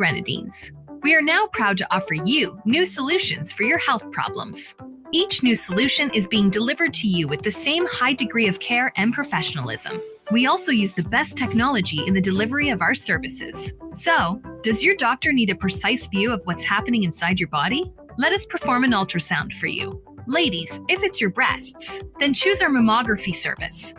grenadines. We are now proud to offer you new solutions for your health problems. Each new solution is being delivered to you with the same high degree of care and professionalism. We also use the best technology in the delivery of our services. So, does your doctor need a precise view of what's happening inside your body? Let us perform an ultrasound for you. Ladies, if it's your breasts, then choose our mammography service.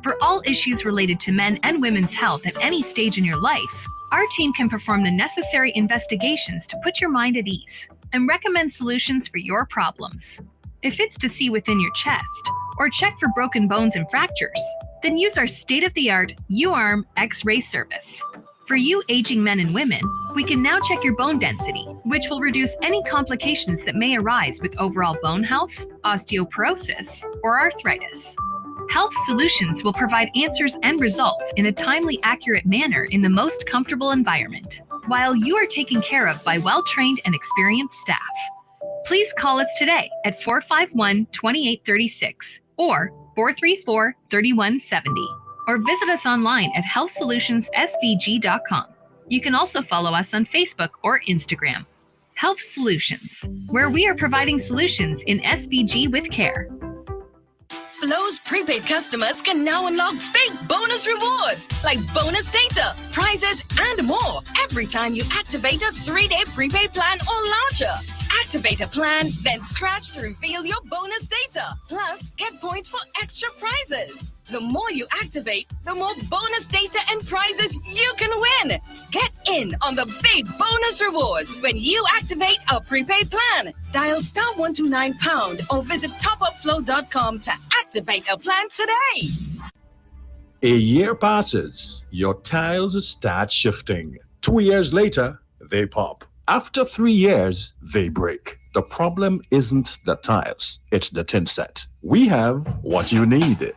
For all issues related to men and women's health at any stage in your life, our team can perform the necessary investigations to put your mind at ease and recommend solutions for your problems. If it's to see within your chest or check for broken bones and fractures, then use our state-of-the-art U-Arm X-ray service. For you aging men and women, we can now check your bone density, which will reduce any complications that may arise with overall bone health, osteoporosis, or arthritis. Health Solutions will provide answers and results in a timely, accurate manner in the most comfortable environment, while you are taken care of by well-trained and experienced staff. Please call us today at 451-2836 or 434-3170, or visit us online at healthsolutionsSVG.com. You can also follow us on Facebook or Instagram. Health Solutions, where we are providing solutions in SVG with care. Flo's prepaid customers can now unlock big bonus rewards like bonus data, prizes, and more every time you activate a 3-day prepaid plan or launcher. Activate a plan, then scratch to reveal your bonus data. Plus, get points for extra prizes. The more you activate, the more bonus data and prizes you can win. Get in on the big bonus rewards when you activate a prepaid plan. Dial *129# or visit topupflow.com to activate a plan today. A year passes, your tiles start shifting. 2 years later, they pop. After 3 years, they break. The problem isn't the tiles, it's the tin set. We have what you need.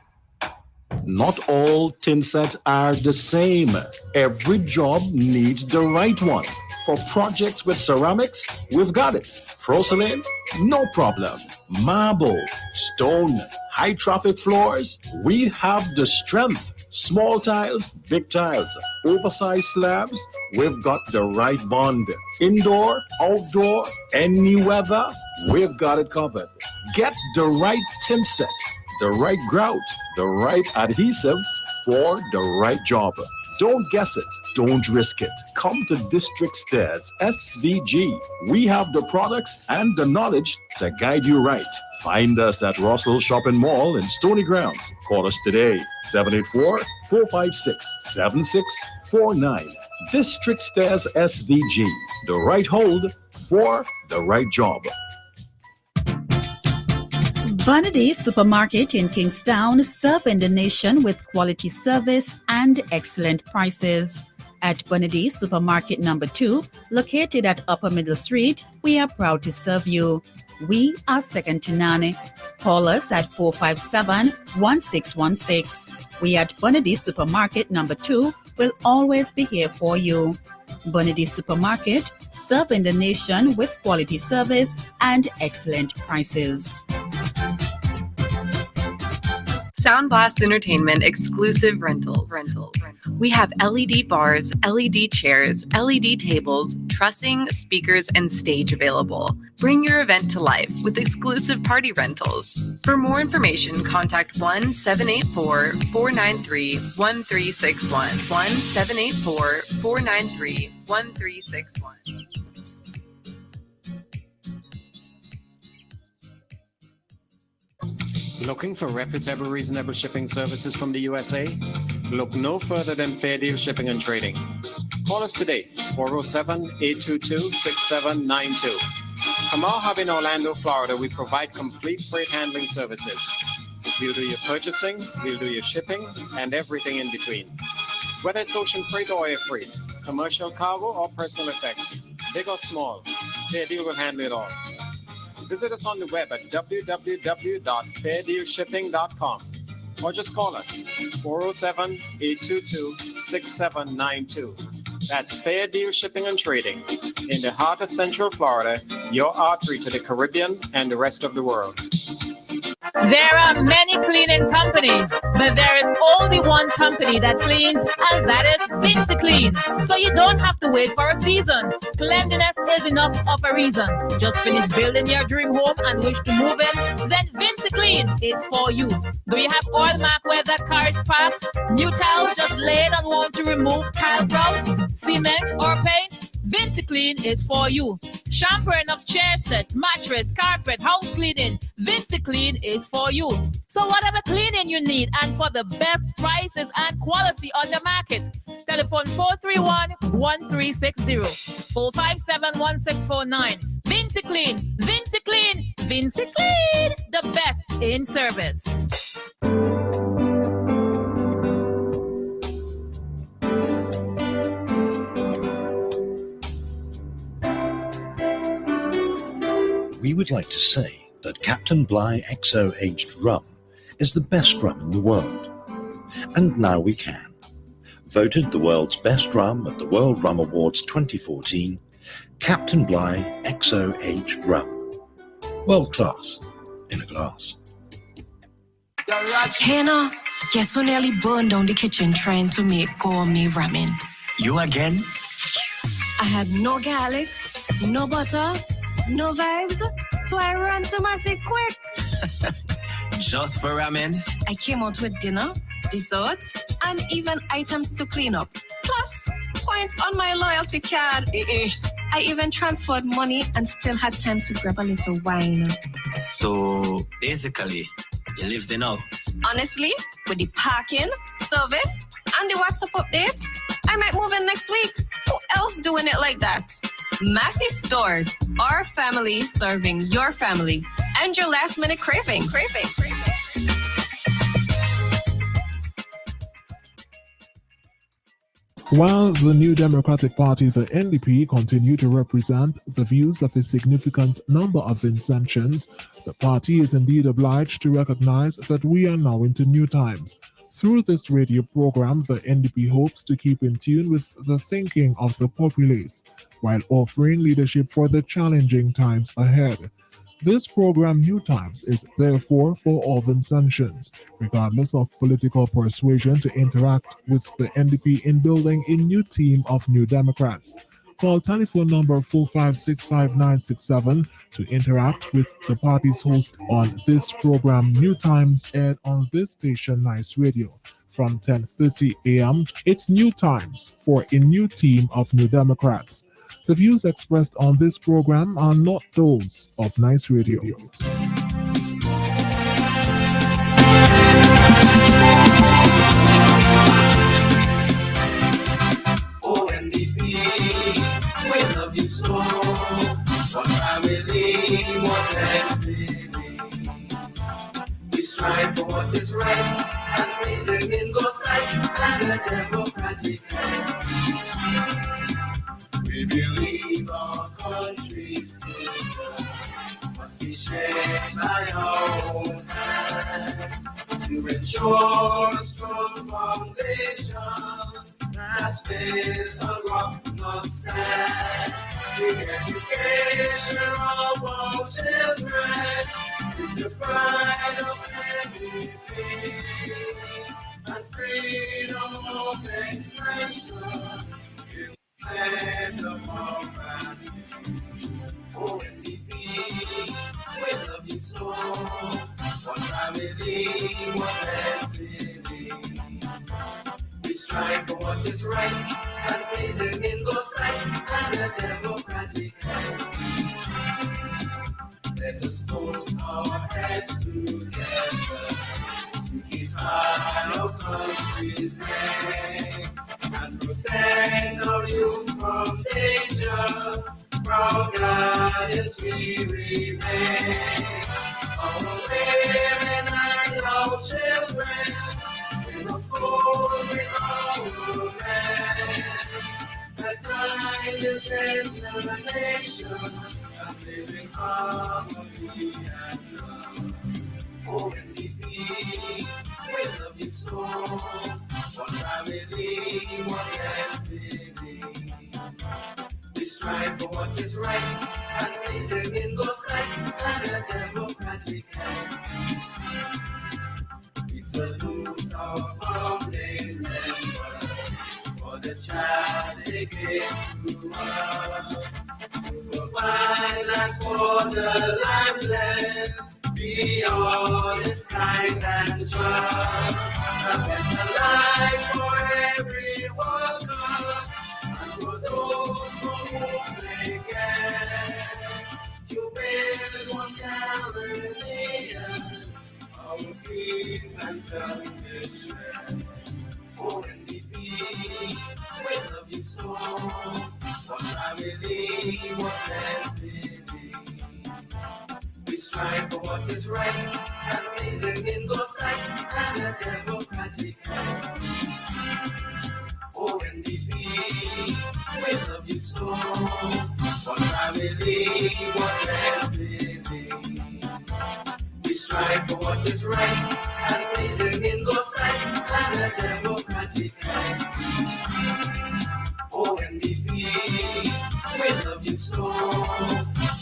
Not all tin sets are the same. Every job needs the right one. For projects with ceramics, we've got it. Porcelain, no problem. Marble, stone, high traffic floors, we have the strength. Small tiles, big tiles, oversized slabs, we've got the right bond. Indoor, outdoor, any weather, we've got it covered. Get the right tin set, the right grout, the right adhesive for the right job. Don't guess it. Don't risk it. Come to District Stairs, SVG. We have the products and the knowledge to guide you right. Find us at Russell Shopping Mall in Stony Grounds. Call us today, 784-456-7649. District Stairs SVG. The right hold for the right job. Bunady Supermarket in Kingstown, serving the nation with quality service and excellent prices. At Bunady Supermarket number 2, located at Upper Middle Street, we are proud to serve you. We are second to none. Call us at 457-1616. We at Bunady Supermarket number 2 will always be here for you. Bunady Supermarket, serving the nation with quality service and excellent prices. Soundblast Entertainment exclusive rentals. We have LED bars, LED chairs, LED tables, trussing, speakers, and stage available. Bring your event to life with exclusive party rentals. For more information, contact 1-784-493-1361. 1-784-493-1361. Looking for reputable, reasonable shipping services from the USA? Look no further than Fair Deal Shipping and Trading. Call us today, 407-822-6792. From our hub in Orlando, Florida, we provide complete freight handling services. We'll do your purchasing, we'll do your shipping, and everything in between. Whether it's ocean freight or air freight, commercial cargo or personal effects, big or small, Fair Deal will handle it all. Visit us on the web at www.fairdealshipping.com or just call us 407-822-6792. That's Fair Deal Shipping and Trading. In the heart of Central Florida, your artery to the Caribbean and the rest of the world. There are many cleaning companies, but there is only one company that cleans, and that is VinceClean. So you don't have to wait for a season. Cleanliness is enough of a reason. Just finish building your dream home and wish to move in? Then VinceClean is for you. Do you have oil mark where that car is parked? New tiles just laid and want to remove tile grout, cement, or paint? VinceClean is for you. Shampooing of chair sets, mattress, carpet, house cleaning. VinceClean is for you. So whatever cleaning you need and for the best prices and quality on the market, telephone 431-1360, 457-1649. VinceClean, VinceClean, VinceClean, the best in service. We would like to say that Captain Bligh XO Aged Rum is the best rum in the world. And now we can. Voted the world's best rum at the World Rum Awards 2014, Captain Bligh XO Aged Rum. World class in a glass. Hannah, guess who nearly burned down the kitchen trying to make gourmet ramen? You again? I had no garlic, no butter, no vibes, so I ran to Massey quick. Just for ramen? I came out with dinner, dessert, and even items to clean up. Plus, points on my loyalty card. I even transferred money and still had time to grab a little wine. So, basically, you lived in now? Honestly, with the parking, service, and the WhatsApp updates, I might move in next week. Who else doing it like that? Massey Stores, our family serving your family and your last minute cravings. While the New Democratic Party, the NDP, continue to represent the views of a significant number of Vincentians, the party is indeed obliged to recognize that we are now into new times. Through this radio program, the NDP hopes to keep in tune with the thinking of the populace, while offering leadership for the challenging times ahead. This program, New Times, is therefore for all Vincentians, regardless of political persuasion, to interact with the NDP in building a new team of New Democrats. Call telephone number 4565967 to interact with the party's host on this program, New Times, aired on this station, Nice Radio. From 10:30 a.m., it's New Times for a new team of New Democrats. The views expressed on this program are not those of Nice Radio. Oh, NDP, we love you so. One family, one destiny. We strive for what is right, and pleasing in God's sight, and a democratic life. We believe our country's future must be shaped by our own hands to ensure a strong foundation that's based on rock, not sand. The education of our children is the pride of everything, and freedom of expression is land of our family. Oh, NDP, we love you so. One family, one destiny. We strive for what is right, and pleasing in God's sight, and a democratic life. Let us put our heads together to keep high our country's name and protect our youth from danger. Proud guardians we remain. Our women and our children, we uphold with our men. That kind of gentler nation, and live in harmony and love. Oh, NDP, we love you so. One family, one destiny. We strive for what is right, and pleasing in God's sight, and a democratic life. We salute our founding members for the charge they gave to us, to provide and for the landless, be honest, kind, and just, a better life for every worker, and for those for whom they care, to build one Caribbean, our peace and justice share. Oh, NDP, we love you so. One family, one destiny. We strive for what is right and pleasing in God's sight, and a democratic life. Oh, NDP, we love you so. One family, one destiny. We strive for what is right and pleasing in God's sight, and a democratic life. Oh, NDP, we love you so.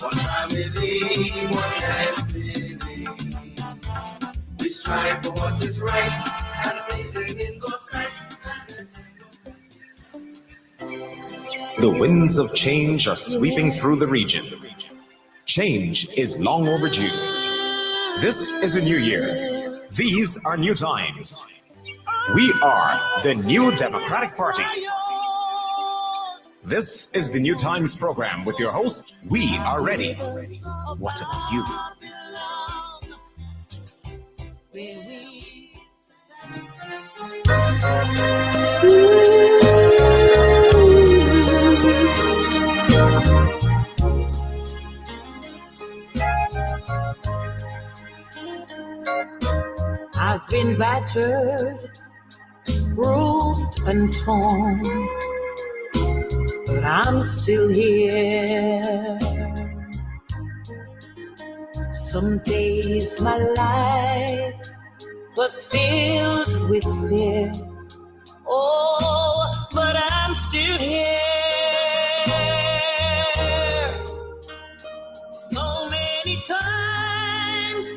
One family, one destiny. We strive for what is right and pleasing in God's sight. The winds of change are sweeping through the region. Change is long overdue. This is a new year. These are new times. We are the New Democratic Party. This is the New Times program with your host. We are ready. What about you? I've been battered, bruised and torn, but I'm still here. Some days my life was filled with fear. Oh, but I'm still here. So many times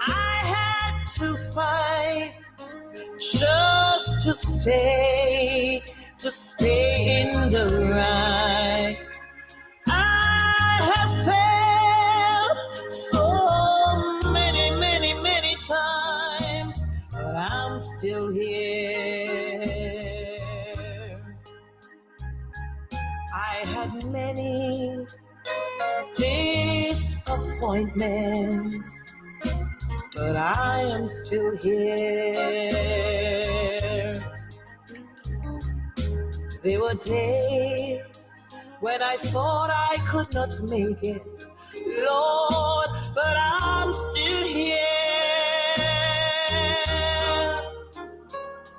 I had to fight just to stay in the right. I have failed so many times, but I'm still here. I had many disappointments, but I am still here. There were days when I thought I could not make it, Lord, but I'm still here.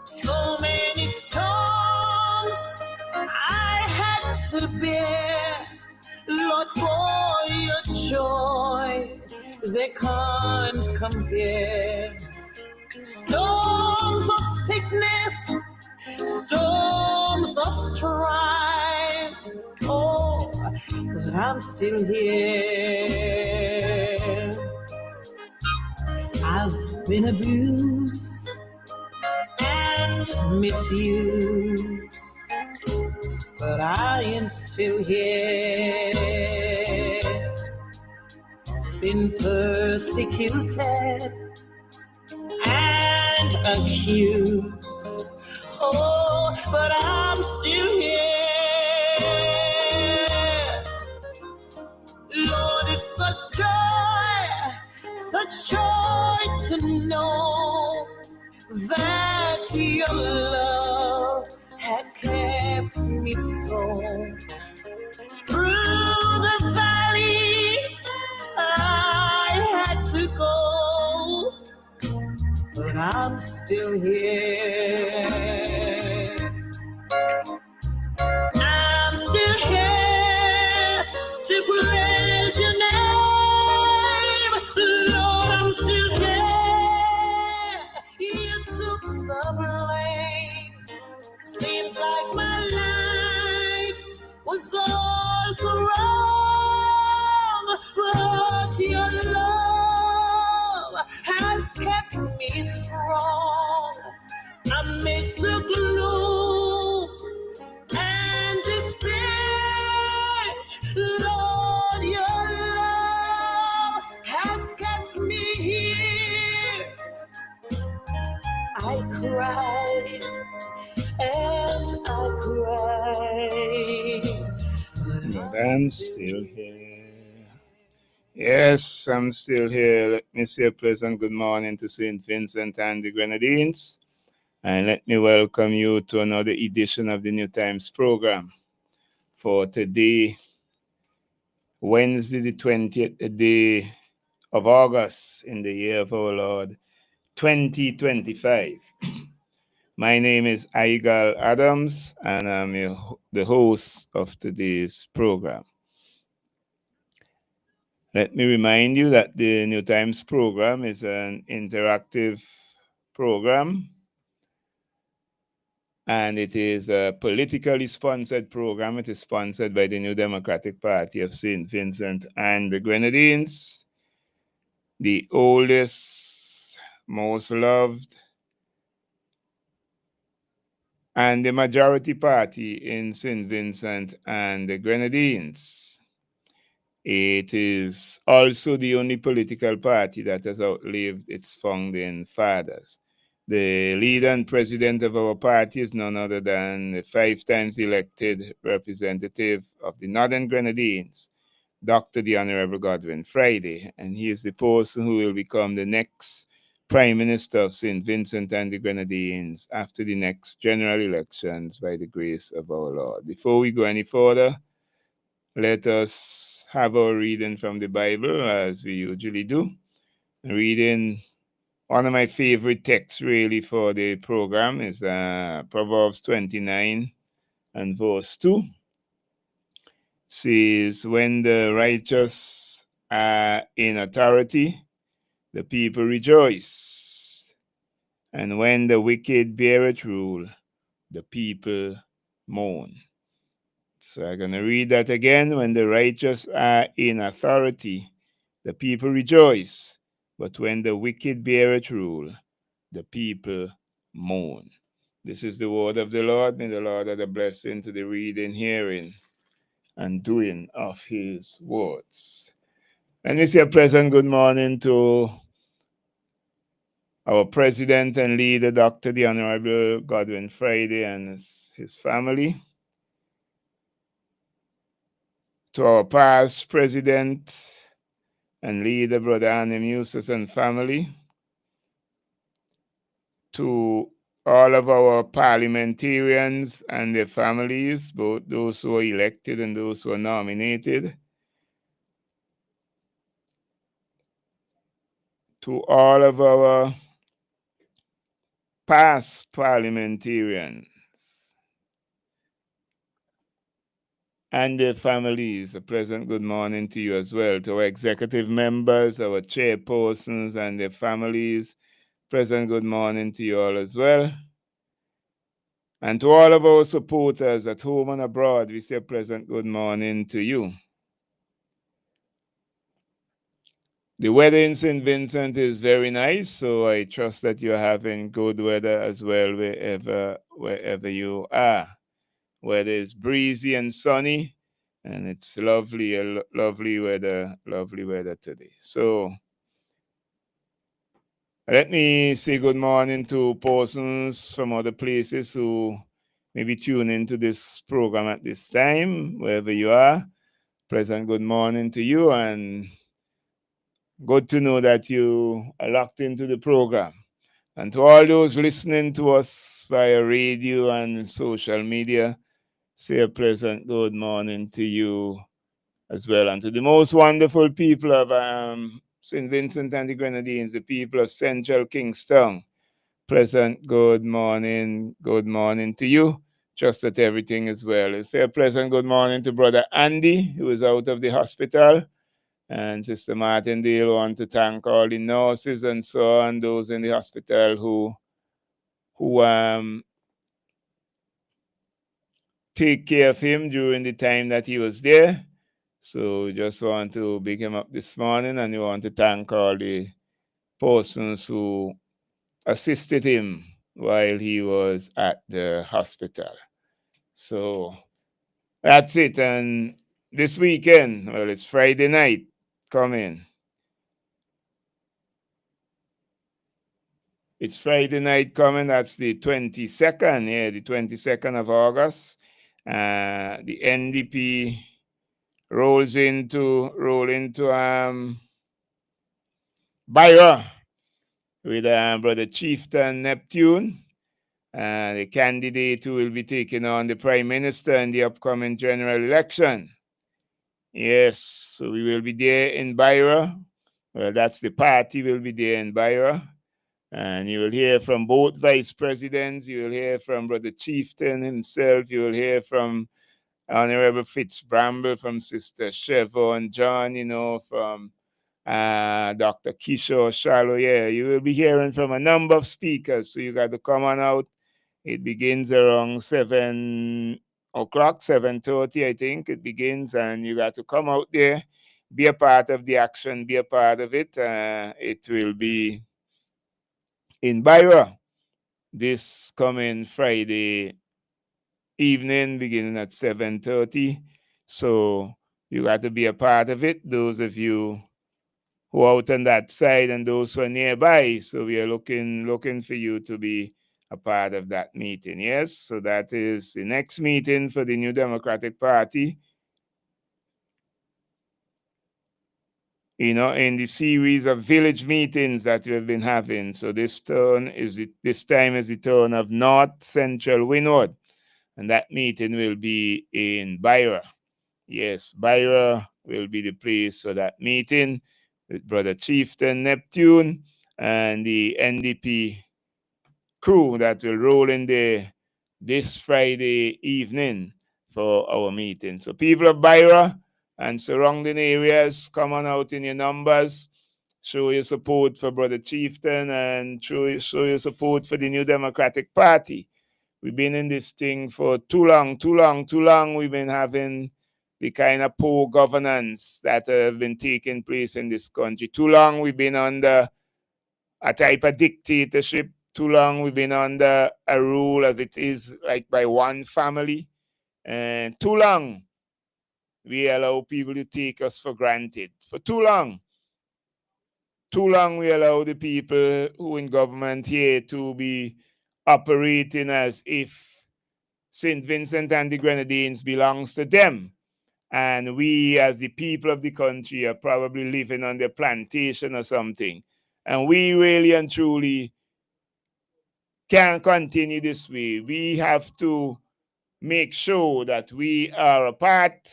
So many storms I had to bear, Lord, for your joy they can't compare. Storms of sickness, storms of strife, oh, but I'm still here. I've been abused and misused, but I am still here. Been persecuted and accused, oh, but I'm still here. Lord, it's such joy to know that your love had kept me so. Through the valley I had to go, but I'm still here. I'm still here to praise your name, Lord. I'm still here. You took the blame. Seems like my life was all so wrong, Lord, your love has kept me here. I cried and I cried. But I'm still here. Yes, I'm still here. Let me say a pleasant good morning to St. Vincent and the Grenadines. And let me welcome you to another edition of the New Times program for today, Wednesday, the 20th day of August in the year of our Lord, 2025. My name is Aigal Adams, and I'm the host of today's program. Let me remind you that the New Times program is an interactive program, and it is a politically sponsored program. It is sponsored by the New Democratic Party of St. Vincent and the Grenadines, the oldest, most loved, and the majority party in St. Vincent and the Grenadines. It is also the only political party that has outlived its founding fathers. The leader and president of our party is none other than the 5 times elected representative of the Northern Grenadines, Dr. the Honorable Godwin Friday, and he is the person who will become the next Prime Minister of St. Vincent and the Grenadines after the next general elections by the grace of our Lord. Before we go any further, let us have our reading from the Bible as we usually do. Reading one of my favorite texts really for the program is Proverbs 29 and verse 2. It says, when the righteous are in authority, the people rejoice. And when the wicked beareth rule, the people mourn. So I'm going to read that again. When the righteous are in authority, the people rejoice. But when the wicked beareth rule, the people mourn. This is the word of the Lord. May the Lord add a blessing to the reading, hearing, and doing of his words. Let me say a pleasant good morning to our president and leader, Dr. the Honorable Godwin Friday and his family. To our past president and leader, Brother Anim Eustace and family. To all of our parliamentarians and their families, both those who are elected and those who are nominated. To all of our past parliamentarians and their families, a pleasant good morning to you as well. To our executive members, our chairpersons and their families, pleasant good morning to you all as well. And to all of our supporters at home and abroad, we say a pleasant good morning to you. The weather in St. Vincent is very nice, so I trust that you're having good weather as well wherever you are. Weather is breezy and sunny, and it's lovely weather today. So let me say good morning to persons from other places who maybe tune into this program at this time, wherever you are. Pleasant good morning to you, and good to know that you are locked into the program. And to all those listening to us via radio and social media, say a pleasant good morning to you as well. And to the most wonderful people of St. Vincent and the Grenadines, the people of Central Kingston, pleasant good morning to you. Just that everything is well. Say a pleasant good morning to Brother Andy, who is out of the hospital. And Sister Martindale want to thank all the nurses and so on, those in the hospital who take care of him during the time that he was there. So just want to big him up this morning, and we want to thank all the persons who assisted him while he was at the hospital. So that's it. And this weekend, well, it's Friday night coming. It's Friday night coming. That's the 22nd. Yeah, the 22nd of August. The NDP roll into Byra with Brother Chieftain Neptune, the candidate who will be taking on the Prime Minister in the upcoming general election. Yes, so we will be there in Byra. Well, that's the party will be there in Byra. And you will hear from both vice presidents. You will hear from Brother Chieftain himself. You will hear from Honorable Fitzbramble, from Sister Chevon John, from Dr. Kishore Shallow. Yeah, you will be hearing from a number of speakers. So you got to come on out. It begins around 7 o'clock, 7:30, I think it begins. And you got to come out there, be a part of the action, be a part of it. It will be in Byra this coming Friday evening, beginning at 7:30. So you got to be a part of it. Those of you who are out on that side and those who are nearby. So we are looking for you to be a part of that meeting. Yes, so that is the next meeting for the New Democratic Party. In the series of village meetings that we've been having. So this time is the turn of North Central Windward. And that meeting will be in Byra. Yes, Byra will be the place for that meeting with Brother Chieftain Neptune and the NDP crew that will roll in there this Friday evening for our meeting. So people of Byra and surrounding areas, come on out in your numbers. Show your support for Brother Chieftain and show your support for the New Democratic Party. We've been in this thing for too long. We've been having the kind of poor governance that have been taking place in this country. Too long we've been under a type of dictatorship. Too long we've been under a rule as it is like by one family. And too long we allow people to take us for granted. For too long we allow the people who in government here to be operating as if St. Vincent and the Grenadines belongs to them. And we as the people of the country are probably living on their plantation or something. And we really and truly can't continue this way. We have to make sure that we are a part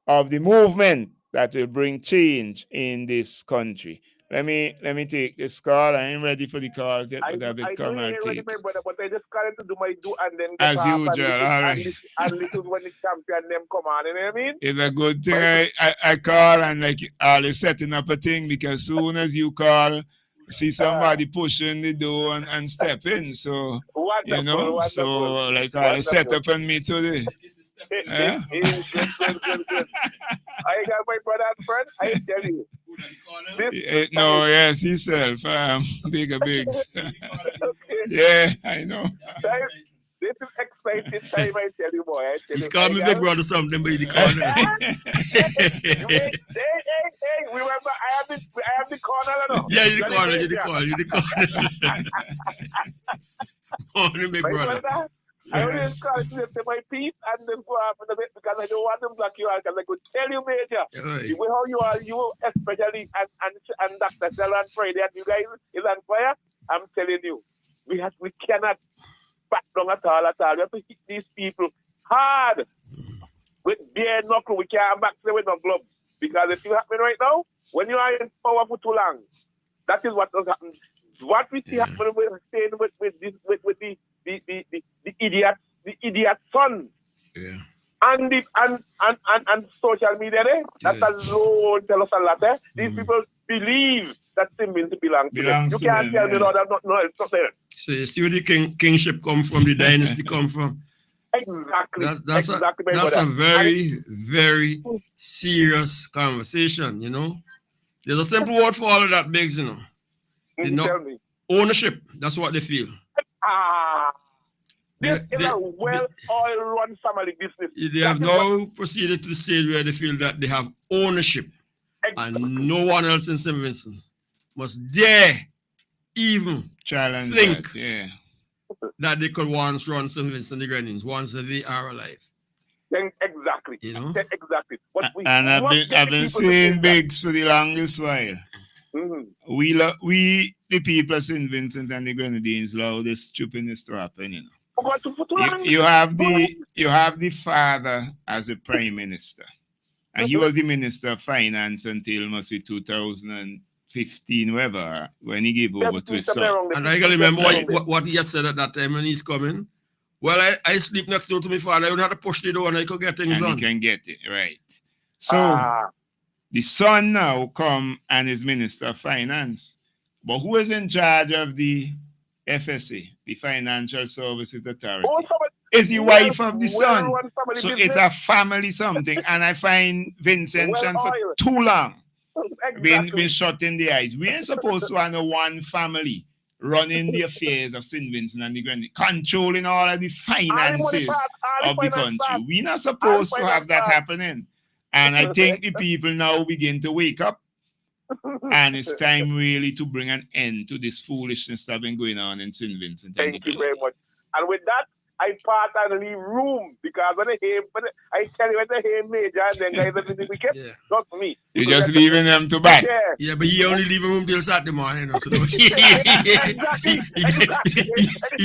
of the movement that will bring change in this country. Let me take this call. I ain't ready for the call yet, but as it come, I'll take. Brother, but I just call to do my do and then get as off usual. All right. And listen when the champion them come on. You know what I mean? It's a good thing I call and like always setting up a thing because soon as you call, see somebody pushing the door and step in. So wonderful. So like all set up on me today. Good. I got my brother and friend. I tell you. Yes, himself. Bigger bigs. Yeah, I know. This is exciting time, I tell you, boy. He's called me big brother something, but he called me. Hey, remember, I have the corner, no? Yeah, you the corner. Morning, big brother. I always call to say my piece and then go up a bit because I don't want to block you out. Because I could tell you, Major, the way how you are, you especially and Dr. Stella and Friday, and you guys is on fire. I'm telling you, we cannot back down at all. We have to hit these people hard with bare knuckle. We can't back them with no gloves because it's happening right now. When you are in power for too long, that is what does happen. What we see happening with the idiot son. Yeah. And social media there. That alone tell us a lot there. These people believe that symbols belong to them. You can't tell me no, it's not there. So you see where the kingship come from, the dynasty come from. Exactly. That's a very, very serious conversation, There's a simple word for all of that, Biggs, Tell me. Ownership. That's what they feel. This is a well-oiled family business. They have now proceeded to the stage where they feel that they have ownership, and no one else in St. Vincent must dare even challenge think that they could once run St. Vincent the Grenadines once they are alive. Exactly. You know? Exactly. But and I've been saying Biggs for the longest while. Mm-hmm. We the people of St. Vincent and the Grenadines allow this stupidness to happen, you know. You have the father as a prime minister, and he was the minister of finance until must be 2015, whatever, when he gave over to his son. And I can remember what he had said at that time when he's coming. Well, I sleep next door to my father. I don't have to push the door and I could get things done. And he can get it, right. So the son now come and is Minister of Finance. But who is in charge of the FSA, the Financial Services Authority? Is the wife of the son. So it's a family something. And I find Vincent for too long been shut in the eyes. We ain't supposed to have no one family running the affairs of St. Vincent and the Grenadines, controlling all of the finances of the country. We're not supposed to have that happening. And I think the people now begin to wake up. And it's time really to bring an end to this foolishness that's been going on in St. Vincent. Thank you very much. And with that, I part and leave room because when I tell you when I hear major and then guys are we kept not for me. You're just leaving them to back. Yeah, but you only leave a room till Saturday morning. So you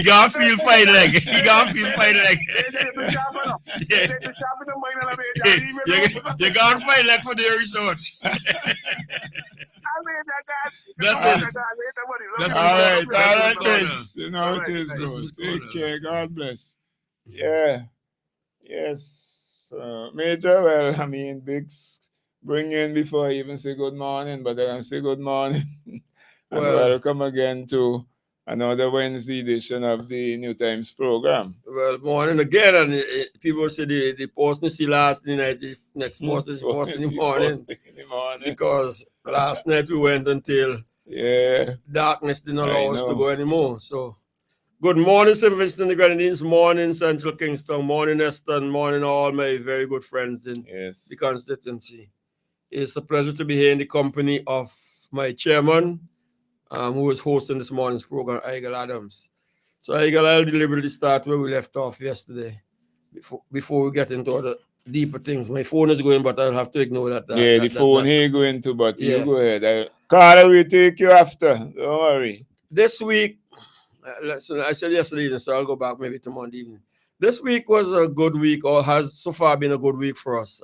can't feel fight leg. You can't feel fight leg. You can't fight leg for the research. All right, thanks. You know it is, bro. Take care. God bless. Yeah. Yes. Major, well, I mean, Biggs bring you in before I even say good morning, but I can say good morning. And welcome again to another Wednesday edition of the New Times program. Well, morning again, and people say the post see last night, the next post is first in the morning. Because last night we went until darkness didn't allow us to go anymore. So, good morning, St. Vincent and the Grenadines, morning, Central Kingston, morning, Eston, morning, all my very good friends in the constituency. It's a pleasure to be here in the company of my chairman, who is hosting this morning's program, Igel Adams. So, Igel, I'll deliberately start where we left off yesterday before we get into other deeper things. My phone is going, but I'll have to ignore that. The phone here going to, but you go ahead. Carla will take you after. Don't worry. This week, I said yesterday, so I'll go back maybe to Monday evening. This week was a good week, or has so far been a good week for us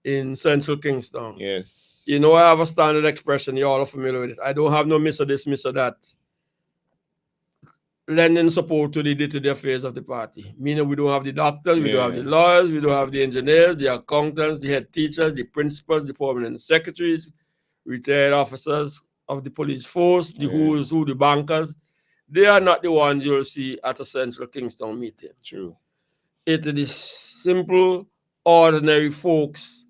in Central Kingston. Yes. You know, I have a standard expression. You all are familiar with it. I don't have no miss of this, miss of that. Lending support to the day-to-day affairs of the party. Meaning we don't have the doctors, we don't have the lawyers, we don't have the engineers, the accountants, the head teachers, the principals, the permanent secretaries, retired officers of the police force, the who's who, the bankers. They are not the ones you'll see at a Central Kingston meeting. True. It is simple, ordinary folks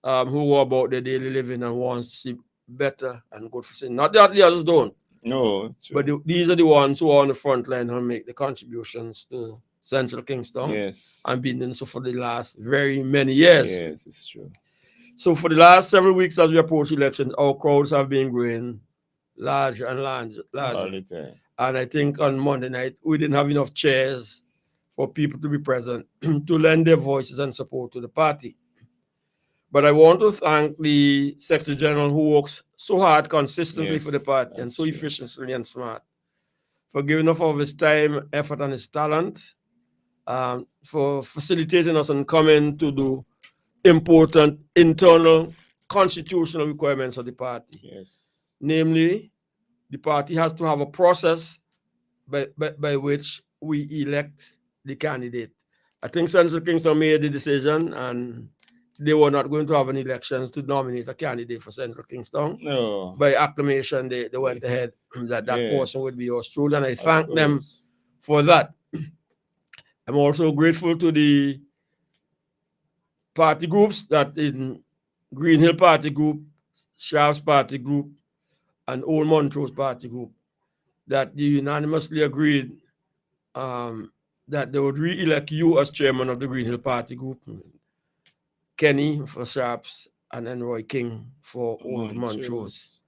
who go about their daily living and wants to see better and good for sin. Not that the others don't. No. True. But these are the ones who are on the front line who make the contributions to Central Kingston. Yes. And been doing so for the last very many years. Yes, it's true. So for the last several weeks as we approach elections, our crowds have been growing larger and larger. All the time. And I think on Monday night, we didn't have enough chairs for people to be present to lend their voices and support to the party. But I want to thank the Secretary General who works so hard consistently for the party and so efficiently and smart for giving up of his time, effort, and his talent, for facilitating us and coming to do important internal constitutional requirements of the party. Yes. Namely, the party has to have a process by which we elect the candidate. I think Central Kingston made the decision and they were not going to have any elections to nominate a candidate for Central Kingston. No. By acclamation, they went ahead that person would be yours truly, and I thank them for that. I'm also grateful to the party groups that in Green Hill Party Group, Sharps Party Group, and Old Montrose Party Group that they unanimously agreed that they would re-elect you as chairman of the Green Hill Party Group, Kenny for Sharps, and then Roy King for Old Montrose.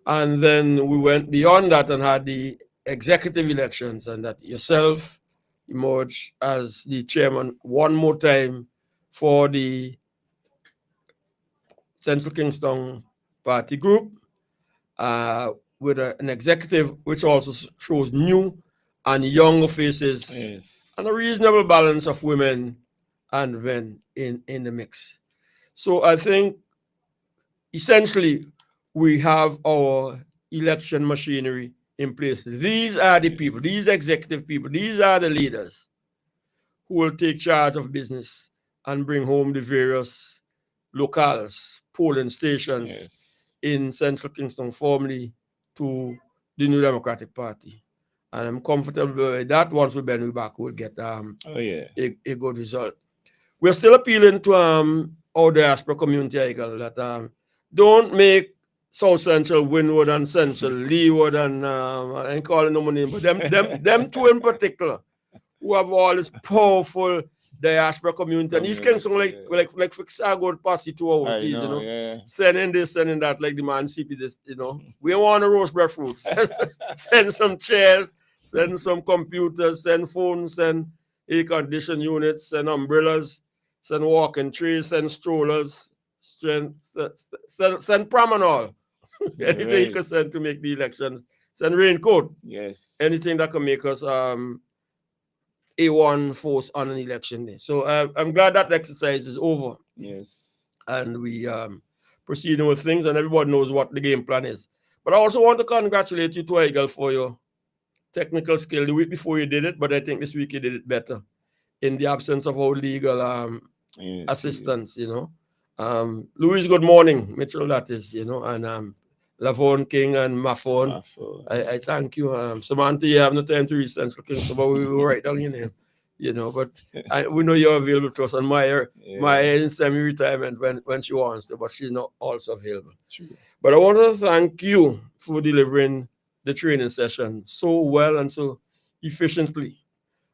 And then we went beyond that and had the executive elections, and that yourself emerged as the chairman one more time for the Central Kingston Party Group, with an executive which also shows new and younger faces and a reasonable balance of women and men in the mix. So I think essentially we have our election machinery in place. These are the people, these executive people, these are the leaders who will take charge of business and bring home the various locales, polling stations in Central Kingston, formerly to the New Democratic Party. And I'm comfortable with that. Once we bend we back, we'll get a good result. We're still appealing to our diaspora community, Eagle, that don't make South Central Windward and Central Leeward and I ain't calling no name, but them two in particular who have all this powerful diaspora community. And East Kingston like fix a good passy 2 hours, you know. Sending this, sending that, like the man CP this, you know. We want to roast breadfruits. Send some chairs, send some computers, send phones, send air conditioning units, send umbrellas, send walking trees, send strollers, send pram and all. Anything you can send to make the elections. Send raincoat. Yes. Anything that can make us A1 force on an election day. So I'm glad that exercise is over. Yes. And we proceeding with things, and everybody knows what the game plan is. But I also want to congratulate you too, Eagle, for your technical skill. The week before you did it, but I think this week you did it better in the absence of our legal assistance, you know. Louise, good morning. Mitchell, that is, you know, and Lavon King and Mafon. I thank you. Samantha, you have no time to reach Central Kingston, but we will write down your name, you know. But we know you're available to us on my in semi-retirement when she wants to, but she's not also available. True. But I want to thank you for delivering the training session so well and so efficiently.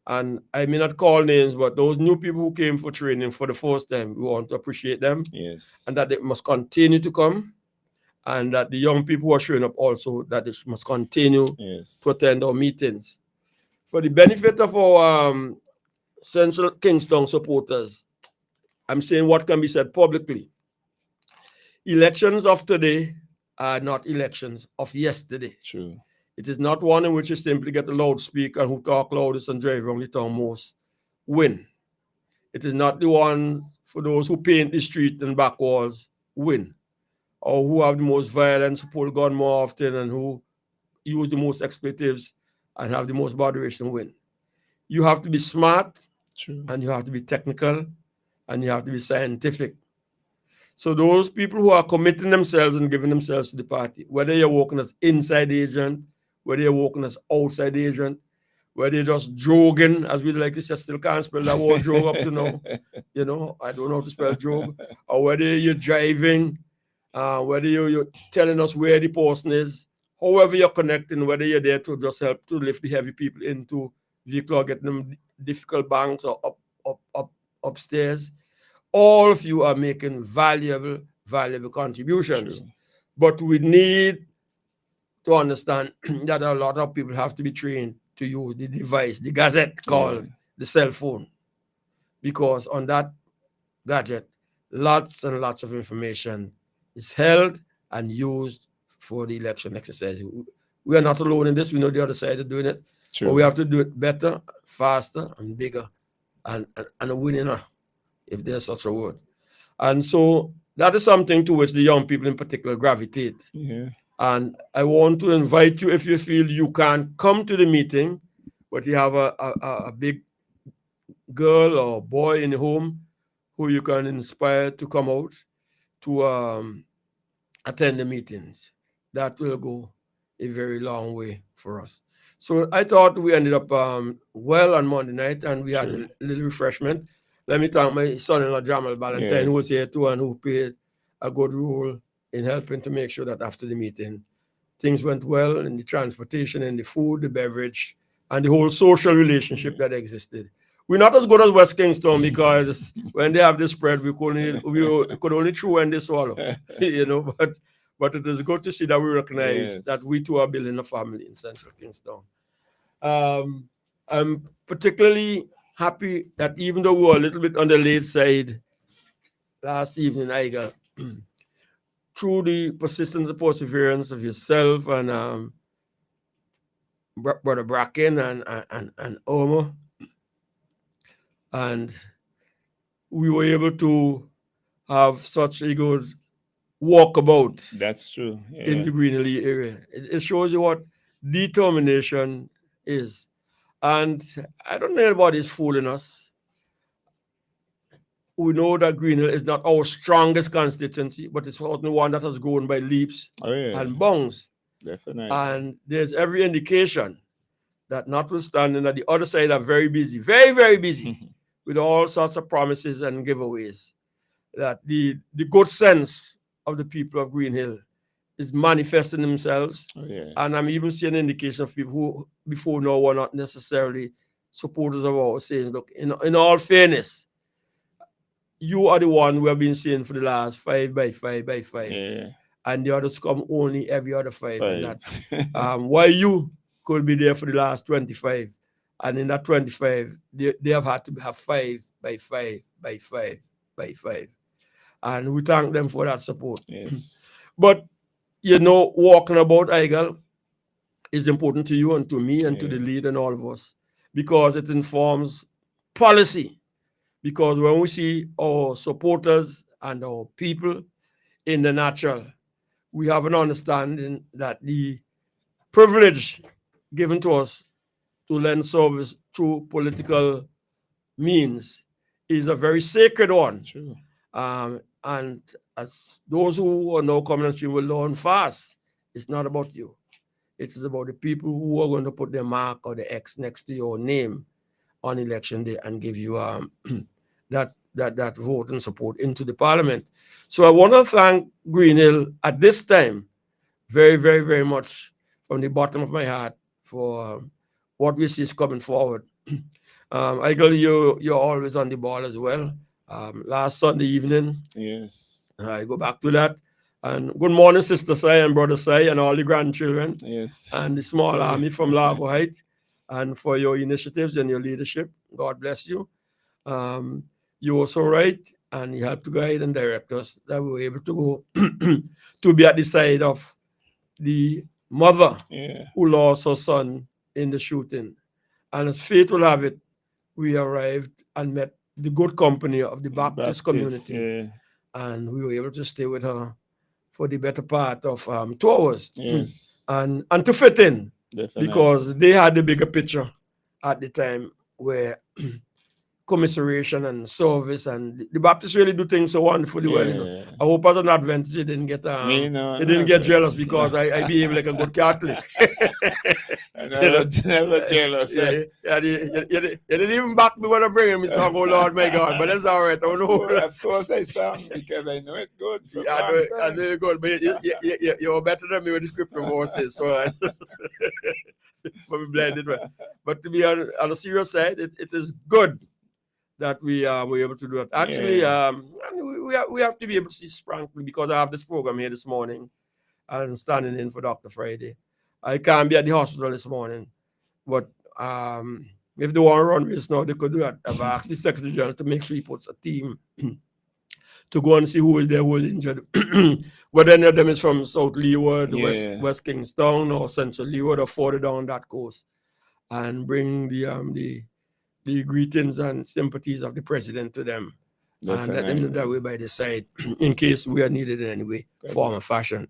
And I may not call names, but those new people who came for training for the first time, we want to appreciate them. Yes. And that they must continue to come. And that the young people who are showing up also, that they must continue to attend our meetings. For the benefit of our Central Kingston supporters, I'm saying what can be said publicly. Elections of today are not elections of yesterday. True. It is not one in which you simply get a loudspeaker and who talk loudest and drive around the town most win. It is not the one for those who paint the street and back walls win, or who have the most violence, who pull gun more often, and who use the most expletives and have the most moderation win. You have to be smart, true, and you have to be technical, and you have to be scientific. So those people who are committing themselves and giving themselves to the party, whether you're working as inside agent, whether you're working as outside agent, whether you're just jogging, as we like to say, still can't spell that word jog up to now. You know, I don't know how to spell jog. Or whether you're driving, whether you're telling us where the person is, however you're connecting, whether you're there to just help to lift the heavy people into vehicle or get them difficult banks or upstairs, all of you are making valuable contributions. True. But we need to understand that a lot of people have to be trained to use the device, the gadget called the cell phone. Because on that gadget, lots and lots of information is held and used for the election exercise. We are not alone in this. We know the other side of doing it. True. But we have to do it better, faster, and bigger, and a winner, if there's such a word. And so that is something to which the young people in particular gravitate. Yeah. And I want to invite you, if you feel you can't come to the meeting, but you have a big girl or boy in the home who you can inspire to come out to attend the meetings. That will go a very long way for us. So I thought we ended up well on Monday night, and we had a little refreshment. Let me thank my son-in-law, Jamal Ballantyne, who was here too and who played a good role in helping to make sure that after the meeting, things went well in the transportation, in the food, the beverage, and the whole social relationship that existed. We're not as good as West Kingston because when they have the spread, we could only chew when they swallow, but it is good to see that we recognize that we too are building a family in Central Kingston. I'm particularly happy that even though we were a little bit on the late side last evening, Igal, through the persistence and perseverance of yourself and Brother Bracken and Omar, and we were able to have such a good walkabout. That's true. In the Greenlee area. It shows you what determination is. And I don't know anybody's fooling us. We know that Greenhill is not our strongest constituency, but it's certainly one that has grown by leaps and bounds. Definitely. And there's every indication that notwithstanding that the other side are very busy, very, very busy with all sorts of promises and giveaways, that the good sense of the people of Greenhill is manifesting themselves. And I'm even seeing indication of people who before now were not necessarily supporters of ours saying, look, in all fairness, you are the one we have been seeing for the last 5 by 5 by 5. And the others come only every other 5. And that, while you could be there for the last 25. And in that 25, they have had to have 5 by 5 by 5 by 5. And we thank them for that support. But, walking about, Igal, is important to you and to me and to the lead and all of us, because it informs policy. Because when we see our supporters and our people in the natural, we have an understanding that the privilege given to us to lend service through political means is a very sacred one. True. And as those who are now coming on stream will learn fast, it's not about you. It is about the people who are going to put their mark or the X next to your name on election day and give you that vote and support into the parliament. So I want to thank Greenhill at this time very, very, very much from the bottom of my heart for what we see is coming forward. Igal, you're always on the ball as well. Last Sunday evening, I go back to that. And good morning, Sister Sai and Brother Sai and all the grandchildren and the small army from Lago Heights, and for your initiatives and your leadership. God bless you. You were so right, and you helped to guide and direct us that we were able to go to be at the side of the mother who lost her son in the shooting. And as fate will have it, we arrived and met the good company of the Baptist community. And we were able to stay with her for the better part of 2 hours. And to fit in, because they had the bigger picture at the time where commiseration and service, and the Baptists really do things so wonderfully well. I hope as an Adventist you didn't get jealous because I behave like a good Catholic. Never jealous. You didn't even back me when I bring him song, oh Lord my God, but that's all right. Oh, no. Of course I sang because I know it good. I know it good, but you're better than me with the scripture verses. So but to be on a serious side, it is good that we were able to do that. Actually, we have to be able to see frankly, because I have this program here this morning and standing in for Dr. Friday. I can't be at the hospital this morning, but if they want to run race now, they could do that. I've asked the Secretary General to make sure he puts a team to go and see who is there, who is injured. Whether any of them is from South Leeward, West Kingstown, or Central Leeward, or further down that coast, and bring the greetings and sympathies of the president to them. And let them know that we're by the side in case we are needed in any way, form, or fashion.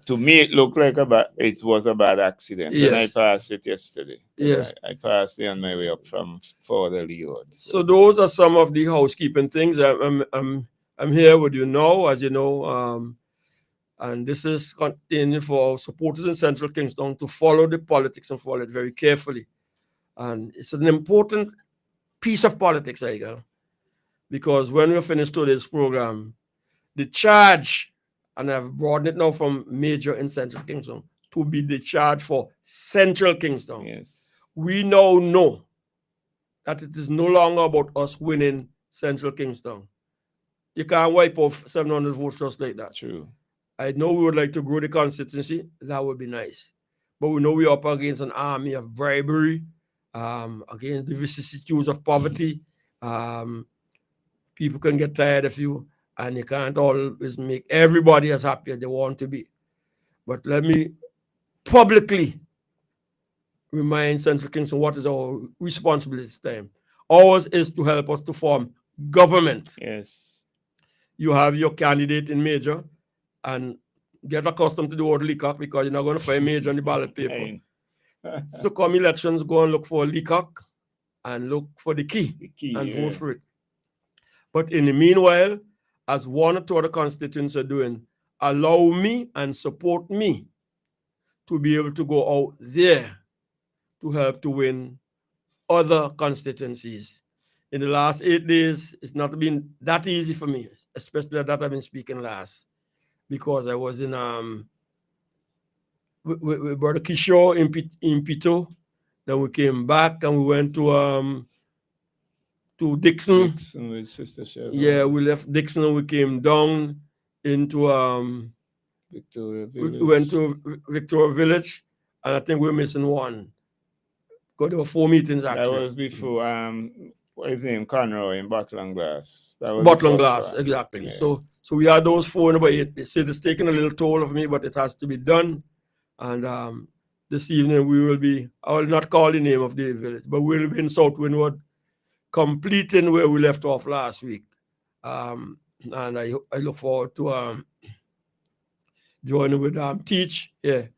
To me, it looked like it was a bad accident. And I passed it yesterday. I passed it on my way up from further Leeward. So those are some of the housekeeping things. I'm here with you now, as you know, and this is continuing for our supporters in Central Kingston to follow the politics and follow it very carefully. And it's an important piece of politics, Igal, because when we finish today's program, the charge, and I've broadened it now from major in Central Kingston to be the charge for Central Kingston, we now know that it is no longer about us winning Central Kingston. You can't wipe off 700 votes just like that. True. I know we would like to grow the constituency. That would be nice. But we know we're up against an army of bribery, against the vicissitudes of poverty. People can get tired of you, and you can't always make everybody as happy as they want to be. But let me publicly remind Central Kingston what is our responsibility this time. Ours is to help us to form government. Yes. You have your candidate in major, and get accustomed to the word leacock because you're not going to find major on the ballot paper. So come elections, go and look for a leacock and look for the key and vote for it. But in the meanwhile, as one or two other constituents are doing, allow me and support me to be able to go out there to help to win other constituencies. In the last 8 days, it's not been that easy for me, especially that I've been speaking last, because I was in with Brother Kishore in Pito. Then we came back and we went to Dixon. Dixon with Sister Cheryl. Yeah, we left Dixon and we came down into Victoria Village. We went to Victoria Village, and I think we're missing one. Because there were 4 meetings actually. That was before what is his name? Conroy in Bottle and Glass. Bottle and Glass, exactly. Yeah. So we had those 4, but it said it's taken a little toll of me, but it has to be done. And this evening we will be, I will not call the name of the village, but we'll be in South Windward, completing where we left off last week. And I look forward to joining with Teach. Yeah.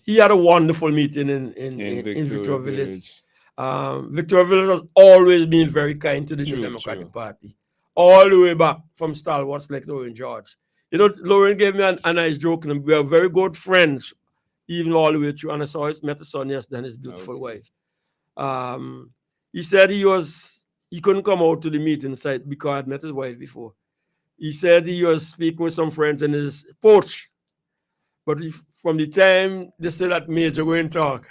He had a wonderful meeting in Victoria Village. Victoria Village has always been very kind to the New Democratic Party, all the way back from stalwarts like Lauren George. You know, Lauren gave me a nice joke, and we are very good friends, even all the way through. And I saw met his son yesterday and his beautiful wife. He said he couldn't come out to the meeting site because I had met his wife before. He said he was speaking with some friends in his porch. But from the time they said that Major go and talk,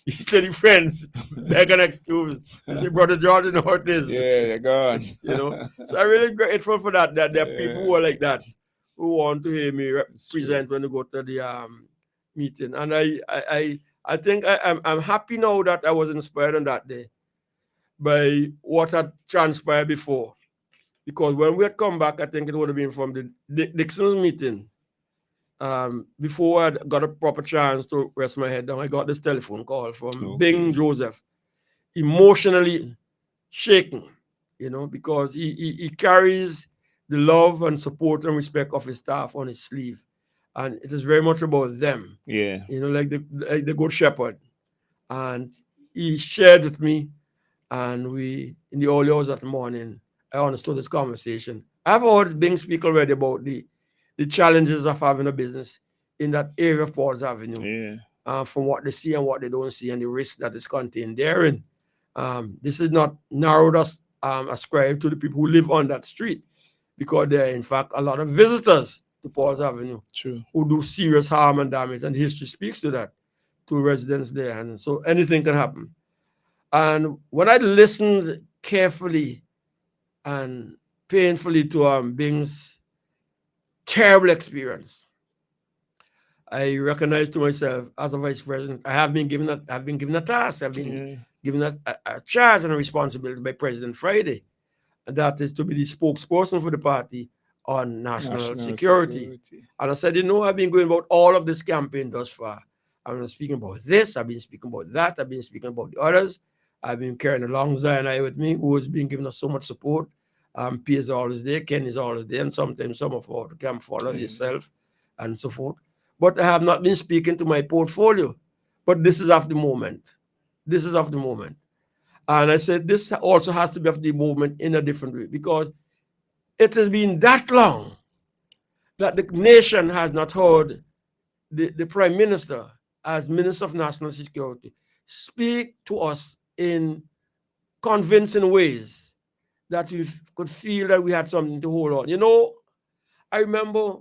he said the friends, they're going to excuse. He said, Brother George, you know what it is. Yeah, they're gone. You know, so I'm really grateful for that there are people who are like that, who want to hear me present when we go to the meeting. And I think I'm happy now that I was inspired on that day by what had transpired before. Because when we had come back, I think it would have been from the Dixon's meeting. Before I got a proper chance to rest my head down, I got this telephone call from Bing Joseph, emotionally shaken, you know, because he carries the love and support and respect of his staff on his sleeve. And it is very much about them. Yeah. You know, like the good shepherd. And he shared with me, and we, in the early hours of the morning, I understood this conversation. I've heard Bing speak already about the challenges of having a business in that area of Paul's Avenue, from what they see and what they don't see, and the risk that is contained therein. This is not narrowed us ascribed to the people who live on that street, because there are in fact a lot of visitors to Paul's Avenue who do serious harm and damage, and history speaks to that, to residents there, and so anything can happen. And when I listened carefully and painfully to Bing's terrible experience, I recognized to myself as a vice president, I've been given a task, I've been given a charge and a responsibility by President Friday, and that is to be the spokesperson for the party on national security. And I said, you know, I've been going about all of this campaign thus far. I've been speaking about this, I've been speaking about that, I've been speaking about the others. I've been carrying along Zion I with me, who has been giving us so much support. P is always there, Ken is always there, and sometimes some of our camp follow yourself and so forth. But I have not been speaking to my portfolio. But this is of the moment. This is of the moment. And I said this also has to be of the movement in a different way, because it has been that long that the nation has not heard the Prime Minister, as Minister of National Security, speak to us in convincing ways that you could feel that we had something to hold on. You know, I remember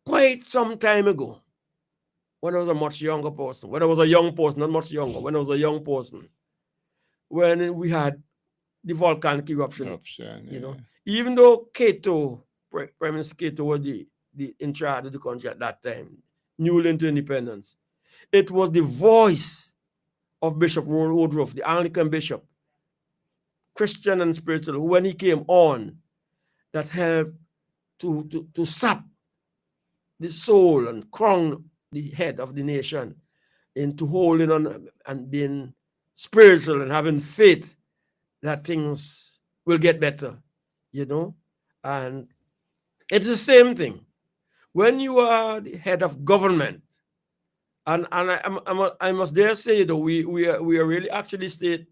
quite some time ago, when I was a much younger person, when I was a young person, not much younger, when I was a young person, when we had the volcanic eruption, you know, even though Cato, Prime Minister Cato was the in charge of the country at that time, newly into independence, it was the voice of Bishop Woodruff, the Anglican bishop, Christian and spiritual, who when he came on, that helped to sap the soul and crown the head of the nation into holding on and being spiritual and having faith that things will get better, you know. And it's the same thing when you are the head of government. And I must dare say that we are really actually state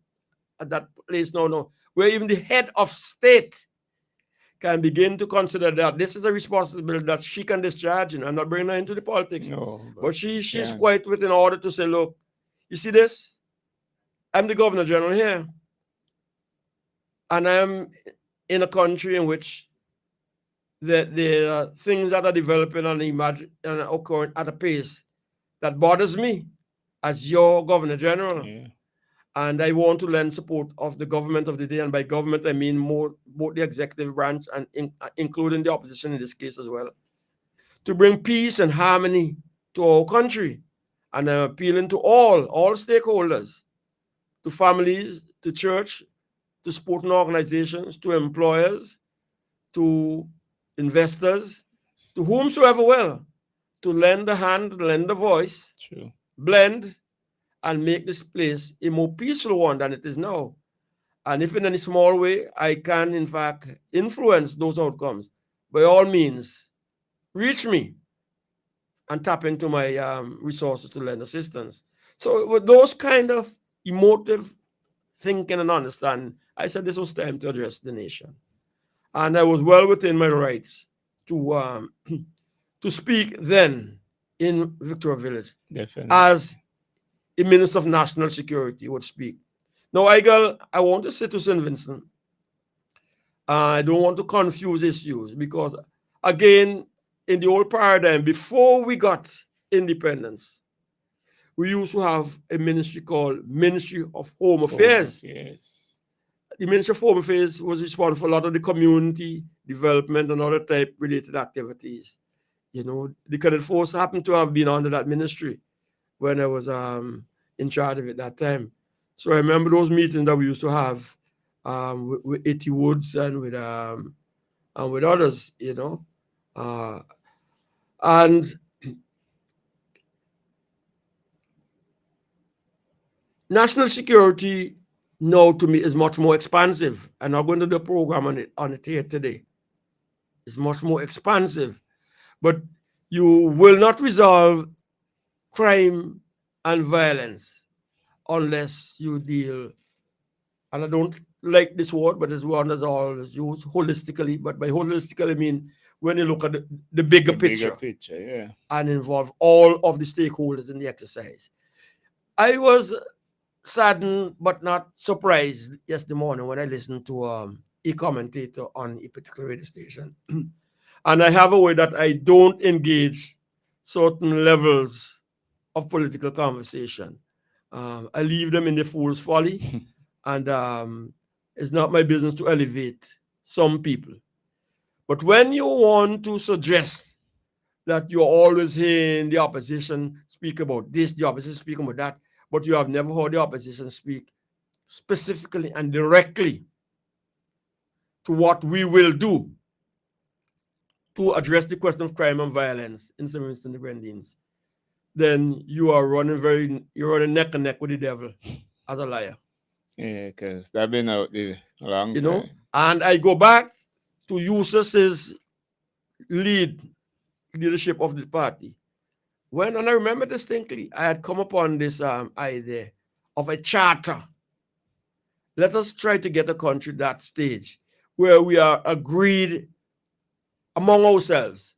at that place now, where even the head of state can begin to consider that this is a responsibility that she can discharge. And I'm not bringing her into the politics, but she's quite within order to say, look, you see this? I'm the Governor General here, and I'm in a country in which there are things that are developing and occurring at a pace that bothers me as your Governor General. Yeah. And I want to lend support of the government of the day. And by government, I mean both the executive branch and including the opposition in this case as well, to bring peace and harmony to our country. And I'm appealing to all stakeholders, to families, to church, to sporting organizations, to employers, to investors, to whomsoever will, to lend a hand, lend a voice, blend, and make this place a more peaceful one than it is now. And if in any small way I can, in fact, influence those outcomes, by all means, reach me and tap into my resources to lend assistance. So with those kind of emotive thinking and understanding, I said this was time to address the nation. And I was well within my rights to speak then in Victoria Village. Definitely. As a Minister of National Security would speak. Now, I want to say to St. Vincent, I don't want to confuse issues because, again, in the old paradigm, before we got independence, we used to have a ministry called Ministry of Home Affairs. Yes. The Ministry of Home Affairs was responsible for a lot of the community development and other type related activities. You know, the Cadet Force happened to have been under that ministry when I was in charge of it that time. So I remember those meetings that we used to have with A.T. Woods and with others, you know. And national security now to me is much more expansive. I'm not going to do a program on it here today. It's much more expansive. But you will not resolve crime and violence unless you deal, and I don't like this word, but it's one that's always used, holistically. But by holistically, I mean when you look at the bigger picture, yeah, and involve all of the stakeholders in the exercise. I was saddened but not surprised yesterday morning when I listened to a commentator on a particular radio station. And I have a way that I don't engage certain levels of political conversation. I leave them in the fool's folly, and it's not my business to elevate some people. But when you want to suggest that you're always hearing the opposition speak about this, the opposition speak about that, but you have never heard the opposition speak specifically and directly to what we will do to address the question of crime and violence in St. Vincent and the Grenadines, then you're running neck and neck with the devil as a liar. Yeah, because they've been out there a long time. Know? And I go back to Eustace's leadership of the party. And I remember distinctly, I had come upon this idea of a charter. Let us try to get a country to that stage where we are agreed among ourselves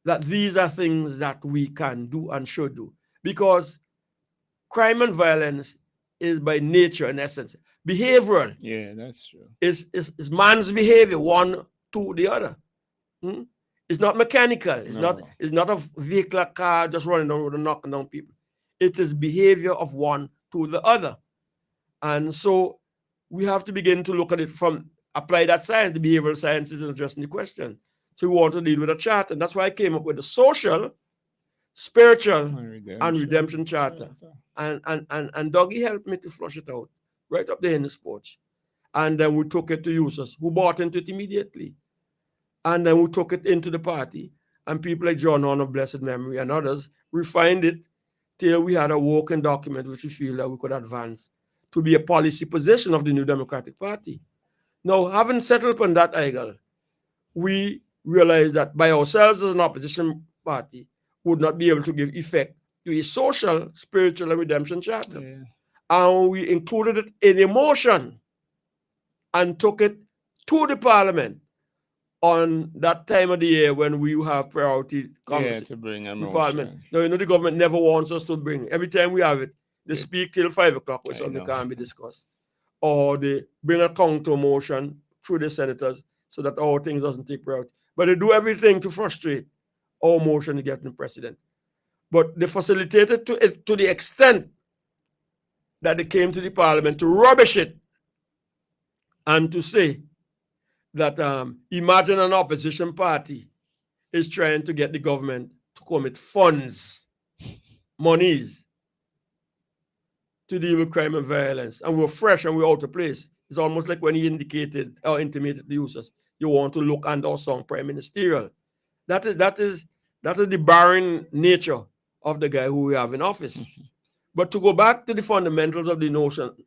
that these are things that we can do and should do. Because crime and violence is by nature, in essence, behavioral. Yeah, that's true. It's man's behavior, one to the other. It's not mechanical. It's No. not a vehicle, car just running down the road and knocking down people. It is behavior of one to the other. And so we have to begin to look at it from, apply that science. The behavioral science is addressing the question. So we want to deal with a charter. And that's why I came up with the social, spiritual, and redemption charter. And Dougie helped me to flush it out right up there in the sports. And then we took it to users who bought into it immediately. And then we took it into the party. And people like John Horn of blessed memory and others refined it till we had a working document which we feel that we could advance to be a policy position of the New Democratic Party. Now, having settled on that angle, we realized that by ourselves as an opposition party would not be able to give effect to a social, spiritual, and redemption charter. Yeah. And we included it in a motion and took it to the parliament on that time of the year when we have priority conversation to bring a in motion. parliament. Now, the government never wants us to bring it. Every time we have it, they speak till 5 o'clock when something can't be discussed. Or they bring a counter motion through the senators so that our things doesn't take priority. But they do everything to frustrate our motion to get the president. But they facilitated to the extent that they came to the parliament to rubbish it and to say that imagine an opposition party is trying to get the government to commit funds, monies, to deal with crime and violence. And we're fresh and we're out of place. It's almost like when he indicated or intimated the users, you want to look under some prime ministerial. That is the barren nature of the guy who we have in office. But to go back to the fundamentals of the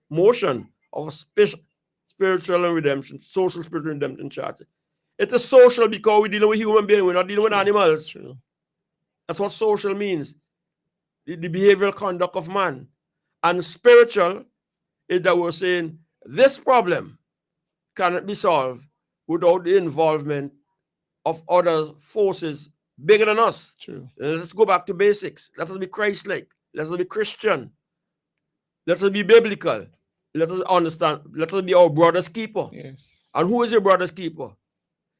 motion of a spiritual and redemption, social spiritual redemption charter. It is social because we're dealing with human beings, we're not dealing with animals. True. That's what social means. The behavioral conduct of man. And spiritual is that we're saying this problem cannot be solved without the involvement of other forces bigger than us. True. Let's go back to basics. Let us be Christ-like. Let us be Christian. Let us be biblical. Let us understand. Let us be our brother's keeper. Yes. And who is your brother's keeper?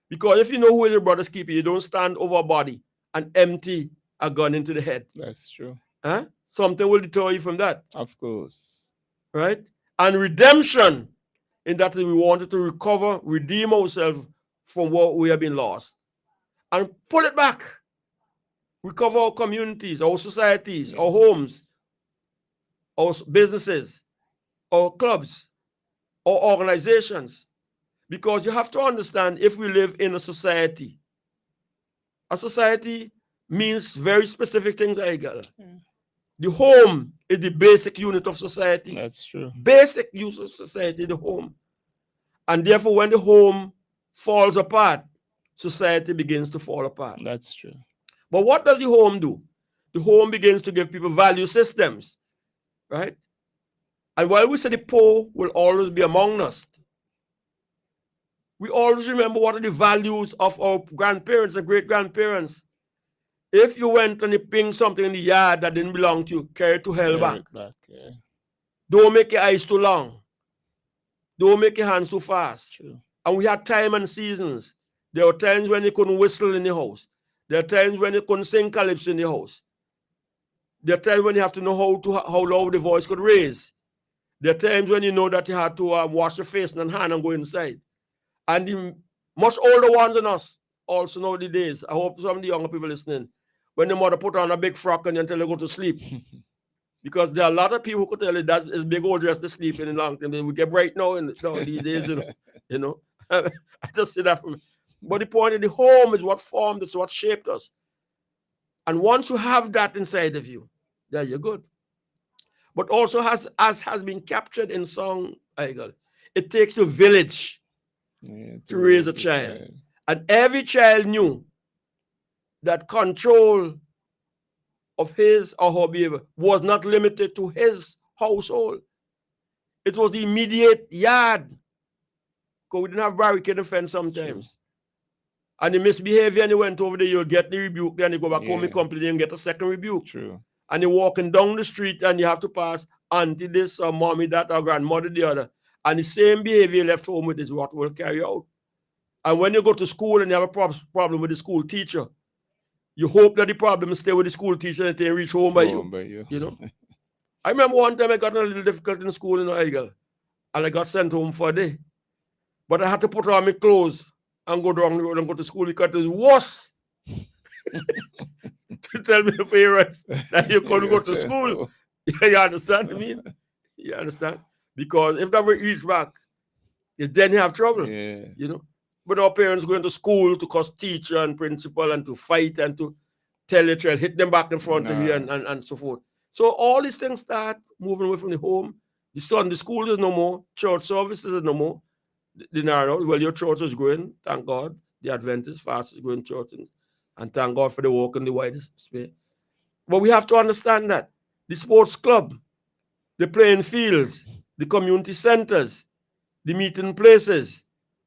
Because if you know who is your brother's keeper, you don't stand over a body and empty a gun into the head. That's true. Huh? Something will deter you from that. Of course. Right? And redemption, in that we wanted to recover, redeem ourselves from what we have been lost. And pull it back. Recover our communities, our societies, our homes, our businesses, our clubs, our organizations. Because you have to understand, if we live in a society means very specific things, Igel. The home is the basic unit of society. That's true. Basic use of society, the home. And therefore, when the home falls apart, society begins to fall apart. That's true. But what does the home do? The home begins to give people value systems, right? And while we say the poor will always be among us, we always remember what are the values of our grandparents and great-grandparents. If you went and you pinged something in the yard that didn't belong to you, carry it to hell back. Yeah. Don't make your eyes too long. Don't make your hands too fast. True. And we had time and seasons. There were times when you couldn't whistle in the house. There are times when you couldn't sing calypso in the house. There are times when you have to know how loud the voice could raise. There are times when you know that you had to wash your face and hand and go inside. And the much older ones than us also know the days. I hope some of the younger people listening, when the mother put on a big frock and until they go to sleep. Because there are a lot of people who could tell you that is big old dress to sleep in a long time. We get bright now in these days, you know. I just say that from me. But the point of the home is what formed us, what shaped us. And once you have that inside of you, then you're good. But also as has been captured in song, Igel, it takes a village to raise a child. And every child knew that control of his or her behavior was not limited to his household. It was the immediate yard. Because we didn't have barricade and fence sometimes. And the misbehavior and you went over there, you'll get the rebuke, then you go back home and complain and get a second rebuke. True. And you're walking down the street and you have to pass auntie this or mommy that or grandmother the other. And the same behavior left home with is what will carry out. And when you go to school and you have a problem with the school teacher, you hope that the problem stay with the school teacher and they reach home by you. You know? I remember one time I got a little difficult in school in Eagle, and I got sent home for a day. But I had to put on my clothes and go down the road and go to school because it was worse to tell me the parents that you couldn't go to school. You understand what I mean? You understand? Because if that were each back, then you have trouble. You know? But our parents going to school to cause teacher and principal and to fight and to tell your child, hit them back in front of you and so forth. So all these things start moving away from the home. The school is no more. Church services is no more. Well, your church is growing, thank God. The Adventist fastest growing church, and thank God for the work in the widest space. But we have to understand that the sports club, the playing fields, the community centers, the meeting places,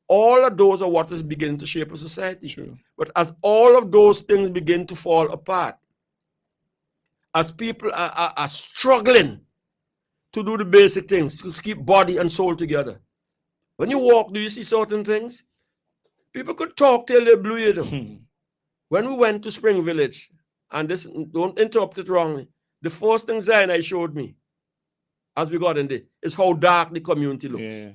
all of those are what is beginning to shape a society. True. But as all of those things begin to fall apart, as people are struggling to do the basic things, to keep body and soul together. When you walk, do you see certain things? People could talk till they blew you down. When we went to Spring Village, and this, don't interrupt it wrongly, the first thing Zainai showed me as we got in there is how dark the community looks. Yeah.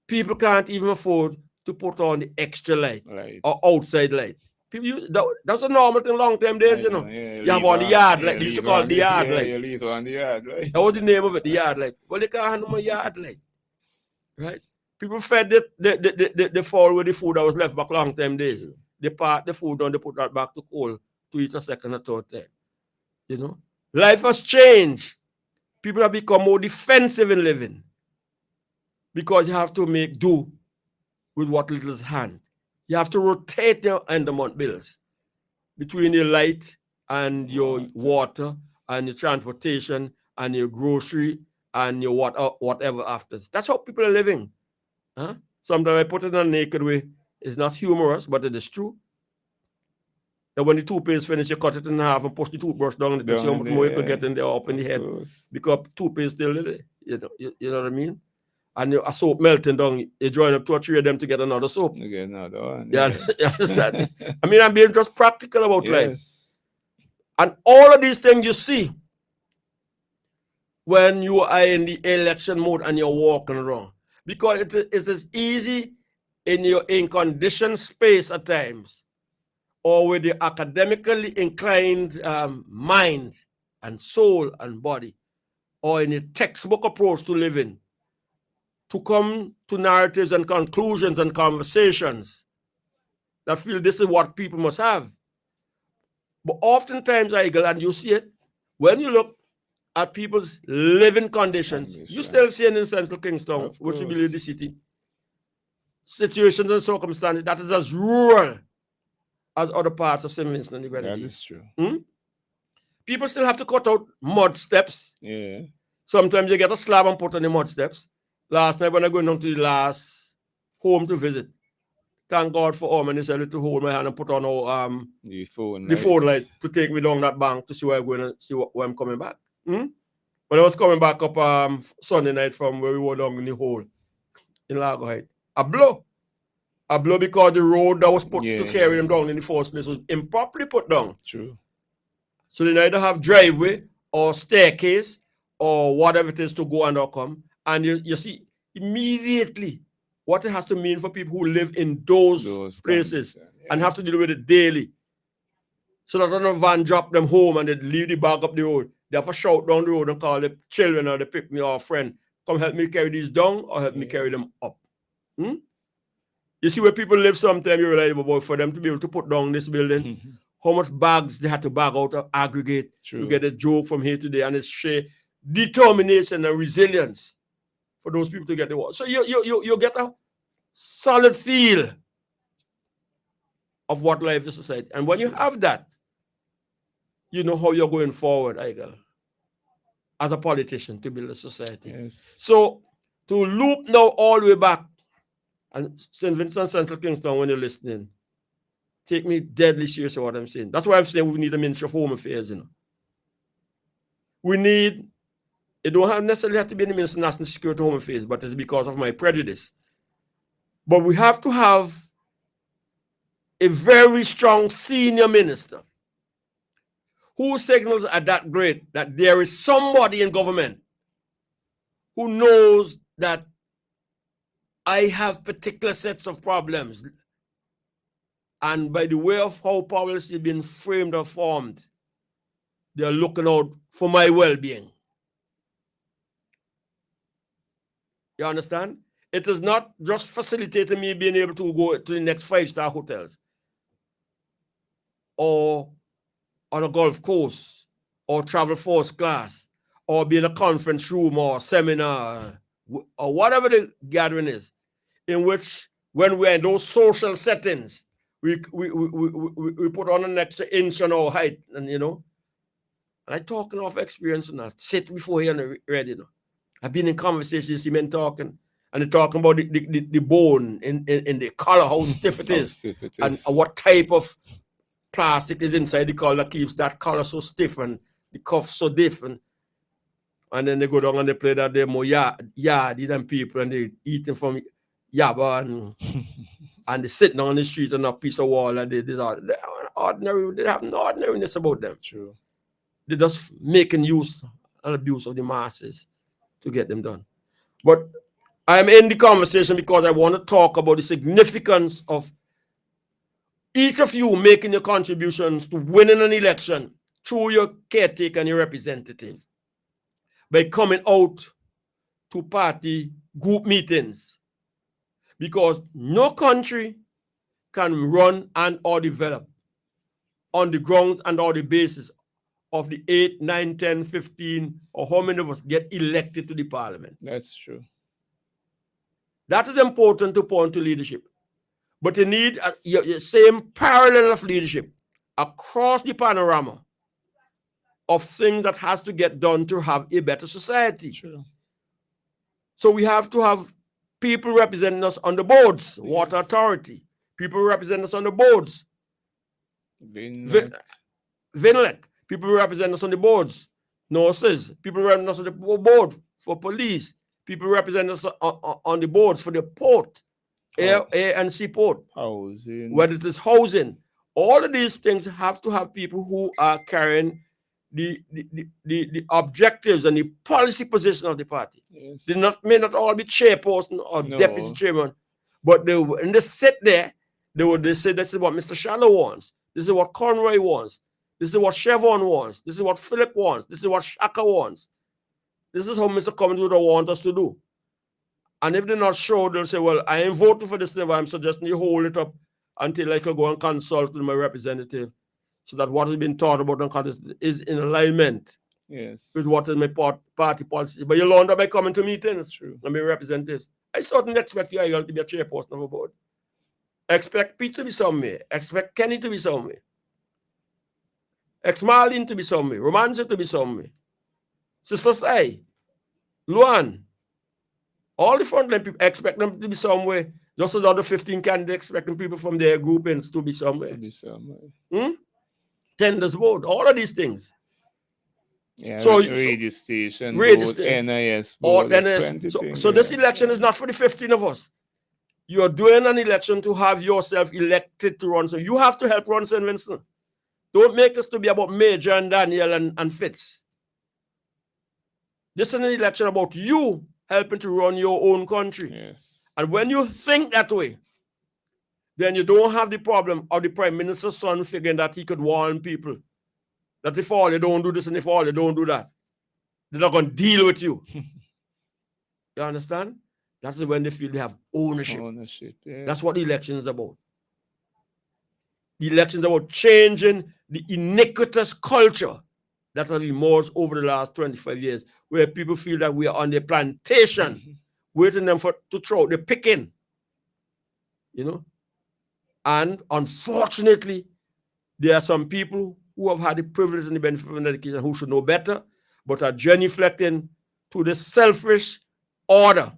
People can't even afford to put on the extra light or outside light. People that's a normal thing long time days, you know. You have on the yard light. They used to call it the yard light. You leave on the yard light. That was the name of it, the yard light. Well, they can't handle my yard light. Right? People fed the fall with the food that was left back long time days. They part the food down, they put that back to cold to eat a second or third time. You know? Life has changed. People have become more defensive in living because you have to make do with what little is hand. You have to rotate your end-of-month bills between your light and your water and your transportation and your grocery and your whatever after. That's how people are living. Huh? Sometimes I put it in a naked way. It's not humorous, but it is true. That when the toothpaste finish, you cut it in half and push the toothbrush down and see how much more you could get in there up in the head. Because toothpaste still there. You know what I mean? And a soap melting down, you join up 2 or 3 of them to get another soap. You get another one. Yeah. You understand? I mean, I'm being just practical about life. And all of these things you see when you are in the election mode and you're walking around. Because it is easy in your conditioned space at times, or with the academically inclined mind and soul and body, or in a textbook approach to living, to come to narratives and conclusions and conversations that feel this is what people must have. But oftentimes, and you see it, when you look at people's living conditions, you still see it in Central Kingston, which is really the city, situations and circumstances that is as rural as other parts of St. Vincent and the Grenadines. That is true. People still have to cut out mud steps. Yeah. Sometimes you get a slab and put on the mud steps. Last night when I went down to the last home to visit, thank God for all men decided to hold my hand and put on the phone light to take me down that bank to see where I'm going and see where I'm coming back. When I was coming back up Sunday night from where we were down in the hole in Lago Heights, I blow because the road that was put to carry them down in the first place was improperly put down. True. So they either have driveway or staircase or whatever it is to go and come. And you see immediately what it has to mean for people who live in those places and have to deal with it daily. So that when a van drop them home and they leave the bag up the road, they have to shout down the road and call the children or the pick me or a friend, come help me carry these down or help me carry them up. You see where people live sometimes, you realize, but for them to be able to put down this building, how much bags they had to bag out of aggregate to get a joke from here to there, and it's sheer determination and resilience for those people to get the water. So you get a solid feel of what life is society. And when you have that, you know how you're going forward, Igel, as a politician to build a society. Yes. So to loop now all the way back, and St. Vincent Central Kingston, when you're listening, take me deadly serious what I'm saying. That's why I'm saying we need a Ministry of Home Affairs, you know. We need, it don't necessarily have to be in the Ministry of National Security Home Affairs, but it's because of my prejudice. But we have to have a very strong senior minister whose signals are that great that there is somebody in government who knows that I have particular sets of problems. And by the way of how policy has been framed or formed, they're looking out for my well-being. You understand? It is not just facilitating me being able to go to the next 5-star hotels or on a golf course or travel first class or be in a conference room or seminar or whatever the gathering is, in which when we're in those social settings, we put on an extra inch on our height, and and I talking of experience and I sit before here and read, I've been in conversations, you see men talking, and they're talking about the bone in the collar, how stiff it is, and what type of plastic is inside the collar that keeps that collar so stiff and the cuff so different. And then they go down and they play that they're more yardy than people, and they eating from yaba and they sitting on the street on a piece of wall, and they're ordinary. They have no ordinariness about them. True. They're just making use and abuse of the masses to get them done. But I'm in the conversation because I want to talk about the significance of each of you making your contributions to winning an election through your caretaker and your representative by coming out to party group meetings, because no country can run and or develop on the grounds and or the basis of the 8, 9, 10, 15, or how many of us get elected to the parliament. That's true. That is important to point to leadership. But you need your same parallel of leadership across the panorama of things that has to get done to have a better society. True. So we have to have people representing us on the boards, yes. Water Authority, people representing us on the boards, VINLEC, people representing us on the boards, nurses, people representing us on the board for police, people representing us on the boards for the port, air and seaport, housing, whether it is housing. All of these things have to have people who are carrying the objectives and the policy position of the party. Yes. They may not all be chairperson or deputy chairman, but when they sit there, they say this is what Mr. Shallow wants, this is what Conroy wants, this is what Chevron wants, this is what Philip wants, this is what Shaka wants. This is how Mr. Cummins would want us to do. And if they're not sure, they'll say, well, I ain't voting for this thing, but I'm suggesting you hold it up until I can go and consult with my representative, so that what has been taught about is in alignment, yes, with what is my party policy. But you learn that by coming to meetings. True. And be representatives. I certainly expect you to be a chairperson of a board. Expect Pete to be somewhere. Expect Kenny to be somewhere. Expect Marlene to be somewhere. Romanza to be somewhere. Sister Sai, Luan, all the frontline people, expect them to be somewhere. Just as the other 15 candidates expecting people from their groupings to be somewhere. Tenders vote, all of these things. Yeah, so radio station, vote, NIS, vote, so this election is not for the 15 of us. You're doing an election to have yourself elected to run. So you have to help run St. Vincent. Don't make this to be about Major and Daniel and Fitz. This is an election about you helping to run your own country. Yes. And when you think that way, then you don't have the problem of the Prime Minister's son figuring that he could warn people that if all you don't do this and if all you don't do that, they're not going to deal with you. You understand? That's when they feel they have ownership. Yeah. That's what the election is about. The election is about changing the iniquitous culture that has emerged over the last 25 years, where people feel that we are on the plantation, waiting them to throw the picking, And unfortunately, there are some people who have had the privilege and the benefit of education who should know better, but are genuflecting to the selfish order,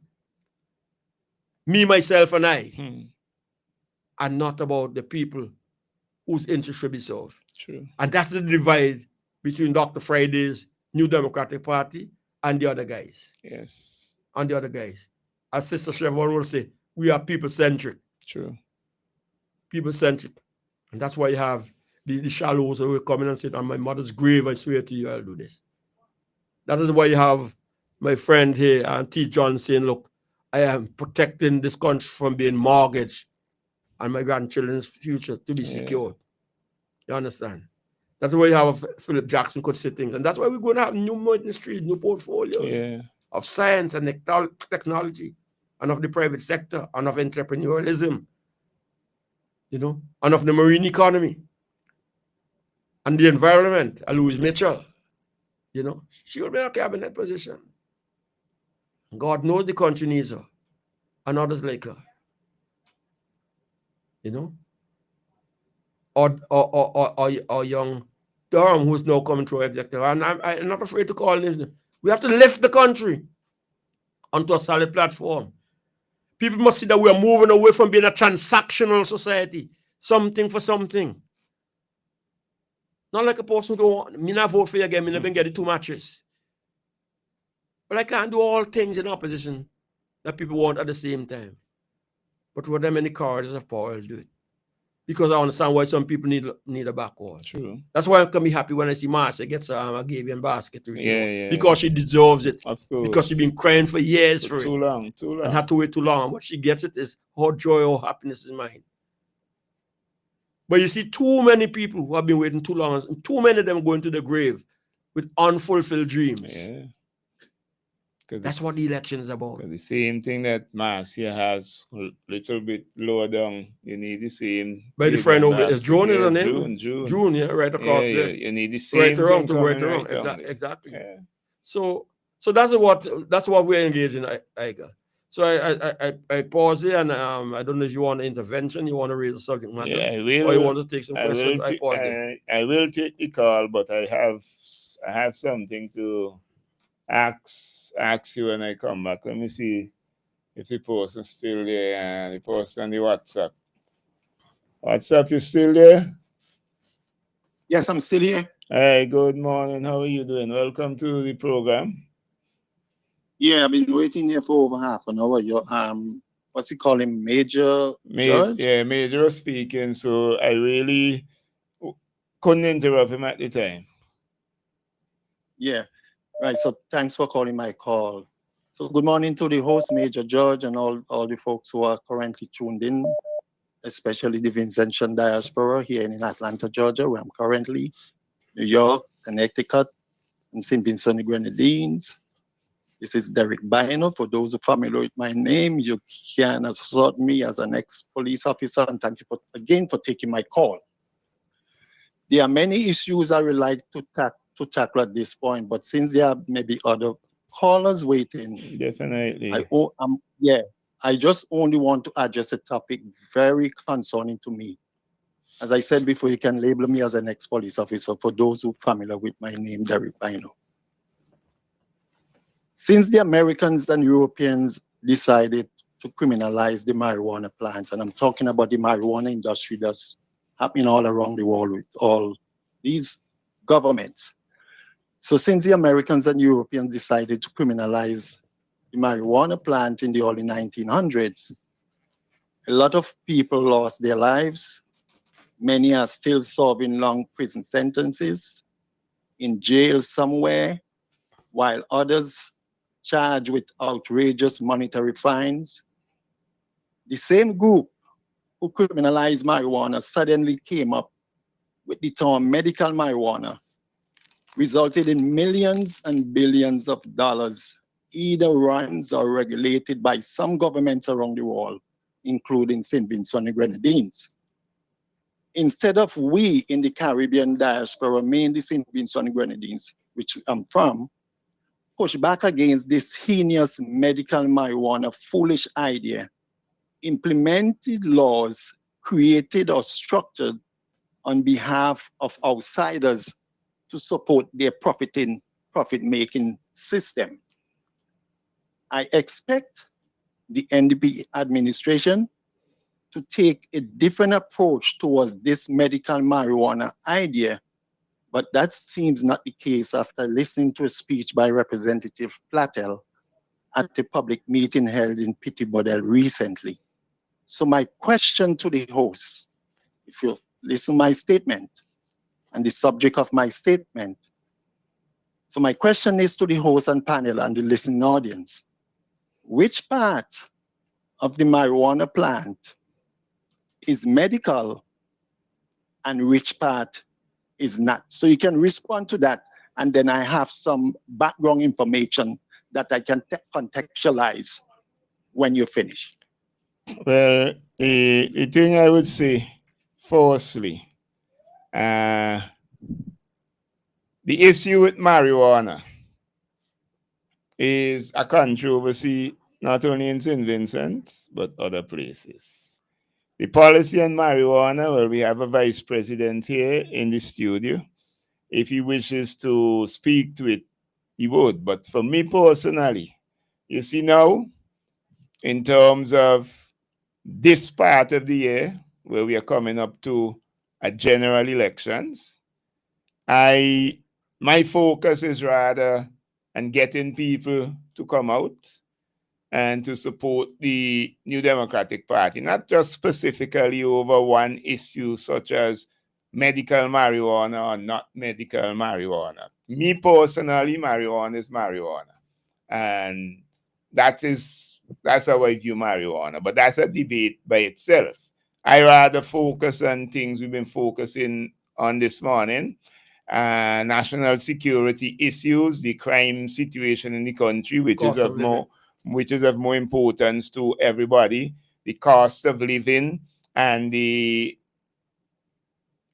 me, myself, and I, and not about the people whose interests should be served. True. And that's the divide between Dr. Friday's New Democratic Party and the other guys. Yes. And the other guys. As Sister Chevron will say, we are people-centric. True. People-centric. And that's why you have the shallows who will come in and say, on my mother's grave, I swear to you, I'll do this. That is why you have my friend here, T. John, saying, look, I am protecting this country from being mortgaged and my grandchildren's future to be secured. You understand? That's why you have Philip Jackson could say things. And that's why we're going to have new ministries, new portfolios of science and technology and of the private sector and of entrepreneurialism, you know, and of the marine economy and the environment. Louise Mitchell, you know, she will be in a cabinet position. God knows the country needs her and others like her, you know, or young Durham, who's now coming through executive. And I'm not afraid to call names. We have to lift the country onto a solid platform. People must see that we are moving away from being a transactional society, something for something. Not like a person who want me not vote for you again, me not get the 2 matches. But I can't do all things in opposition that people want at the same time. But with them many cards of power, I'll do it. Because I understand why some people need a backward. True. That's why I can be happy when I see Marcia gets a Gabian basket. Because she deserves it. Of course. Because she's been crying for years for it. Too long. And had to wait too long. What she gets it is her joy or happiness is mine. But you see too many people who have been waiting too long, and too many of them going to the grave with unfulfilled dreams. Yeah. That's what the election is about. The same thing that Marcia has a little bit lower down. You need the same. By the friend over is June, is her name? June, yeah, right across there. You need the same. Right around. Exactly. Yeah. So that's what we're engaged in, Iga. So I pause here, and I don't know if you want an intervention, you want to raise a subject matter, I will, or you want to take some questions. I will take the call, but I have something to ask you when I come back. Let me see if the person's still there. The person on the WhatsApp. WhatsApp, you still there? Yes, I'm still here. Hey, good morning. How are you doing? Welcome to the program. Yeah, I've been waiting here for over half an hour. What's he calling? Major Judge? Yeah, Major speaking. So I really couldn't interrupt him at the time. Yeah. Right, so thanks for calling my call. So good morning to the host, Major Judge, and all the folks who are currently tuned in, especially the Vincentian diaspora here in Atlanta, Georgia, where I'm currently, New York, Connecticut, and St. Vincent and the Grenadines. This is Derek Bino. For those who are familiar with my name, you can assert me as an ex-police officer, and thank you again for taking my call. There are many issues I would like to tackle at this point, but since there are maybe other callers waiting, definitely. I just only want to address a topic very concerning to me. As I said before, you can label me as an ex-police officer for those who are familiar with my name, Derek Bino. Since the Americans and Europeans decided to criminalize the marijuana plant, and I'm talking about the marijuana industry that's happening all around the world with all these governments. So since the Americans and Europeans decided to criminalize the marijuana plant in the early 1900s, a lot of people lost their lives. Many are still serving long prison sentences in jail somewhere, while others charged with outrageous monetary fines. The same group who criminalized marijuana suddenly came up with the term medical marijuana, resulted in millions and billions of dollars, either run or regulated by some governments around the world, including St. Vincent and the Grenadines. Instead of we in the Caribbean diaspora, mainly St. Vincent and the Grenadines, which I'm from, push back against this heinous medical marijuana foolish idea, implemented laws created or structured on behalf of outsiders to support their profit-making system. I expect the NDP administration to take a different approach towards this medical marijuana idea, but that seems not the case after listening to a speech by Representative Plattel at a public meeting held in Pittibodel recently. So my question to the host, if you listen to my statement and the subject of my statement, so my question is to the host and panel and the listening audience, which part of the marijuana plant is medical and which part is not? So you can respond to that, and then I have some background information that I can contextualize when you finish. Well, the thing I would say, firstly, the issue with marijuana is a controversy not only in St. Vincent, but other places. The policy on marijuana, well, we have a vice president here in the studio. If he wishes to speak to it, he would. But for me personally, you see now, in terms of this part of the year, where we are coming up to a general elections, my focus is rather on getting people to come out and to support the New Democratic Party, not just specifically over one issue such as medical marijuana or not medical marijuana. Me personally, marijuana is marijuana. And that's how I view marijuana. But that's a debate by itself. I rather focus on things we've been focusing on this morning. National security issues, the crime situation in the country, which is of more importance to everybody, the cost of living, and the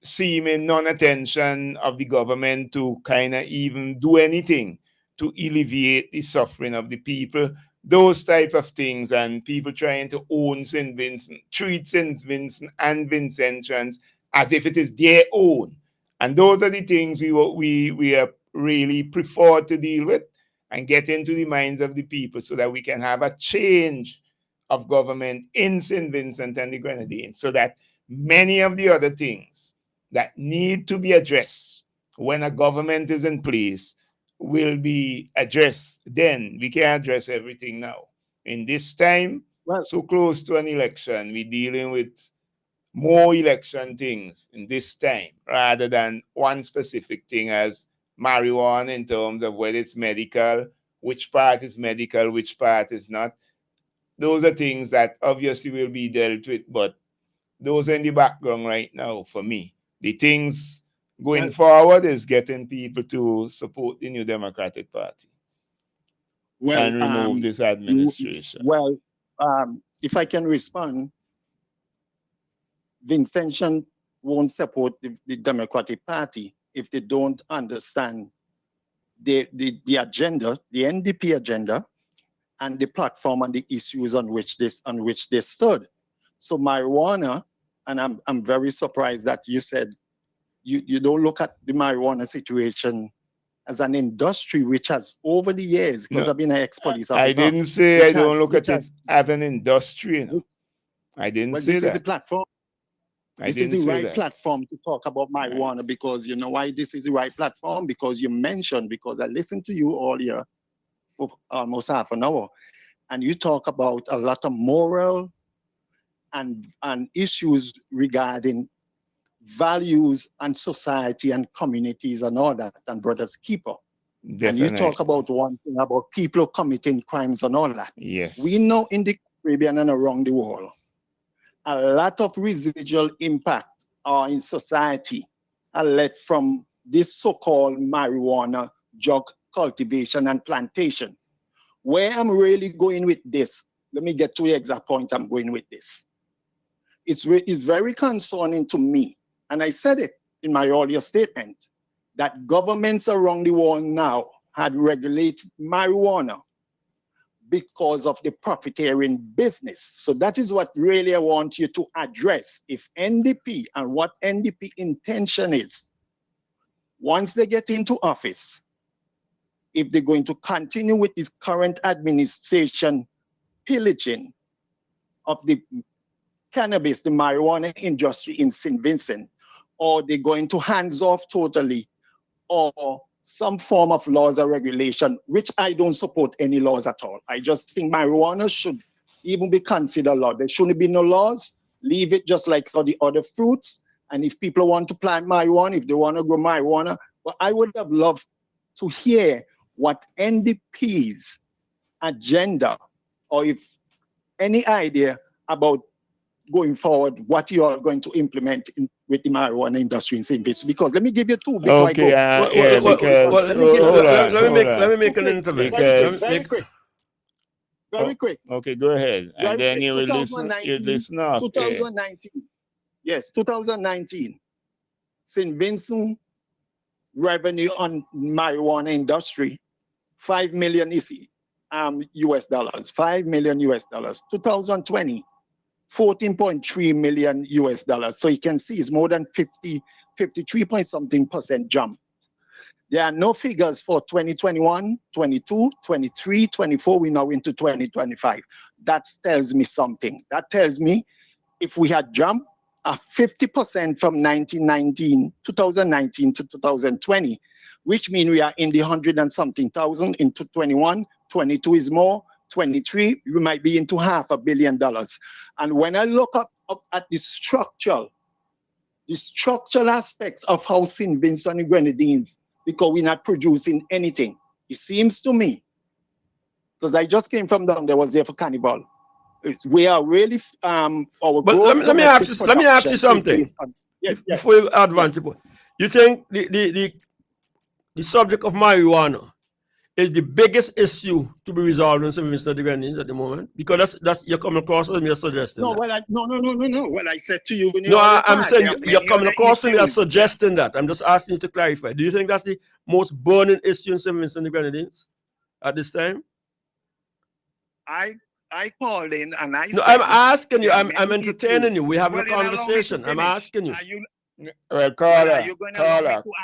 seeming non-attention of the government to kind of even do anything to alleviate the suffering of the people, those type of things, and people trying to own St. Vincent, treat St. Vincent and Vincentians as if it is their own. And those are the things we are really prefer to deal with and get into the minds of the people so that we can have a change of government in St. Vincent and the Grenadines, so that many of the other things that need to be addressed when a government is in place will be addressed. Then we can address everything now. In this time, so close to an election, we're dealing with more election things in this time rather than one specific thing as marijuana in terms of whether it's medical, which part is medical, which part is not. Those are things that obviously will be dealt with, but those are in the background right now for me. The things going forward is getting people to support the New Democratic Party and remove this administration. If I can respond, Vincentian won't support the Democratic Party if they don't understand the agenda, the NDP agenda, and the platform and the issues on which they stood. So marijuana, and I'm very surprised that you said you don't look at the marijuana situation as an industry which has over the years, because I've been an ex-police officer. I didn't say I don't look at it as an industry. You know? I didn't say that. This is the platform. This is the right platform to talk about marijuana, because you know why this is the right platform? Because you mentioned, because I listened to you earlier for almost half an hour, and you talk about a lot of moral and issues regarding values and society and communities and all that, and brothers keeper. Definitely. And you talk about one thing about people committing crimes and all that. Yes. We know in the Caribbean and around the world, a lot of residual impact in society are led from this so-called marijuana drug cultivation and plantation. Where I'm really going with this, let me get to the exact point I'm going with this. It's very concerning to me, and I said it in my earlier statement, that governments around the world now had regulated marijuana because of the profiteering business. So that is what really I want you to address. If NDP and what NDP intention is, once they get into office, if they're going to continue with this current administration pillaging of the cannabis, the marijuana industry in St. Vincent, or they're going to hands off totally, or some form of laws or regulation, which I don't support any laws at all. I just think marijuana should even be considered law. There shouldn't be no laws. Leave it just like all the other fruits. And if people want to plant marijuana, if they want to grow marijuana, but I would have loved to hear what NDP's agenda, or if any idea about going forward, what you are going to implement with the marijuana industry in St. Vincent. Because let me give you two before I go. Let me make an intervention. Very quick. Okay, go ahead. And then you will listen. You listen off. 2019. Yes, 2019. St. Vincent revenue on marijuana industry, $5 million US dollars. $5 million US dollars. 2020. 14.3 million US dollars. So you can see it's more than 53 point something % jump. There are no figures for 2021, 22, 23, 24. We're now into 2025. That tells me something. That tells me if we had jumped 50% from 2019 to 2020, which means we are in the 100 and something thousand into 21, 22 is more. 23, we might be into $500 million. And when I look up at the structural aspects of how St. Vincent and Grenadines, because we're not producing anything, it seems to me, because I just came from down there, was there for Carnival. We are really our. But let me ask you something. Before you advance, you think the subject of marijuana is the biggest issue to be resolved in St. Vincent and the Grenadines at the moment? Because that's you're coming across as me as suggesting. No, well, no. Well, I said to you. I'm saying you're coming across to me as suggesting that. I'm just asking you to clarify. Do you think that's the most burning issue in St. Vincent and the Grenadines at this time? I called in and I. No, I'm asking you. I'm entertaining you. We're having a conversation. I'm asking you. Well, caller,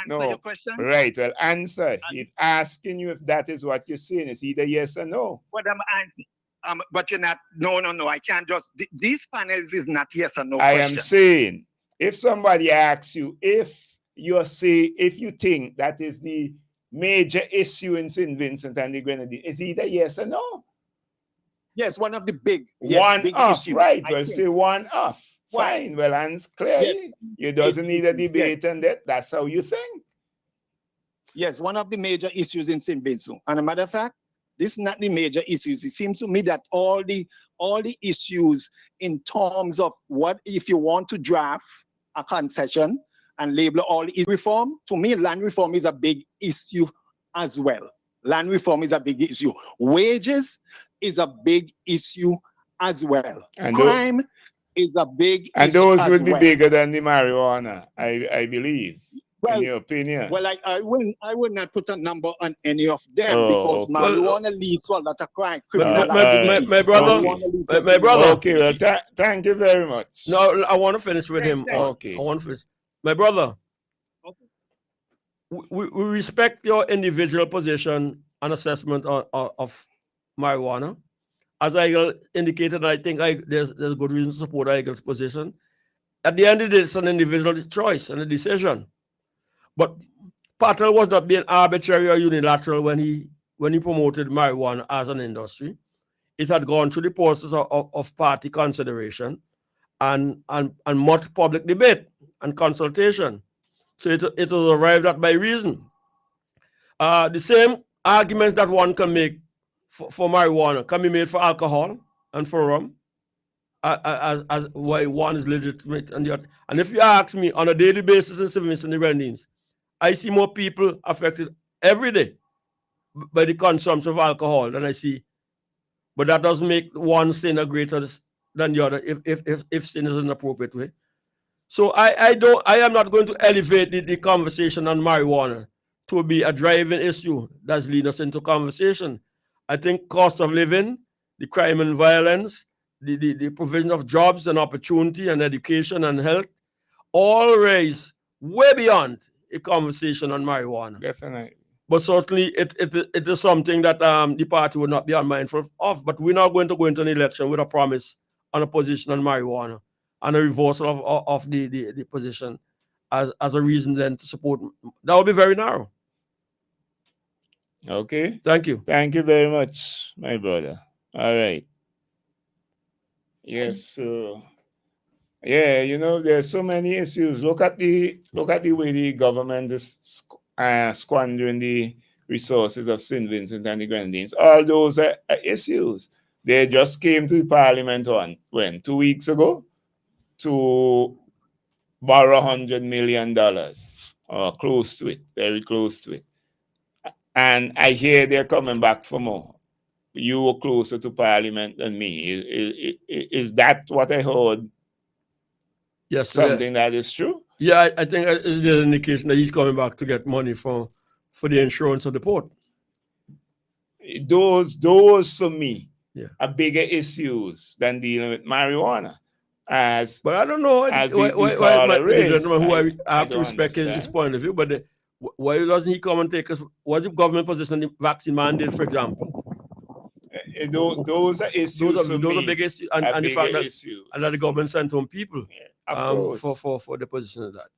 no. Your question? Right, well, answer. He's asking you if that is what you're saying. It's either yes or no. What I'm answering. But you're not, no, I can't just, these panels is not yes or no I question. am saying, if somebody asks you, if you think that is the major issue in St. Vincent and the Grenadines, it's either yes or no. Yes, one of the big issues. Right, well, think. Say one off. Fine, well, and clearly, yes. You doesn't need a debate and that's how you think. Yes, one of the major issues in St. Vincent. And a matter of fact, this is not the major issues. It seems to me that all the issues in terms of what if you want to draft a concession and label all the reform, to me, land reform is a big issue as well. Land reform is a big issue. Wages is a big issue as well. And crime is a big and issue those as would be well. bigger than the marijuana, I believe. Well, in your opinion. Well, I would not put a number on any of them because marijuana leads to a lot of crime. My brother. Okay, well, thank you very much. No, I want to finish with him. Okay, I want to finish. My brother. Okay. We respect your individual position and assessment of marijuana. As Eigel indicated, I think there's good reason to support Eigel's position. At the end of the day, it's an individual choice and a decision. But Patel was not being arbitrary or unilateral when he promoted marijuana as an industry. It had gone through the process of party consideration and much public debate and consultation. So it was arrived at by reason. The same arguments that one can make for marijuana can be made for alcohol and for rum, as why one is legitimate and the other. And if you ask me, on a daily basis in St. Vincent and the Grenadines, I see more people affected every day by the consumption of alcohol than I see. But that doesn't make one sin a greater than the other if sin is an appropriate way. So I am not going to elevate the conversation on marijuana to be a driving issue that's leading us into conversation. I think cost of living, the crime and violence, the provision of jobs and opportunity and education and health all raise way beyond a conversation on marijuana. Definitely. But certainly it is something that the party would not be unmindful of. But we're not going to go into an election with a promise on a position on marijuana and a reversal of the position as a reason then to support. That would be very narrow. Okay. Thank you. Thank you very much, my brother. All right. Yes. So, yeah, you know, there's so many issues. Look at the way the government is squandering the resources of St. Vincent and the Grenadines. All those are issues. They just came to the Parliament on 2 weeks ago to borrow $100 million or close to it, very close to it. And I hear they're coming back for more. You were closer to Parliament than me. Is that what I heard? Yes, something that is true? Yeah, I think there's an indication that he's coming back to get money for the insurance of the port. Those for me are bigger issues than dealing with marijuana. But I don't know as why the gentleman who I have to respect his point of view, but why doesn't he come and take us? What's the government position on the vaccine mandate, for example? Those are issues. Those are big issues, and the fact that the government sent home people for the position of that.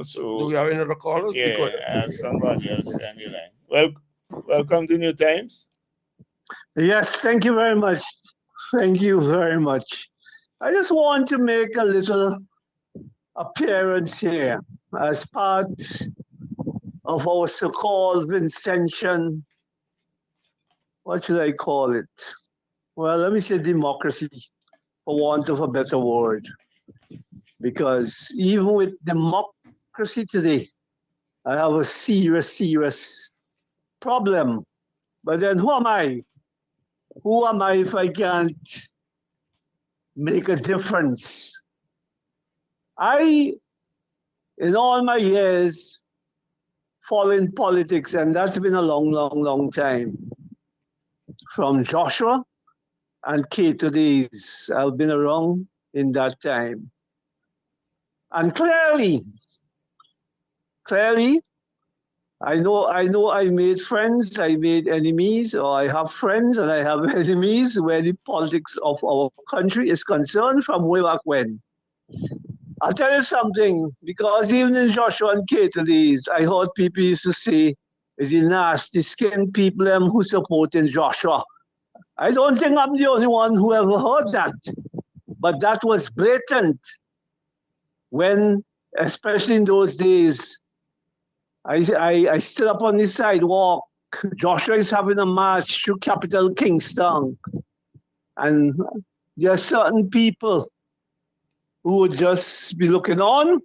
So do we have another caller? Yeah, I have somebody else on the line. Well, welcome to New Times. Yes, thank you very much. Thank you very much. I just want to make a little appearance here as part of our so-called Vincentian, what should I call it? Well, let me say democracy, for want of a better word. Because even with democracy today, I have a serious problem. But then who am I? Who am I if I can't make a difference? In all my years, following politics, and that's been a long time. From Joshua and Cato days, I've been around in that time. And clearly, I know I made friends, I made enemies, or I have friends and I have enemies where the politics of our country is concerned from way back when. I'll tell you something, because even in Joshua and Cato days, I heard people used to say, is the nasty skinned people who supporting Joshua. I don't think I'm the only one who ever heard that. But that was blatant when, especially in those days, I stood up on the sidewalk. Joshua is having a march through capital Kingston. And there are certain people who would just be looking on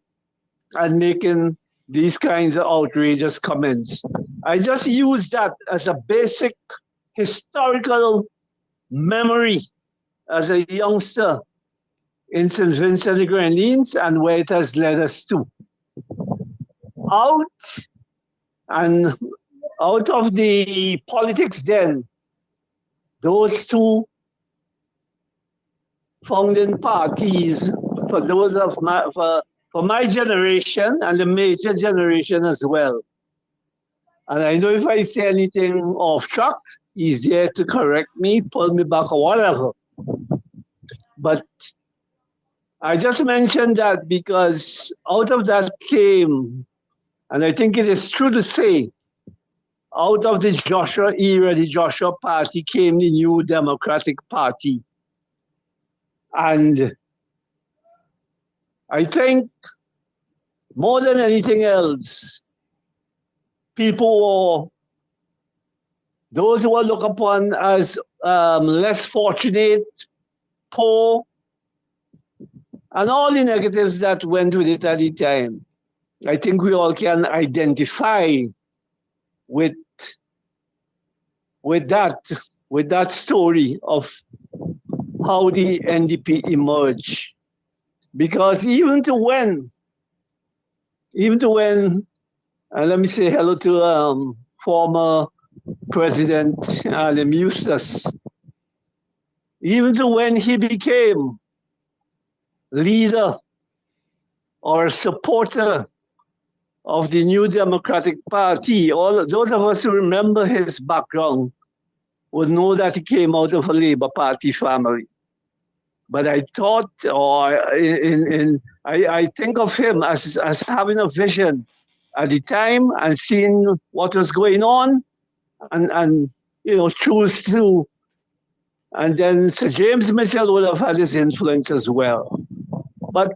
and making these kinds of outrageous comments. I just use that as a basic historical memory as a youngster in St. Vincent and the Grenadines and where it has led us to. Out of the politics then, those two founding parties, for those of for my generation and the major generation as well. And I know if I say anything off track, he's there to correct me, pull me back or whatever. But I just mentioned that because out of that came, and I think it is true to say, out of the Joshua era, the Joshua Party came the New Democratic Party. And I think more than anything else, people, those who are looked upon as less fortunate, poor, and all the negatives that went with it at the time, I think we all can identify with that story of how the NDP emerged. Because even to when, and let me say hello to former President Adam Eustace, even to when he became leader or supporter of the New Democratic Party, all those of us who remember his background would know that he came out of a Labour Party family. But I thought, I think of him as having a vision at the time and seeing what was going on and choose to. And then Sir James Mitchell would have had his influence as well. But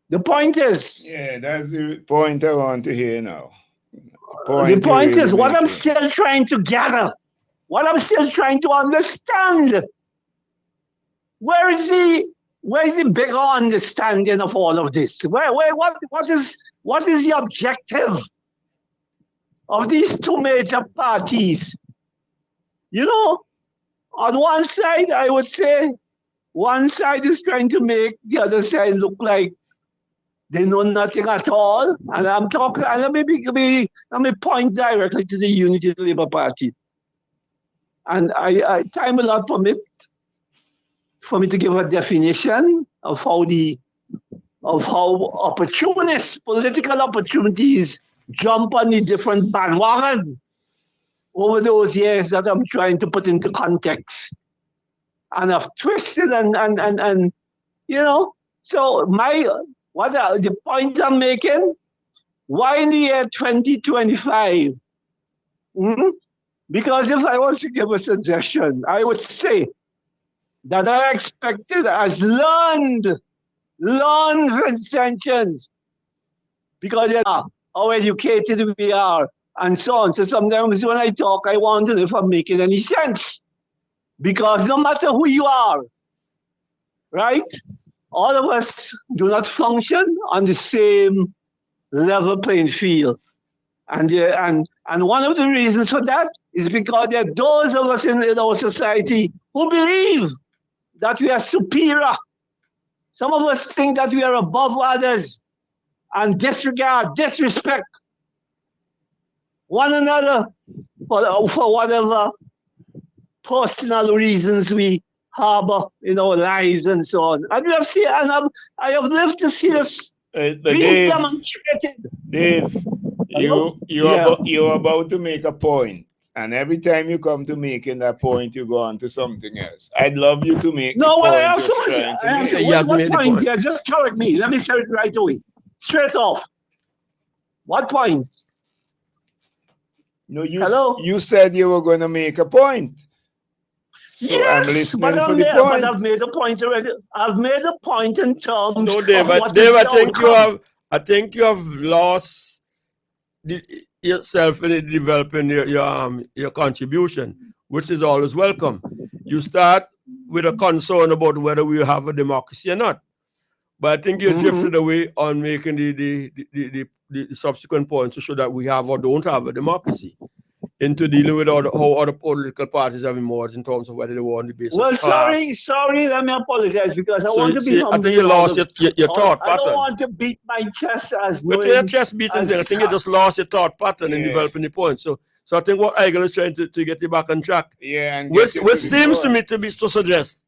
the point is... Yeah, that's the point I want to hear now. The point is, what I'm still trying to gather, what I'm still trying to understand, where is the bigger understanding of all of this? What is the objective of these two major parties? On one side, I would say, one side is trying to make the other side look like they know nothing at all. And I'm talking, and let me point directly to the Unity Labour Party. And I time will not permit for me to give a definition of how opportunists, political opportunities, jump on the different bandwagon over those years that I'm trying to put into context. And I've twisted and so the point I'm making, why in the year 2025? Because if I was to give a suggestion, I would say that I expected as learned Vincentians, because how educated we are, and so on. So sometimes when I talk, I wonder if I'm making any sense. Because no matter who you are, right? All of us do not function on the same level playing field. And one of the reasons for that is because there are those of us in our society who believe that we are superior. Some of us think that we are above others and disrespect one another for whatever personal reasons we harbor in our lives and so on. And we have seen, and I have lived to see this being demonstrated. Dave, you're about to make a point, and every time you come to making that point, you go on to something else. I'd love you to make the point What point? Yeah, just correct me. Let me say it right away. Straight off. What point? No, you said you were going to make a point. So yes, I'm listening for the point. But I've made a point already. I've made a point in terms No, Dave, of Dave, I think you have lost yourself in developing your contribution, which is always welcome. You start with a concern about whether we have a democracy or not. But I think you drifted away on making the subsequent points to show that we have or don't have a democracy, into dealing with how other political parties have emerged in terms of whether they were on the basis of class. Sorry, let me apologize because I want to be humble. I think you lost your thought pattern. I don't want to beat my chest as knowing... But your chest beating thing, I think you just lost your thought pattern in developing the point. So I think what Eigel is trying to get you back on track. Yeah, and which seems to me to suggest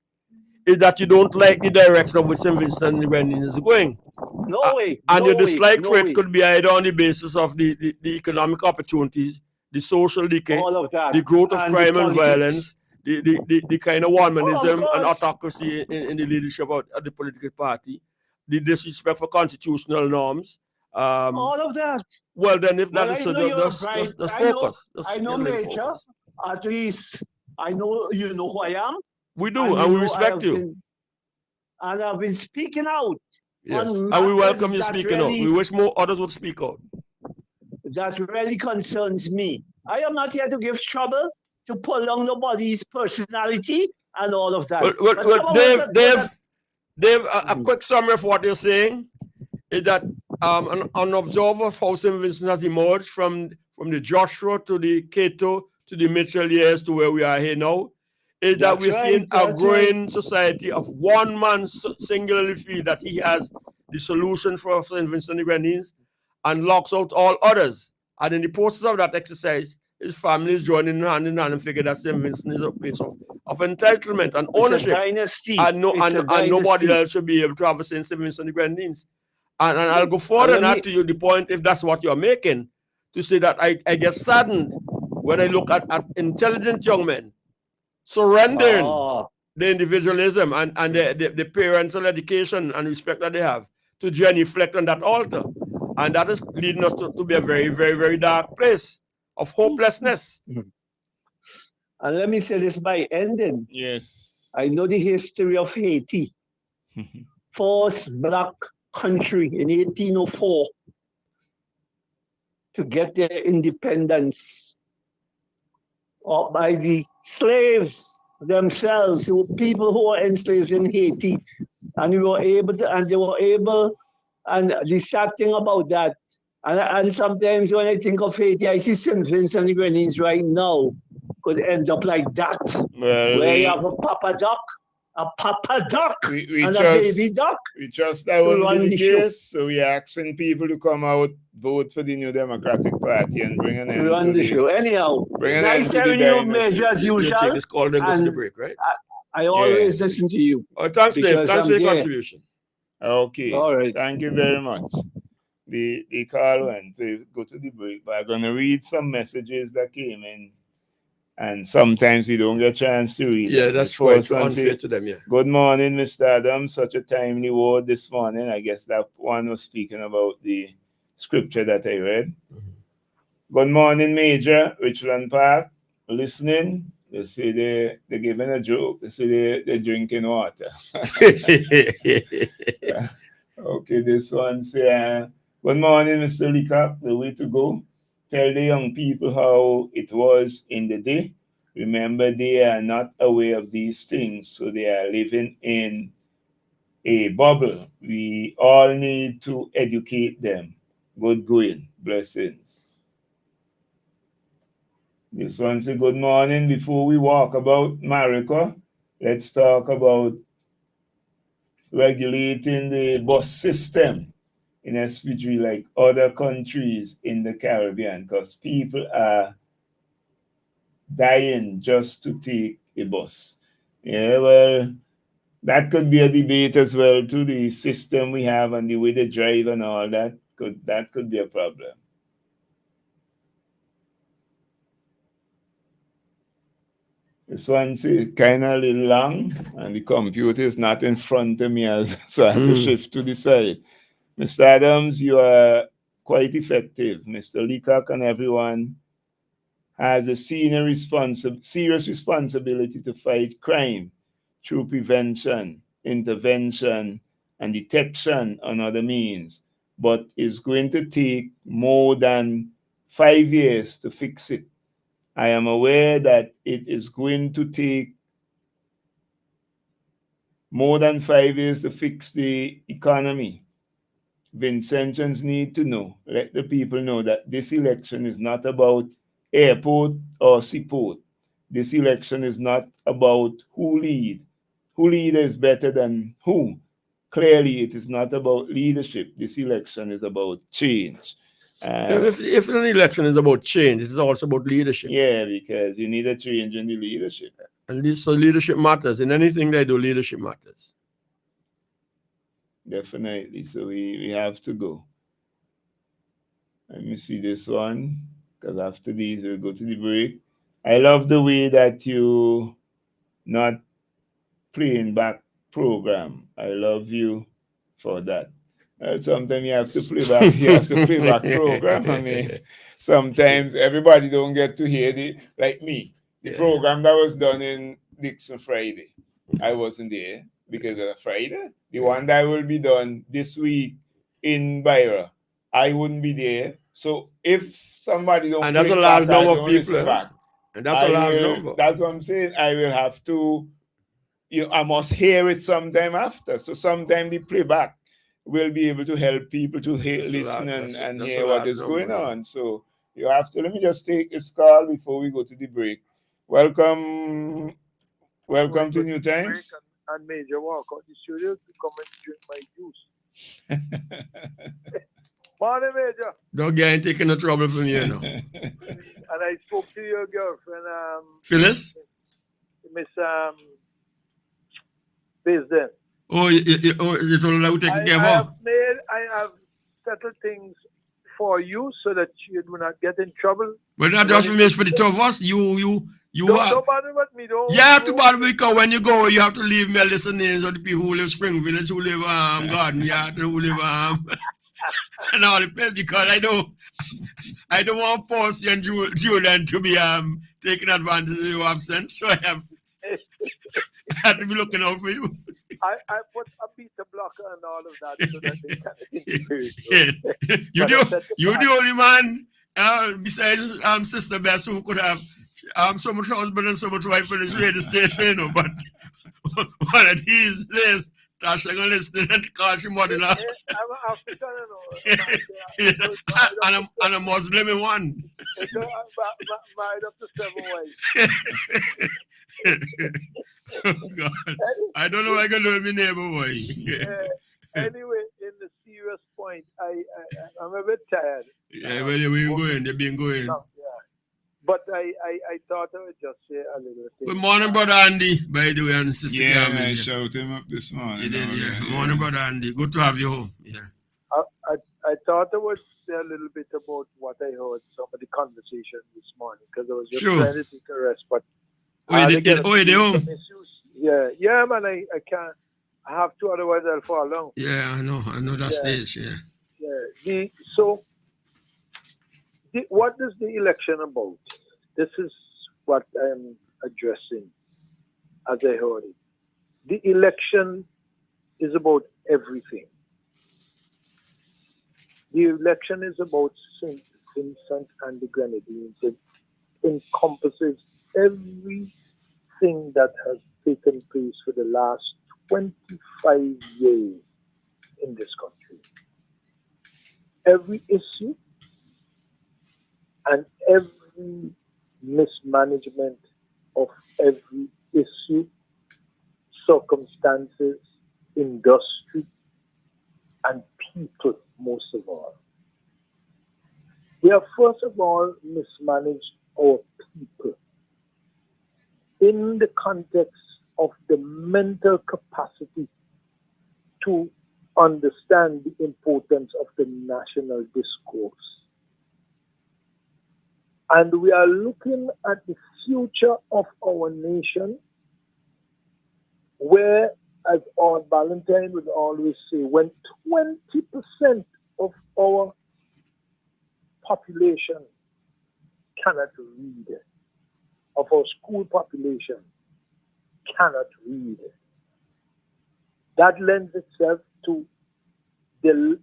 is that you don't like the direction of which St. Vincent and the Grenadines is going. No way. And your dislike for it could be either on the basis of the economic opportunities, the social decay, the growth of crime and violence, the kind of one-manism and autocracy in the leadership of the political party, the disrespect for constitutional norms. All of that. Well, then if that is so, just focus. I know, Major. At least I know you know who I am. We do, and we respect you. And I've been speaking out. Yes, and we welcome you speaking out. We wish more others would speak out. That really concerns me. I am not here to give trouble, to pull down nobody's personality and all of that. Dave, a quick summary of what you're saying is that an observer of how St. Vincent has emerged from the Joshua to the Cato to the Mitchell years to where we are here now, is that we're seeing a growing society of one man singularly feel that he has the solution for St. Vincent and the Grenadines and locks out all others. And in the process of that exercise, his family is joining hand in hand and figure that St. Vincent is a place of entitlement and ownership. And nobody else should be able to have a St. Vincent and the Grenadines. And I'll go further and add to you the point, if that's what you're making, to say that I get saddened when I look at intelligent young men surrendering the individualism and the parental education and respect that they have to genuflect on that altar. And that is leading us to be a very, very, very dark place. of hopelessness. And let me say this by ending. Yes. I know the history of Haiti. First black country in 1804 to get their independence by the slaves themselves, people who were enslaved in Haiti. And they were able, and the sad thing about that, and sometimes when I think of Haiti, I see St. Vincent and the Grenadines right now could end up like that, where you have a papa duck, and a baby duck. We trust that won't run be the the show. case, so we're asking people to come out, vote for the New Democratic Party and bring an end Run to the show. Anyhow, nice telling you, Major, as You usual. take this call, then go to the and break, right? I always listen to you. Oh, thanks, Dave. because Thanks I'm for your there. contribution. Okay. All right. Thank you very much. The call went to go to the break, but I'm going to read some messages that came in. And sometimes we don't get a chance to read Yeah, them. that's This quite first one unfair say, to them, yeah. Good morning, Mr. Adams. Such a timely word this morning. I guess that one was speaking about the scripture that I read. Good morning, Major. Richland Park. Listening. They say they're giving a joke. They say they're drinking water. Okay, this one say, good morning, Mr. Leacock. The way to go. Tell the young people how it was in the day. Remember, they are not aware of these things, so they are living in a bubble. We all need to educate them. Good going. Blessings. This one say, good morning. Before we walk about America, let's talk about regulating the bus system in SPG like other countries in the Caribbean, because people are dying just to take a bus. Yeah, well, that could be a debate as well to the system we have and the way they drive and all that. That could be a problem. This one's kind of a little long, and the computer is not in front of me, so I have to shift to the side. Mr. Adams, you are quite effective. Mr. Leacock and everyone has a serious responsibility to fight crime through prevention, intervention, and detection on other means, but it's going to take more than 5 years to fix it. I am aware that it is going to take more than 5 years to fix the economy. Vincentians need to know, let the people know that this election is not about airport or seaport. This election is not about who lead. Who leader is better than who. Clearly, it is not about leadership. This election is about change. If an election is about change, it is also about leadership. Yeah, because you need a change in the leadership. And so leadership matters. In anything they do, leadership matters. Definitely. So we have to go. Let me see this one, because after these, we'll go to the break. I love the way that you not playing back program. I love you for that. Sometimes you have to play back. You have to play back program. I mean, sometimes everybody don't get to hear like me. The program that was done in Dixon Friday, I wasn't there because of Friday. The one that will be done this week in Byra, I wouldn't be there. So if somebody don't, and that's a large number of people, back, and that's a large number. That's what I'm saying. I will have to. I must hear it sometime after. So sometime the playback will be able to help people to listen and hear what is going on. So you have to. Let me just take this call before we go to the break. Welcome to New Times. And Major walk out the studio to come and drink my juice. Morning, Major. Don't get taking no trouble from you, know. And I spoke to your girlfriend, Phyllis? Miss Bisden. Oh, you told her that we take care of her? I have settled things for you so that you do not get in trouble. But not just for the two of us. You don't bother with me, don't. You have to bother me because when you go, you have to leave me a list of names of the people who live Springville, who live Garden Yard, who live and all the place, because I don't want Percy and Julian to be taking advantage of your absence, so I have to be looking out for you. I put a beta blocker and all of that so that they can integrate. You're the only man besides Sister Bess who could have so much husband and so much wife for this radio station, you know, but one of these days, Tasha gonna listen and call she mother-in-law. I'm African, you know. And a Muslim in one. Married up to 7 wives. Oh God. I don't know what I can do with my neighbor boy. Anyway, in the serious point, I'm a bit tired. Yeah, well, they've been going. Yeah. But I thought I would just say a little thing. Good morning, Brother Andy, by the way, and Sister Carmen. I shouted him up this morning. You did, yeah. Morning, Brother Andy. Good to have you home. Yeah. I thought I would say a little bit about what I heard, some of the conversation this morning, because I was just trying to take a rest. But you did home? Yeah, man, I can't. I have to, otherwise I'll fall down. Yeah, I know that stage, Yeah. What is the election about? This is what I'm addressing as I heard it. The election is about everything. The election is about St. Vincent and the Grenadines. It encompasses everything that has taken place for the last 25 years in this country. Every issue and every mismanagement of every issue, circumstances, industry, and people, most of all. We have first of all mismanaged our people in the context of the mental capacity to understand the importance of the national discourse. And we are looking at the future of our nation, where, as our Valentine would always say, when 20% of our population cannot read, of our school population cannot read, that lends itself to the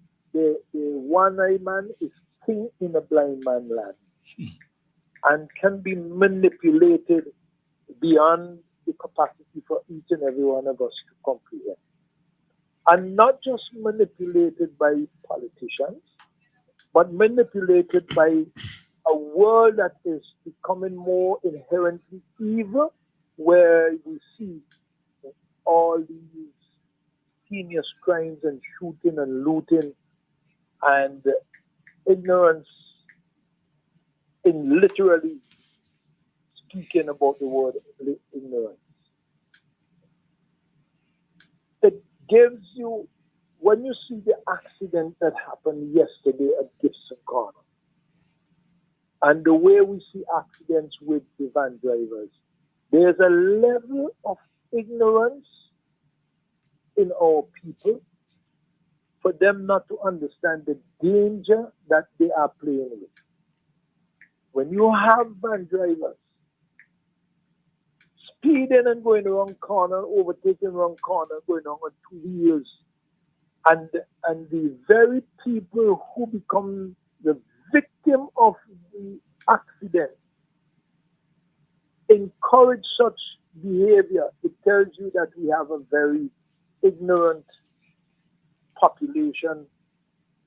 one-eyed man is king in a blind man land, and can be manipulated beyond the capacity for each and every one of us to comprehend. And not just manipulated by politicians, but manipulated by a world that is becoming more inherently evil, where we see all these heinous crimes and shooting and looting and ignorance, in literally speaking about the word ignorance. It gives you, when you see the accident that happened yesterday at Gibson Corner, and the way we see accidents with the van drivers, there's a level of ignorance in our people for them not to understand the danger that they are playing with. When you have van drivers speeding and going around corner, overtaking wrong corner, going on 2 wheels, and the very people who become the victim of the accident encourage such behavior, it tells you that we have a very ignorant population,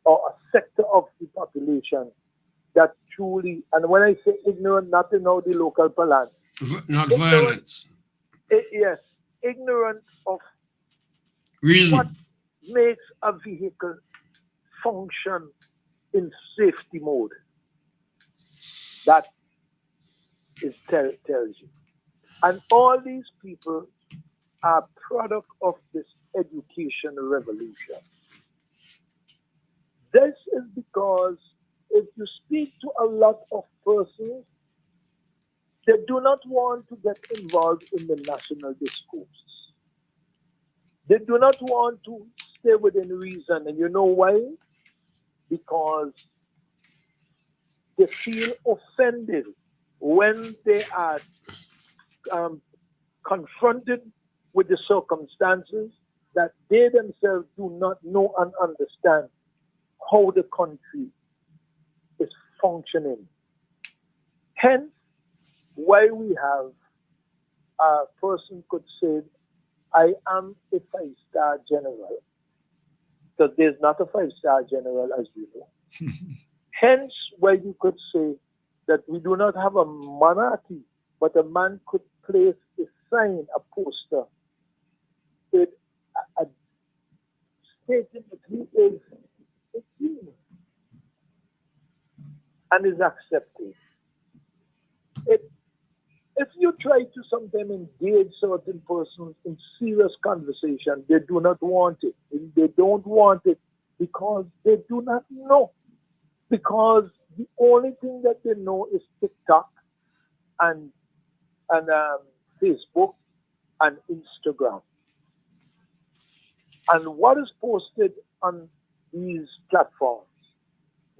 or a sector of the population that truly, and when I say ignorant, not in all the local parlance. Not violence. Yes, ignorant of reason. What makes a vehicle function in safety mode. That is tells you. And all these people are product of this education revolution. This is because if you speak to a lot of persons, they do not want to get involved in the national discourse. They do not want to stay within reason. And you know why? Because they feel offended when they are confronted with the circumstances that they themselves do not know and understand how the country is functioning. Hence, why we have a person could say, I am a 5-star general, because there's not a 5-star general, as you know. Hence, why you could say that we do not have a monarchy, but a man could place a sign, a poster, with a stating that he is a king and is accepted. If you try to sometimes engage certain persons in serious conversation, they do not want it. They don't want it because they do not know. Because the only thing that they know is TikTok and Facebook and Instagram. And what is posted on these platforms,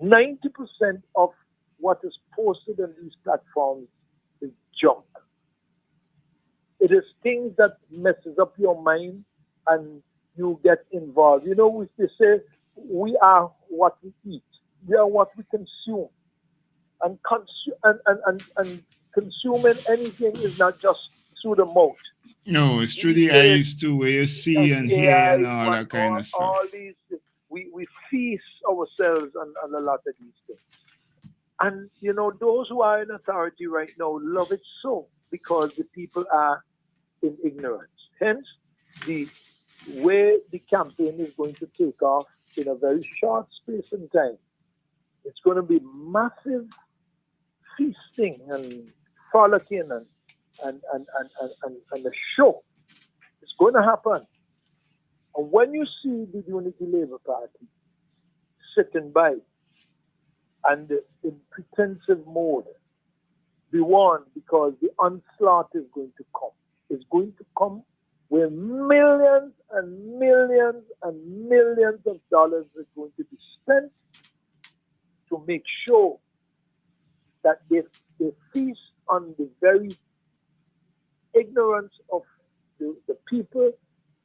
90% of what is posted on these platforms is junk. It is things that messes up your mind and you get involved. You know, they say we are what we eat. We are what we consume. And consuming anything is not just through the mouth. No, it's through the eyes too, where you see and hear and all that kind of stuff. All these, we feast ourselves on a lot of these things. And, you know, those who are in authority right now love it so because the people are in ignorance. Hence, the way the campaign is going to take off in a very short space in time. It's going to be massive feasting and frolicking and a show. It's going to happen. And when you see the Unity Labour Party sitting by and in pretensive mode, be warned because the onslaught is going to come. It's going to come where millions and millions and millions of dollars are going to be spent to make sure that they feast on the very ignorance of the people,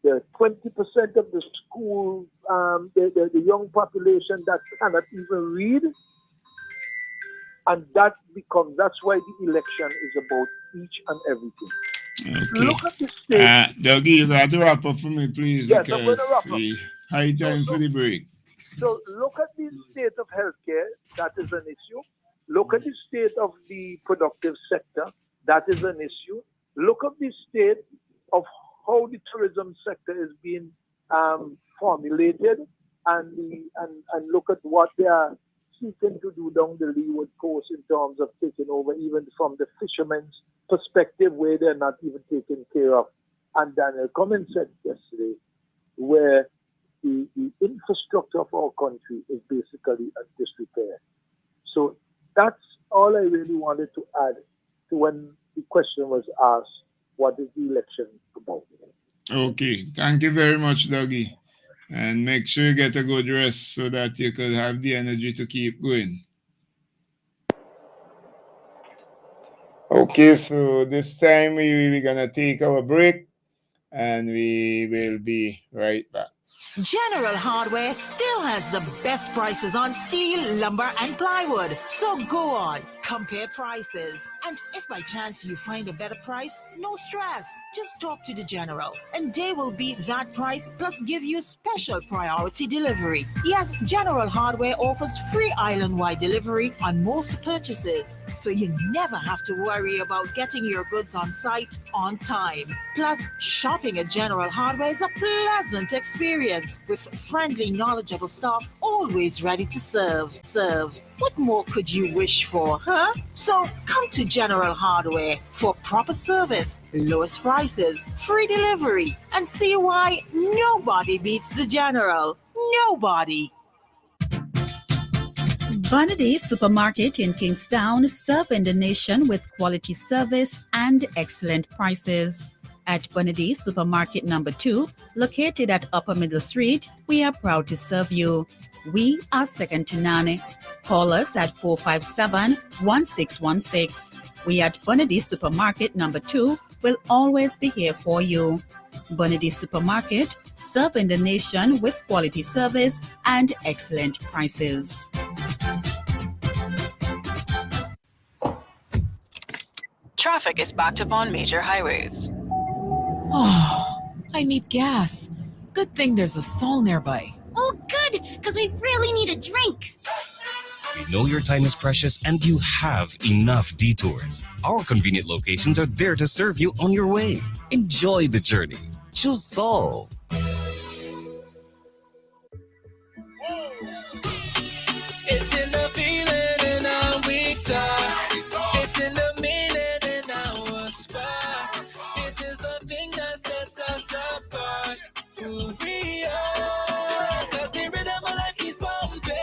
the 20% of the school, the young population that cannot even read. And that's why the election is about each and everything. Okay. Look at the state. Dougie, you got to wrap up for me, please. Yes, I'm going to wrap up. High time for the break. So look at the state of healthcare, that is an issue. Look at the state of the productive sector, that is an issue. Look at the state of how the tourism sector is being formulated, and look at what they are seeking to do down the Leeward Coast in terms of taking over, even from the fishermen's perspective, where they're not even taken care of. And Daniel Cummins said yesterday, where the infrastructure of our country is basically in disrepair. So that's all I really wanted to add to when the question was asked, what is the election about? Okay, thank you very much, Dougie. And make sure you get a good rest so that you could have the energy to keep going. Okay, so this time we're going to take our break and we will be right back. General Hardware still has the best prices on steel, lumber, and plywood. So go on, compare prices. And if by chance you find a better price, no stress. Just talk to the General, and they will beat that price plus give you special priority delivery. Yes, General Hardware offers free island-wide delivery on most purchases, so you never have to worry about getting your goods on site on time. Plus, shopping at General Hardware is a pleasant experience with friendly, knowledgeable staff always ready to serve. What more could you wish for, huh? So come to General Hardware for proper service, lowest prices, free delivery, and see why nobody beats the General. Nobody. Vanity Supermarket in Kingstown, serving the nation with quality service and excellent prices. At Vanity Supermarket number 2, located at Upper Middle Street, we are proud to serve you. We are second to none. Call us at 457-1616. We at Bernadette Supermarket number 2 will always be here for you. Bernadette Supermarket, serving the nation with quality service and excellent prices. Traffic is backed up on major highways. Oh, I need gas. Good thing there's a Sol nearby. Oh, good, because I really need a drink. We know your time is precious and you have enough detours. Our convenient locations are there to serve you on your way. Enjoy the journey. Choose Sol. It's in the feeling in our weak side. It's in the meaning in our spot. It is the thing that sets us apart. Who we are. Cause the rhythm of life keeps pumping.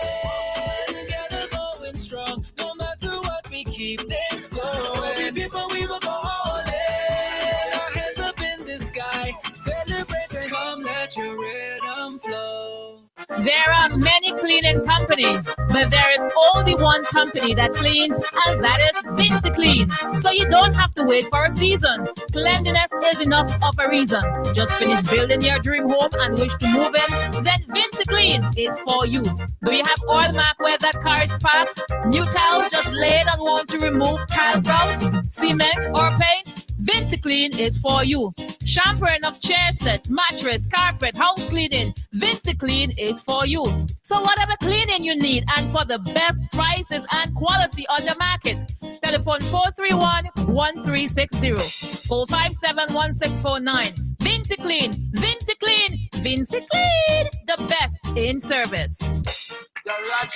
Together going strong. No matter what, we keep things flowing. Before we will go all in. Our hands up in the sky. Celebrate and come let your rhythm flow. There are many cleaning companies, but there is only one company that cleans, and that is VinceClean. So you don't have to wait for a season. Cleanliness is enough of a reason. Just finish building your dream home and wish to move in? Then VinceClean is for you. Do you have oil mark where that car is parked? New tiles just laid and want to remove tile grout, cement or paint? VinceClean is for you. Shampooing of chair sets, mattress, carpet, house cleaning. VinceClean is for you. So whatever cleaning you need and for the best prices and quality on the market, telephone 431-1360, 457-1649. VinceClean, VinceClean, VinceClean, the best in service.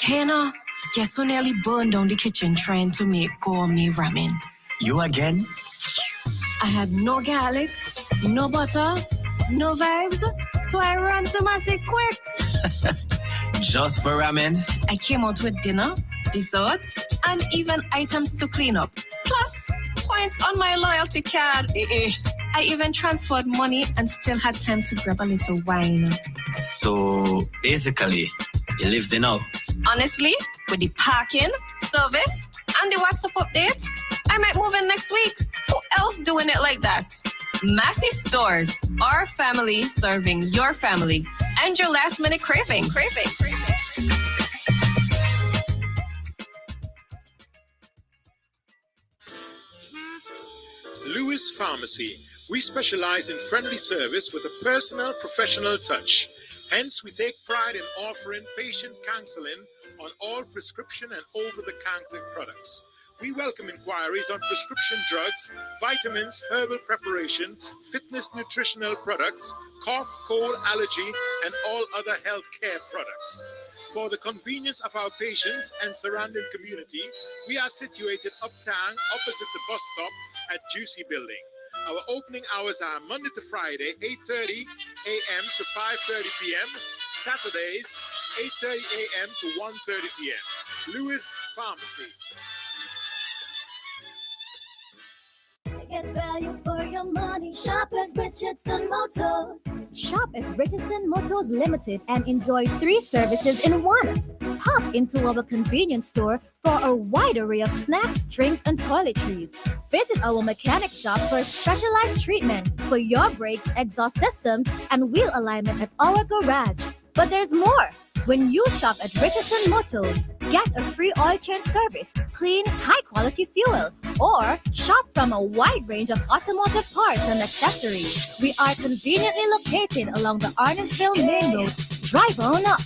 Hannah, guess who nearly burned down the kitchen trying to make gourmet ramen? You again? I had no garlic, no butter, no vibes, so I ran to Massey quick. Just for ramen? I came out with dinner, dessert, and even items to clean up. Plus, points on my loyalty card. I even transferred money and still had time to grab a little wine. So, basically, you live there now? Honestly, with the parking, service, and the WhatsApp updates, I might move in next week. Who else doing it like that? Massey Stores, our family serving your family and your last minute cravings. Lewis Pharmacy. We specialize in friendly service with a personal, professional touch. Hence, we take pride in offering patient counseling on all prescription and over-the-counter products. We welcome inquiries on prescription drugs, vitamins, herbal preparation, fitness nutritional products, cough, cold, allergy, and all other health care products. For the convenience of our patients and surrounding community, we are situated uptown opposite the bus stop at Juicy Building. Our opening hours are Monday to Friday, 8:30 a.m. to 5:30 p.m. Saturdays, 8:30 a.m. to 1:30 p.m. Lewis Pharmacy. Get value for your money. Shop at Richardson Motors. Shop at Richardson Motors Limited and enjoy 3 services in one. Hop into our convenience store for a wide array of snacks, drinks, and toiletries. Visit our mechanic shop for specialized treatment for your brakes, exhaust systems, and wheel alignment at our garage. But there's more. When you shop at Richardson Motors, get a free oil change service, clean, high-quality fuel, or shop from a wide range of automotive parts and accessories. We are conveniently located along the Arnesville Main Road. Drive on up.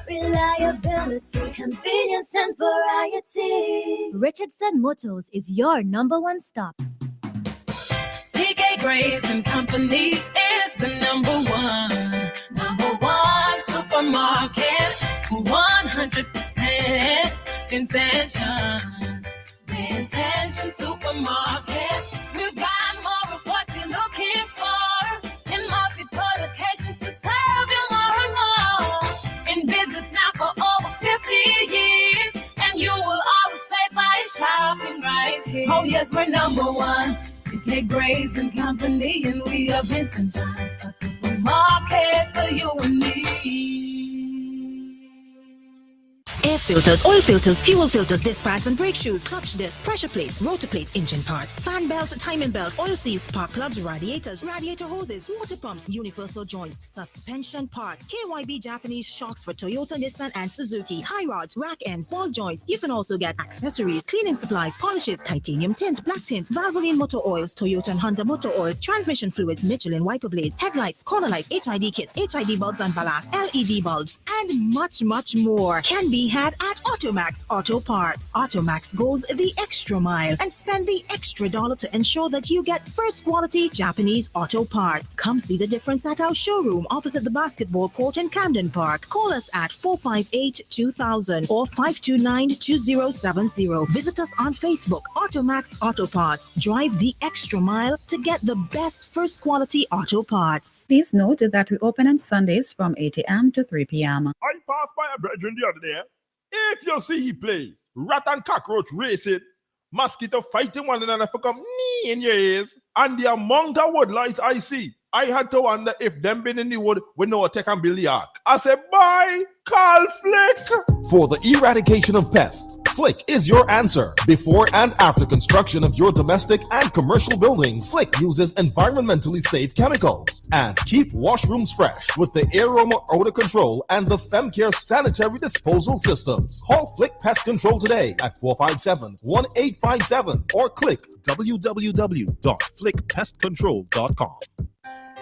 Reliability, convenience, and variety. Richardson Motors is your number 1 stop. CK Graves and Company is the number one supermarket, 100% intention. Intention Supermarket. We've got more of what you're looking for in multiple locations to serve you more and more. In business now for over 50 years, and you will always save by shopping right here. Oh yes, we're number 1. CK Graves and Company, and we are Vincent John, a supermarket for you and me. air filters, oil filters, fuel filters, disc pads and brake shoes, clutch discs, pressure plates, rotor plates, engine parts, fan belts, timing belts, oil seals, spark plugs, radiators, radiator hoses, water pumps, universal joints, suspension parts, KYB Japanese shocks for Toyota, Nissan and Suzuki, tie rods, rack ends, ball joints. You can also get accessories, cleaning supplies, polishes, titanium tint, black tint, Valvoline motor oils, Toyota and Honda motor oils, transmission fluids, Michelin wiper blades, headlights, corner lights, HID kits, HID bulbs and ballast, LED bulbs, and much more can be had at Automax Auto Parts. Automax goes the extra mile and spend the extra dollar to ensure that you get first quality Japanese auto parts. Come see the difference at our showroom opposite the basketball court in Camden Park. Call us at 458-2000 or 529-2070. Visit us on Facebook, Automax Auto Parts. Drive the extra mile to get the best first quality auto parts. Please note that we open on Sundays from 8 a.m. to 3 p.m. I passed by a brethren the other day. If you see he plays, rat and cockroach racing, mosquito fighting one another for come knee in your ears, and the amount of woodlights I see, I had to wonder if them been in the wood with no attack and Billy Ark. I said, bye, call Flick. For the eradication of pests, Flick is your answer. Before and after construction of your domestic and commercial buildings, Flick uses environmentally safe chemicals and keep washrooms fresh with the Aroma Odor Control and the FemCare Sanitary Disposal Systems. Call Flick Pest Control today at 457-1857 or click www.flickpestcontrol.com.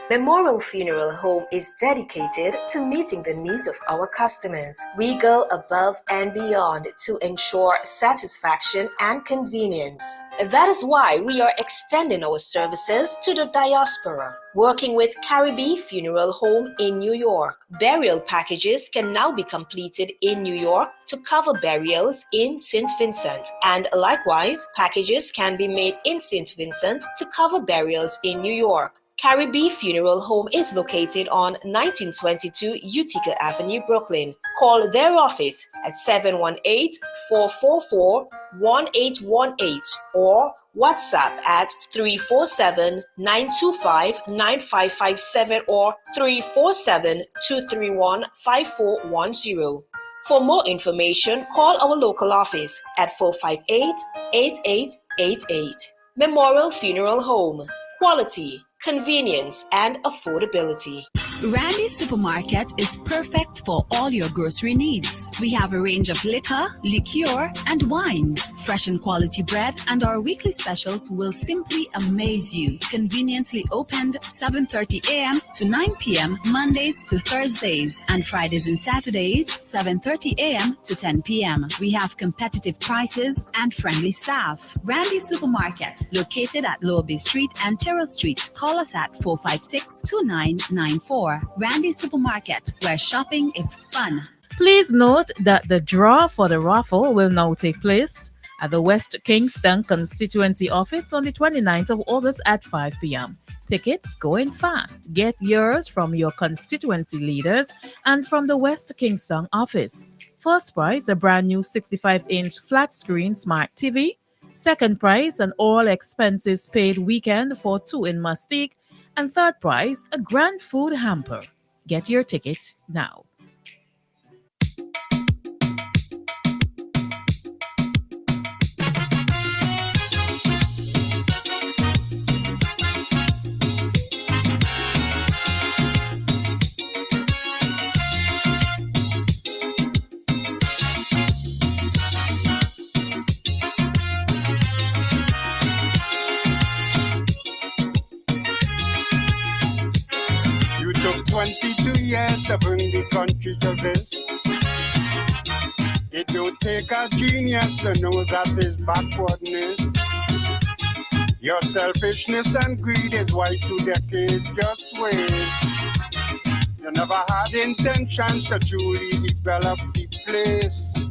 Memorial Funeral Home is dedicated to meeting the needs of our customers. We go above and beyond to ensure satisfaction and convenience. That is why we are extending our services to the diaspora. Working with Caribbean Funeral Home in New York. Burial packages can now be completed in New York to cover burials in St. Vincent. And likewise, packages can be made in St. Vincent to cover burials in New York. Caribbean Funeral Home is located on 1922 Utica Avenue, Brooklyn. Call their office at 718-444-1818 or WhatsApp at 347-925-9557 or 347-231-5410. For more information, call our local office at 458-8888. Memorial Funeral Home. Quality, convenience, and affordability. Randy's Supermarket is perfect for all your grocery needs. We have a range of liquor, liqueur, and wines, fresh and quality bread, and our weekly specials will simply amaze you. Conveniently opened 7:30 a.m. to 9 p.m. Mondays to Thursdays, and Fridays and Saturdays 7:30 a.m. to 10 p.m. We have competitive prices and friendly staff. Randy's Supermarket, located at Lower Bay Street and Terrell Street. Call us at 456-2994. Randy's Supermarket, where shopping is fun. Please note that the draw for the raffle will now take place at the West Kingston Constituency Office on the 29th of August at 5 p.m. Tickets going fast. Get yours from your constituency leaders and from the West Kingston office. First prize, a brand new 65-inch flat screen smart TV. Second prize, an all expenses paid weekend for two in Mustique. And third prize, a grand food hamper. Get your tickets now. You took 22 years to bring the country to this. It don't take a genius to know that is backwardness. Your selfishness and greed is why 2 decades just waste. You never had intentions to truly develop the place.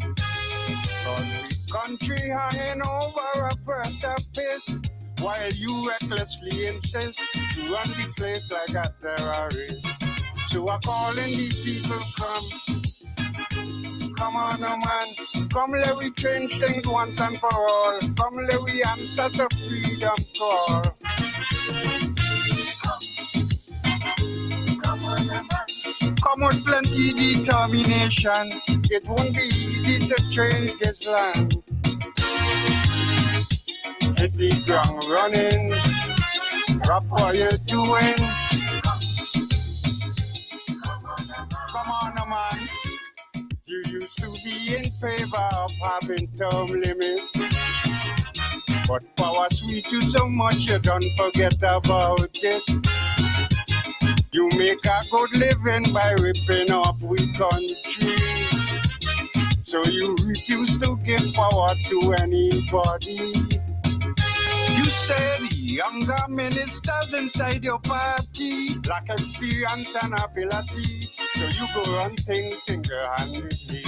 Cause the country hanging over a precipice, while you recklessly insist to run the place like a terrorist. So I'm calling these people, come on, oh man, come let we change things once and for all. Come let we answer the freedom call. Come on, oh man, come with plenty determination. It won't be easy to change this land. Hit the ground running. Drop what you're doing. Come on, man. You used to be in favor of having term limits. But power sweet you so much you don't forget about it. You make a good living by ripping off we country. So you refuse to give power to anybody. You say the younger ministers inside your party lack experience and ability. So you go run things single-handedly.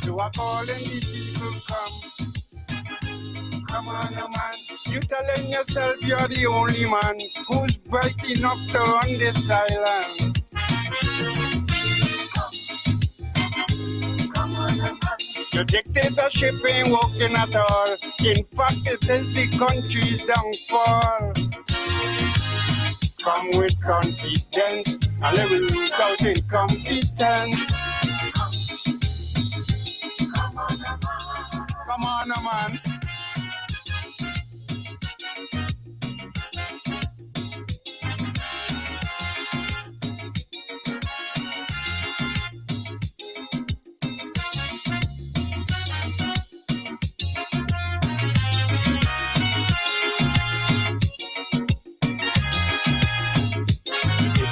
So I call in the people come on, man. You telling yourself you're the only man who's bright enough to run this island. Come on, man. Your dictatorship ain't working at all. In fact, it is the country's downfall. Come with confidence, and let me root out incompetence. Come on, man.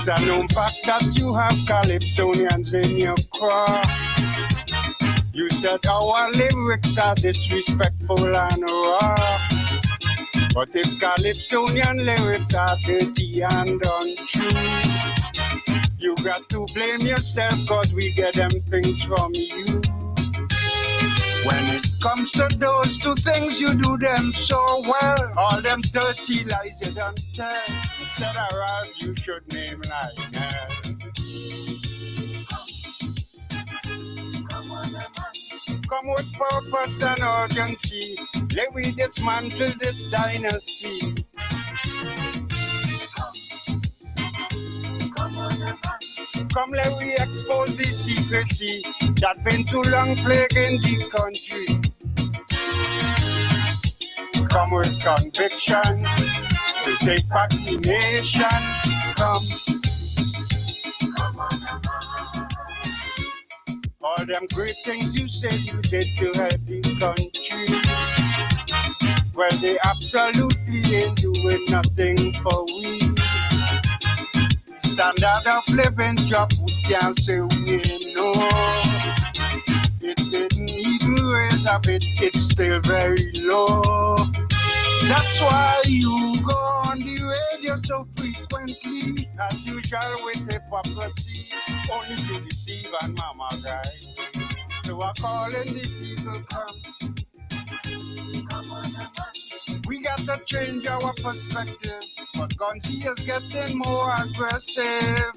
It's a known fact that you have Calypsonians in your crowd. You said our lyrics are disrespectful and raw. But if Calypsonian lyrics are dirty and untrue, you got to blame yourself cause we get them things from you. When it comes to those two things, you do them so well. All them dirty lies you don't tell. Instead of Ralph, you should name Lionel. Come with purpose and urgency. Let we dismantle this dynasty. Come let we expose the secrecy that been too long plaguing the country. Come with conviction to take back the nation. Come. All them great things you said you did to help the country. Well, they absolutely ain't doing nothing for we. Standard of living drop, we can't say we ain't know. It didn't even raise a bit, it's still very low. That's why you go on the radio so frequently, as usual with hypocrisy, only to deceive and mama guy. So I call in the people come on, we got to change our perspective, but Gonzi is getting more aggressive.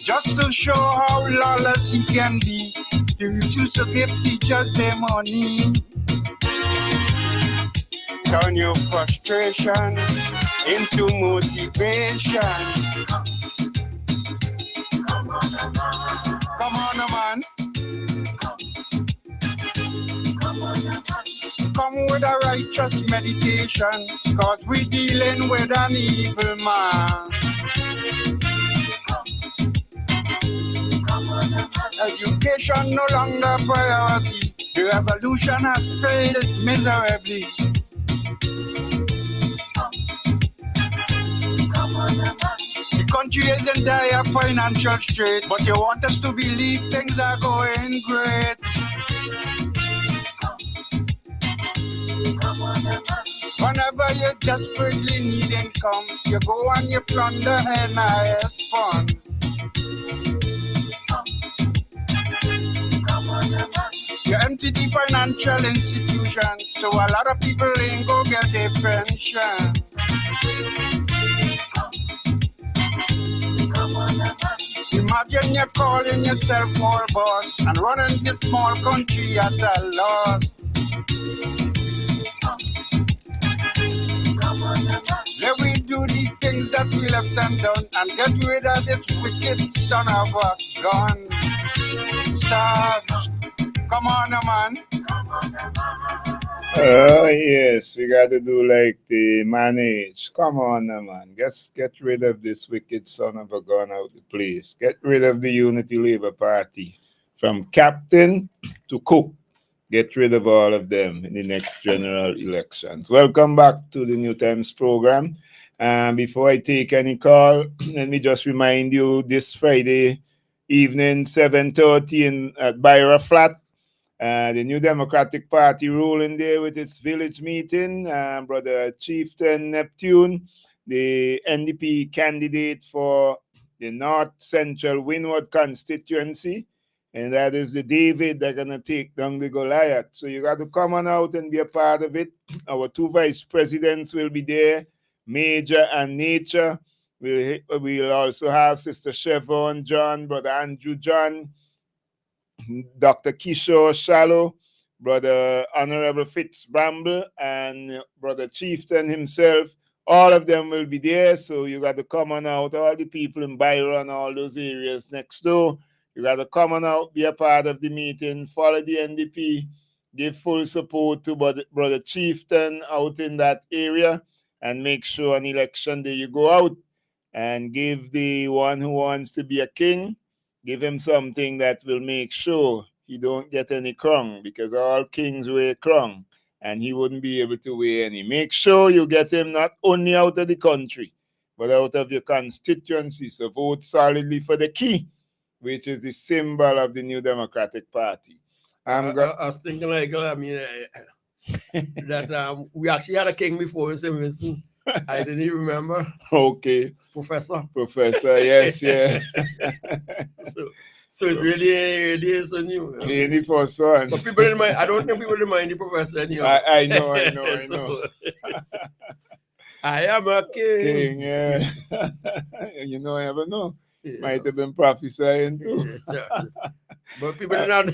Just to show how lawless he can be, you used to give teachers their money. Turn your frustration into motivation. Come on, man. Come with a righteous meditation, cause we dealing with an evil man. Education no longer priority. The revolution has failed miserably. The country is in dire financial strait, but you want us to believe things are going great. Whenever you desperately need income, you go and you plunder NIS funds. You empty the financial institution, so a lot of people ain't go get their pension. Imagine you're calling yourself more boss and running this small country at a loss. Let we do the things that we left and done and get rid of this wicked son of a gun. Sarge, come on, man. Oh, yes, we got to do like the manage. Come on, man. Just get rid of this wicked son of a gun out the place. Get rid of the Unity Labour Party. From captain to cook. Get rid of all of them in the next general elections. Welcome back to the New Times program. Before I take any call, let me just remind you this Friday evening, 7:30 at Byra Flat. The New Democratic Party ruling there with its village meeting. Brother Chieftain Neptune, the NDP candidate for the North Central Windward constituency. And that is the David they're going to take down the Goliath. So you got to come on out and be a part of it. Our two vice presidents will be there, Major and Nature. We'll also have Sister Chevron John, Brother Andrew John, Dr. Kishore Shallow, Brother Honorable Fitz Bramble, and Brother Chieftain himself. All of them will be there, so you got to come on out. All the people in Byron, all those areas next door, you got to come on out, be a part of the meeting, follow the NDP, give full support to Brother Chieftain out in that area, and make sure on election day you go out and give the one who wants to be a king, give him something that will make sure he don't get any crown, because all kings wear crown, and he wouldn't be able to wear any. Make sure you get him not only out of the country, but out of your constituency. So vote solidly for the key, which is the symbol of the New Democratic Party. I was thinking that we actually had a king before in St. Vincent. I didn't even remember. Okay. Professor, yes, yeah. so it really is a new. Really for son. But people didn't mind. I don't think people didn't mind the professor anymore. I know. I am a king. Yeah. You never know. Yeah. Might have been prophesying too. But people did not.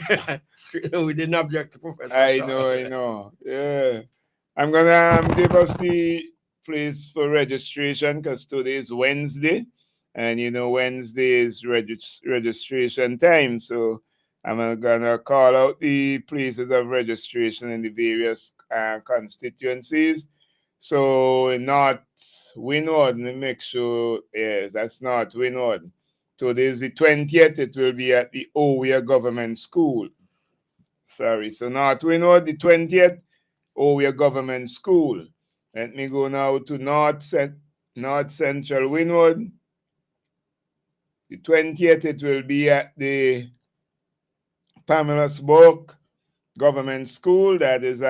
We didn't object to professor. I know. Yeah. I'm gonna give us the place for registration, because today is Wednesday, and Wednesday is registration time. So I'm gonna call out the places of registration in the various constituencies. So in North Windward, make sure, yes, that's North Windward. Today is the 20th. It will be at the Owia Government School. Sorry, so North Windward, the 20th, Owia Government School. Let me go now to North Central Windward. The 20th, it will be at the Pamela Spoke Government School. That is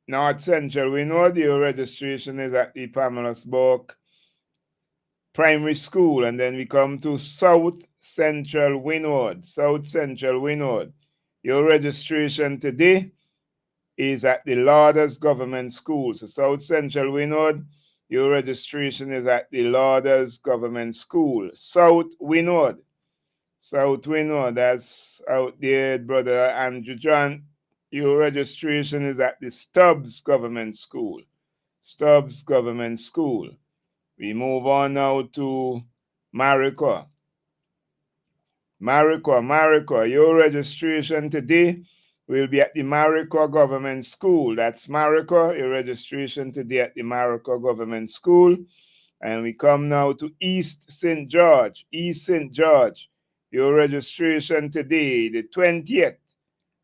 North Central Windward. Your registration is at the Pamela Spoke Primary School. And then we come to South Central Windward. Your registration today is at the Lauders Government School. So South Central Windward, your registration is at the Lauders Government School. South Windward, that's out there, Brother Andrew John. Your registration is at the Stubbs Government School. We move on now to Maricoa. Your registration today will be at the Maricoa Government School. That's Maricoa. Your registration today at the Maricoa Government School. And we come now to East St. George. Your registration today, the 20th,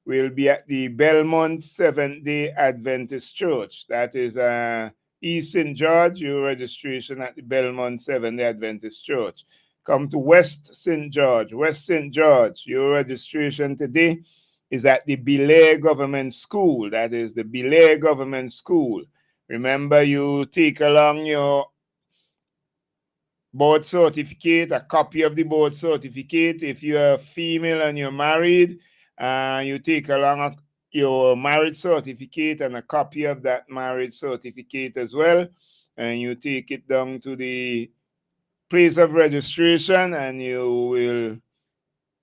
will be at the Belmont Seventh-day Adventist Church. That is East St. George. Your registration at the Belmont Seventh-day Adventist Church. Come to West St. George. Your registration today is at the Belair Government School. That is the Belair Government School. Remember, you take along your board certificate, a copy of the board certificate. If you're a female and you're married, you take along your marriage certificate and a copy of that marriage certificate as well. And you take it down to the place of registration, and you will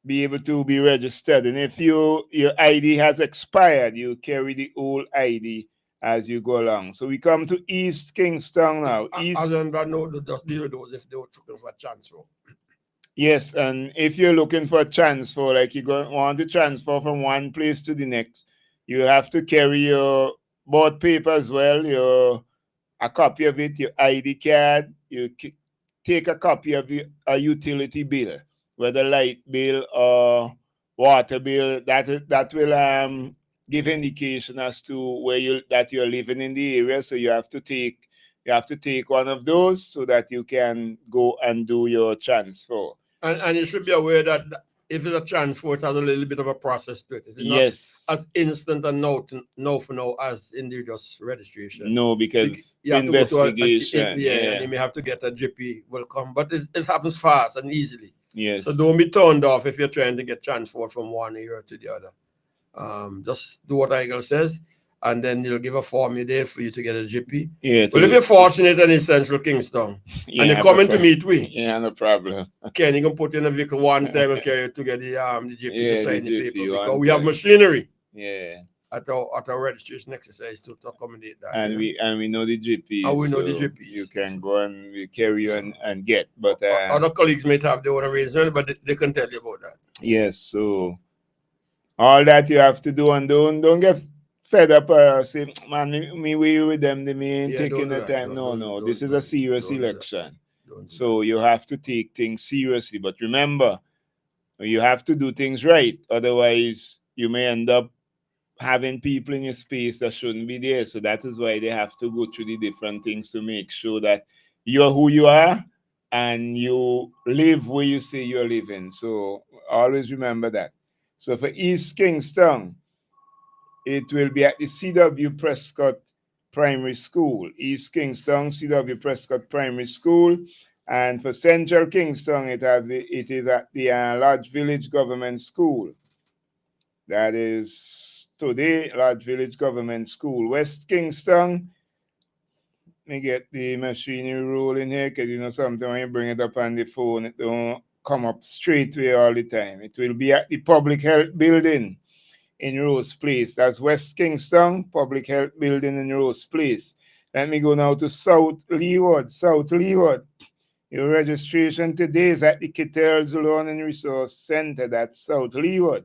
be able to be registered. And if your ID has expired, you carry the old ID as you go along. So we come to East Kingston now. As in that, no, just deal with those if they were looking for a transfer. Yes, and if you're looking for a transfer, like you want to transfer from one place to the next, you have to carry your board paper as well, a copy of it, your ID card, take a copy of a utility bill, whether light bill or water bill. That will give indication as to where you're living in the area. So you have to take one of those so that you can go and do your transfer. And you should be aware that if it's a transfer, it has a little bit of a process to it. It's Yes. not as instant and no for now as in the just registration. No, because you have investigation. To go to and you may have to get a GP welcome, but it happens fast and easily. Yes. So don't be turned off if you're trying to get transferred from one area to the other. Just do what Igel says, and then you'll give a form there for you to get a GP. Yeah. Well, if you're fortunate and in Central Kingston, and you're coming to meet we, yeah, no problem. Ken, you can put in a vehicle one time and carry it to get the GP to sign the paper, because we time. have machinery. Yeah. At our registration exercise to accommodate that. And we know the GPs. And we know the GPs. You can go and we carry you and get. But other colleagues might have their own arrangement, but they can tell you about that. Yes, so all that you have to do, and don't get fed up. Say, man, me weary with them. They ain't taking the time. No. This is a serious election. So you have to take things seriously. But remember, you have to do things right. Otherwise, you may end up having people in your space that shouldn't be there. So that is why they have to go through the different things to make sure that you're who you are and you live where you say you're living. So always remember that. So for East Kingston, it will be at the C.W. Prescott Primary School. East Kingston, C.W. Prescott Primary School. And for Central Kingston, it is at the Lodge Village Government School. That is today, Lodge Village Government School. West Kingston, let me get the machinery rolling here, because something when you bring it up on the phone, it don't come up straight away all the time. It will be at the Public Health Building in Rose Place. That's West Kingston, Public Health Building in Rose Place. Let me go now to South Leeward. South Leeward. Your registration today is at the Kittels Learning Resource Center. That's South Leeward.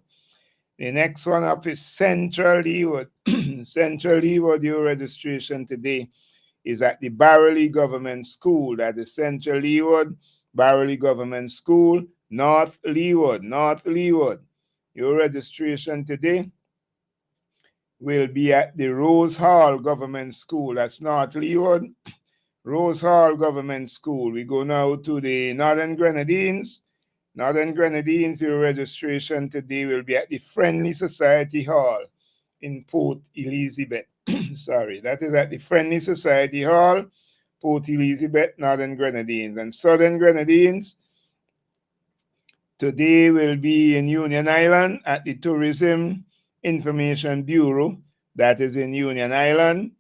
The next one up is Central Leeward. Central Leeward, your registration today is at the Barrowley Government School. That is Central Leeward, Barrowley Government School, North Leeward. North Leeward. Your registration today will be at the Rose Hall Government School. That's North Leeward, Rose Hall Government School. We go now to the Northern Grenadines. Northern Grenadines, your registration today will be at the Friendly Society Hall in Port Elizabeth. Sorry, that is at the Friendly Society Hall, Port Elizabeth, Northern Grenadines. And Southern Grenadines, today will be in Union Island at the Tourism Information Bureau. That is in Union Island.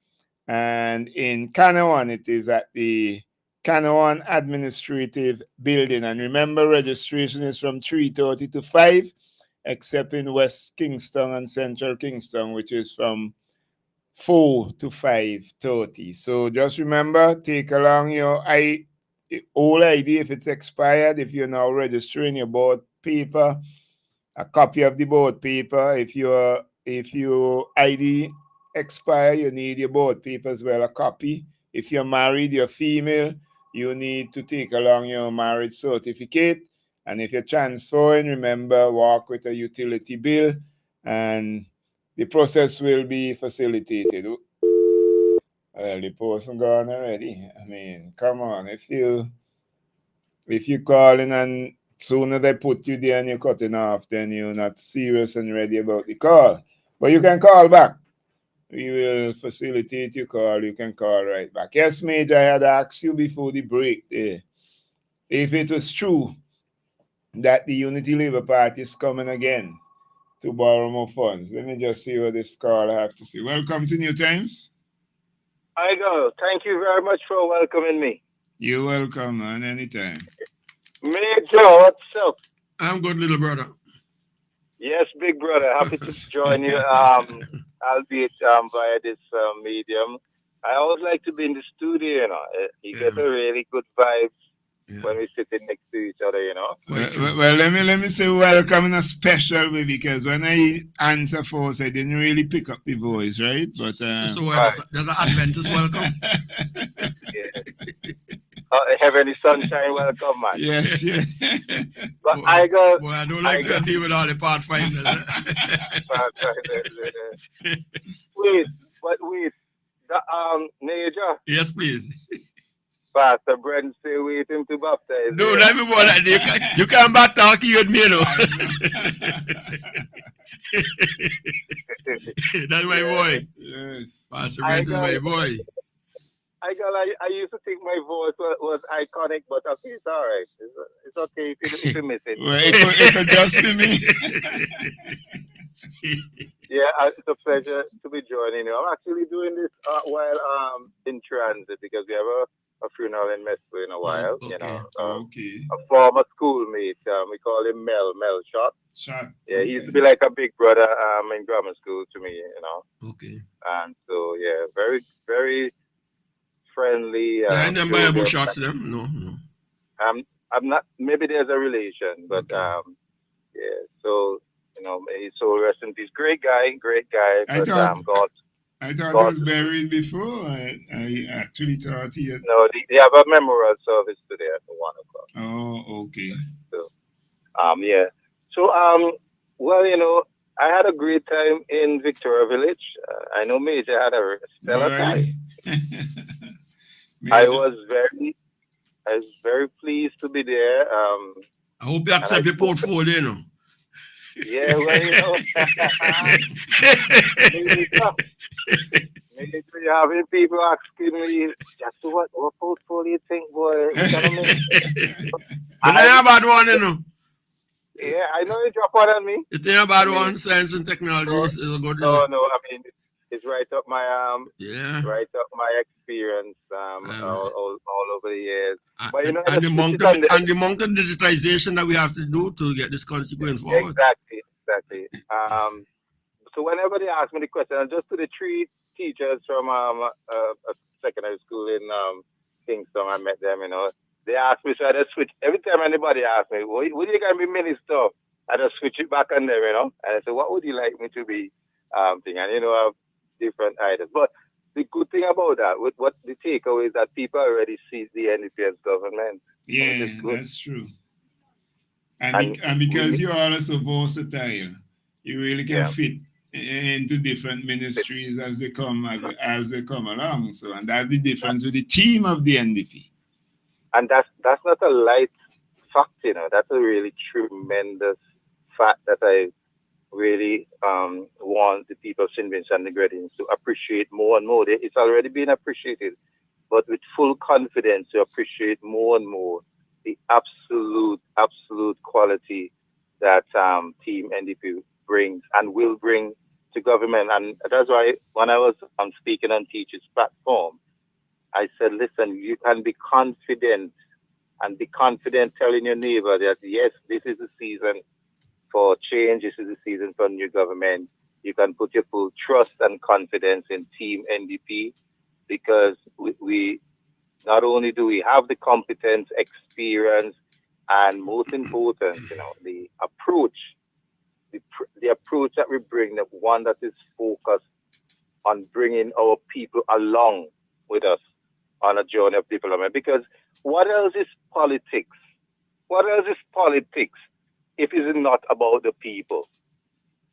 And in Canouan, it is at the Canouan Administrative Building. And remember, registration is from 3:30 to 5, except in West Kingston and Central Kingston, which is from 4 to 5:30. So just remember, take along your old ID if it's expired. If you're now registering your board paper, a copy of the board paper. If your ID expire, you need your board paper as well, a copy. If you're married, you're female, you need to take along your marriage certificate. And if you're transferring, remember, walk with a utility bill, and the process will be facilitated. Well, the person gone already. I mean, come on, if you call in and soon as they put you there and you're cutting off, then you're not serious and ready about the call. But you can call back. We will facilitate your call. You can call right back. Yes, Major, I had asked you before the break there, if it was true that the Unity Labour Party is coming again to borrow more funds. Let me just see what this call I have to say. Welcome to New Times. I go. Thank you very much for welcoming me. You're welcome, man, anytime. Major, what's up? I'm good, little brother. Yes, big brother. Happy to join you. albeit via this medium. I always like to be in the studio, you know. You get a really good vibes when we're sitting next to each other, you know. Well, let me say welcome in a special way, because when I answer first, I didn't really pick up the voice, right? But so there's an Adventist welcome. Heavenly sunshine, welcome, man. Yes, yeah. But I go. Boy, I don't like to deal with all the pathfinders. Wait, the Major. Yes, please. Pastor Brent still waiting to baptize. No, let me more like you can't back talking with me, you know. That's my boy. Yes. Pastor Brent is my boy. I used to think my voice was iconic, but I think it's all right. It's okay if you miss it. Well, it'll just be me. Yeah, it's a pleasure to be joining you. I'm actually doing this while in transit, because we have a funeral in Mexico in a while. Okay. You know, Okay. a former schoolmate. We call him Mel Shot. Shot. Yeah, he used to be like a big brother in grammar school to me. You know. Okay. And so yeah, very very friendly. And them Bible shots them? No. I'm not. Maybe there's a relation, but yeah. So you know, may so rest in peace. Great guy. I But thought he was buried before. I actually thought he had. No, they have a memorial service today at 1:00. Oh, okay. So, yeah. So, well, you know, I had a great time in Victoria Village. I know Major had a stellar time. I was very pleased to be there. I hope you accept your portfolio, you know. Yeah, well, you know. Maybe you're having people asking me, just what portfolio you think, boy? I have a bad one, you know. Yeah, I know you drop one on me. It ain't a bad one. Science and technology is a good. No. I mean, it's right up my right up my experience all over the years. But you know, and the amount of digitization that we have to do to get this country going forward. Exactly. So whenever they ask me the question, and just to the three teachers from a secondary school in Kingston, I met them. You know, they asked me, so I just switch every time anybody asks me, "What are you gonna be minister?" I just switch it back on them, you know. And I say, "What would you like me to be?" Thing, and you know, I have different ideas. But the good thing about that, what the takeaway is that people already see the NDP as government. Yeah, that's true. And because you are so versatile, you really can fit into different ministries as they come along. So, and that's the difference with the team of the NDP. And that's not a light fact, you know. That's a really tremendous fact that I really want the people of St. Vincent and the Grenadines to appreciate more and more. It's already been appreciated, but with full confidence to appreciate more and more the absolute quality that Team NDP brings and will bring to government. And that's why when I was speaking on Teachers' platform, I said, listen, you can be confident and be confident telling your neighbor that, yes, this is the season for change. This is the season for new government. You can put your full trust and confidence in Team NDP, because we not only do we have the competence, experience, and most important, you know, the approach that we bring, the one that is focused on bringing our people along with us on a journey of development. Because what else is politics? What else is politics if it is not about the people?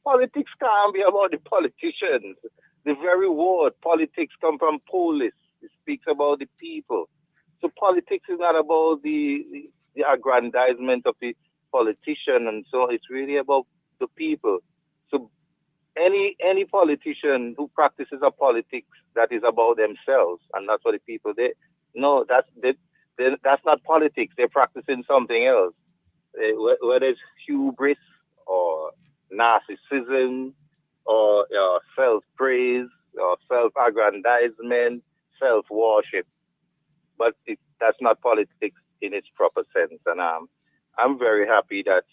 Politics can't be about the politicians. The very word politics comes from polis. It speaks about the people. So politics is not about the aggrandizement of the politician, and so it's really about the people. So any politician who practices a politics that is about themselves and not for the people, that's not politics. They're practicing something else. Whether it's hubris or narcissism or self-praise or self-aggrandizement, self-worship. But that's not politics in its proper sense. And I'm very happy that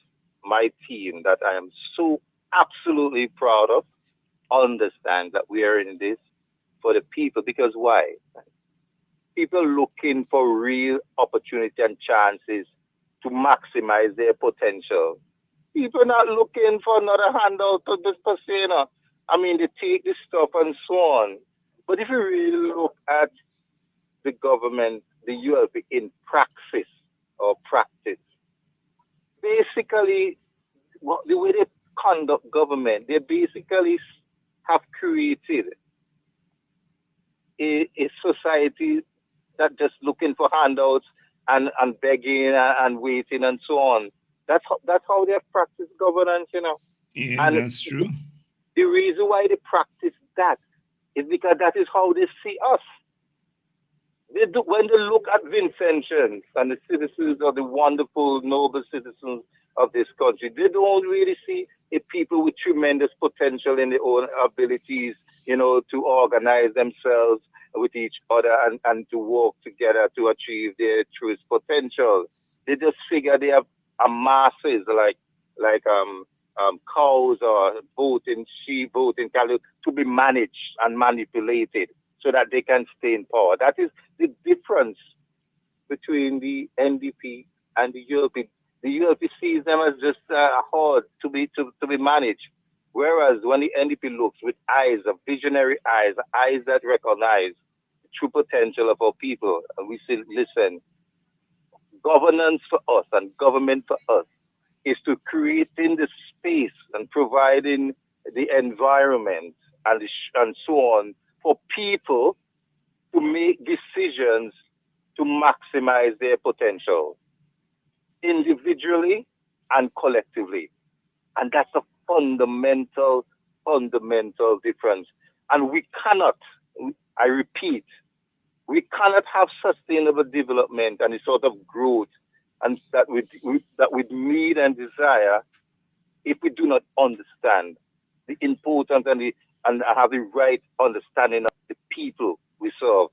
my team, that I am so absolutely proud of, understand that we are in this for the people. Because why? People looking for real opportunity and chances to maximize their potential. People not looking for another handout to this person. I mean, they take this stuff and so on. But if you really look at the government, the ULP in praxis or practice, basically, the way they conduct government, they basically have created a society that just looking for handouts and begging and waiting and so on. That's how they practice governance, Yeah, and that's true. The reason why they practice that is because that is how they see us. They do, when they look at Vincentians and the citizens of the wonderful, noble citizens of this country, they don't really see a people with tremendous potential in their own abilities, to organize themselves with each other and to work together to achieve their truest potential. They just figure they have a masses like cows or voting sheep, voting cattle to be managed and manipulated so that they can stay in power. That is the difference between the NDP and the ULP. The ULP sees them as just hard to be managed. Whereas when the NDP looks with eyes, of visionary eyes that recognize the true potential of our people, and we say, listen, governance for us and government for us is to creating the space and providing the environment and so on for people to make decisions to maximize their potential individually and collectively. And that's a fundamental difference. And we cannot, I repeat, we cannot have sustainable development and the sort of growth and that we need and desire if we do not understand the importance and have the right understanding of the people we serve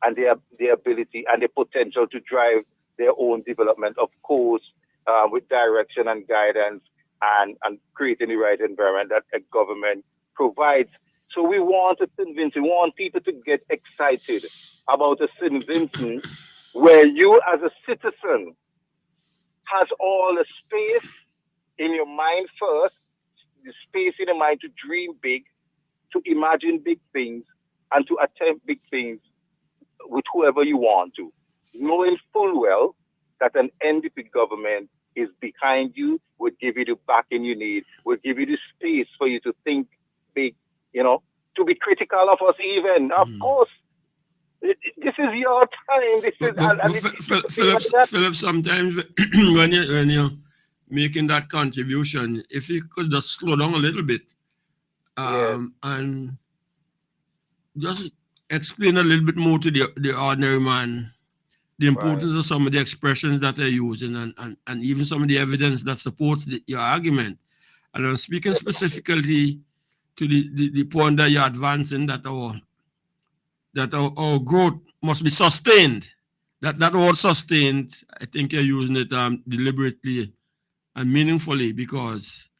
and their ability and their potential to drive their own development, of course, with direction and guidance and creating the right environment that a government provides. So we want people to get excited about a St. Vincent where you as a citizen has all the space in your mind first, the space in your mind to dream big, to imagine big things, and to attempt big things with whoever you want to, knowing full well that an NDP government is behind you, will give you the backing you need, will give you the space for you to think big, to be critical of us even. Of course, this is your time. Philip, sometimes when you're making that contribution, if you could just slow down a little bit and just explain a little bit more to the ordinary man the importance of some of the expressions that they're using and even some of the evidence that supports your argument. And I'm speaking specifically to the point that you're advancing that our growth must be sustained. That word sustained, I think you're using it deliberately and meaningfully, because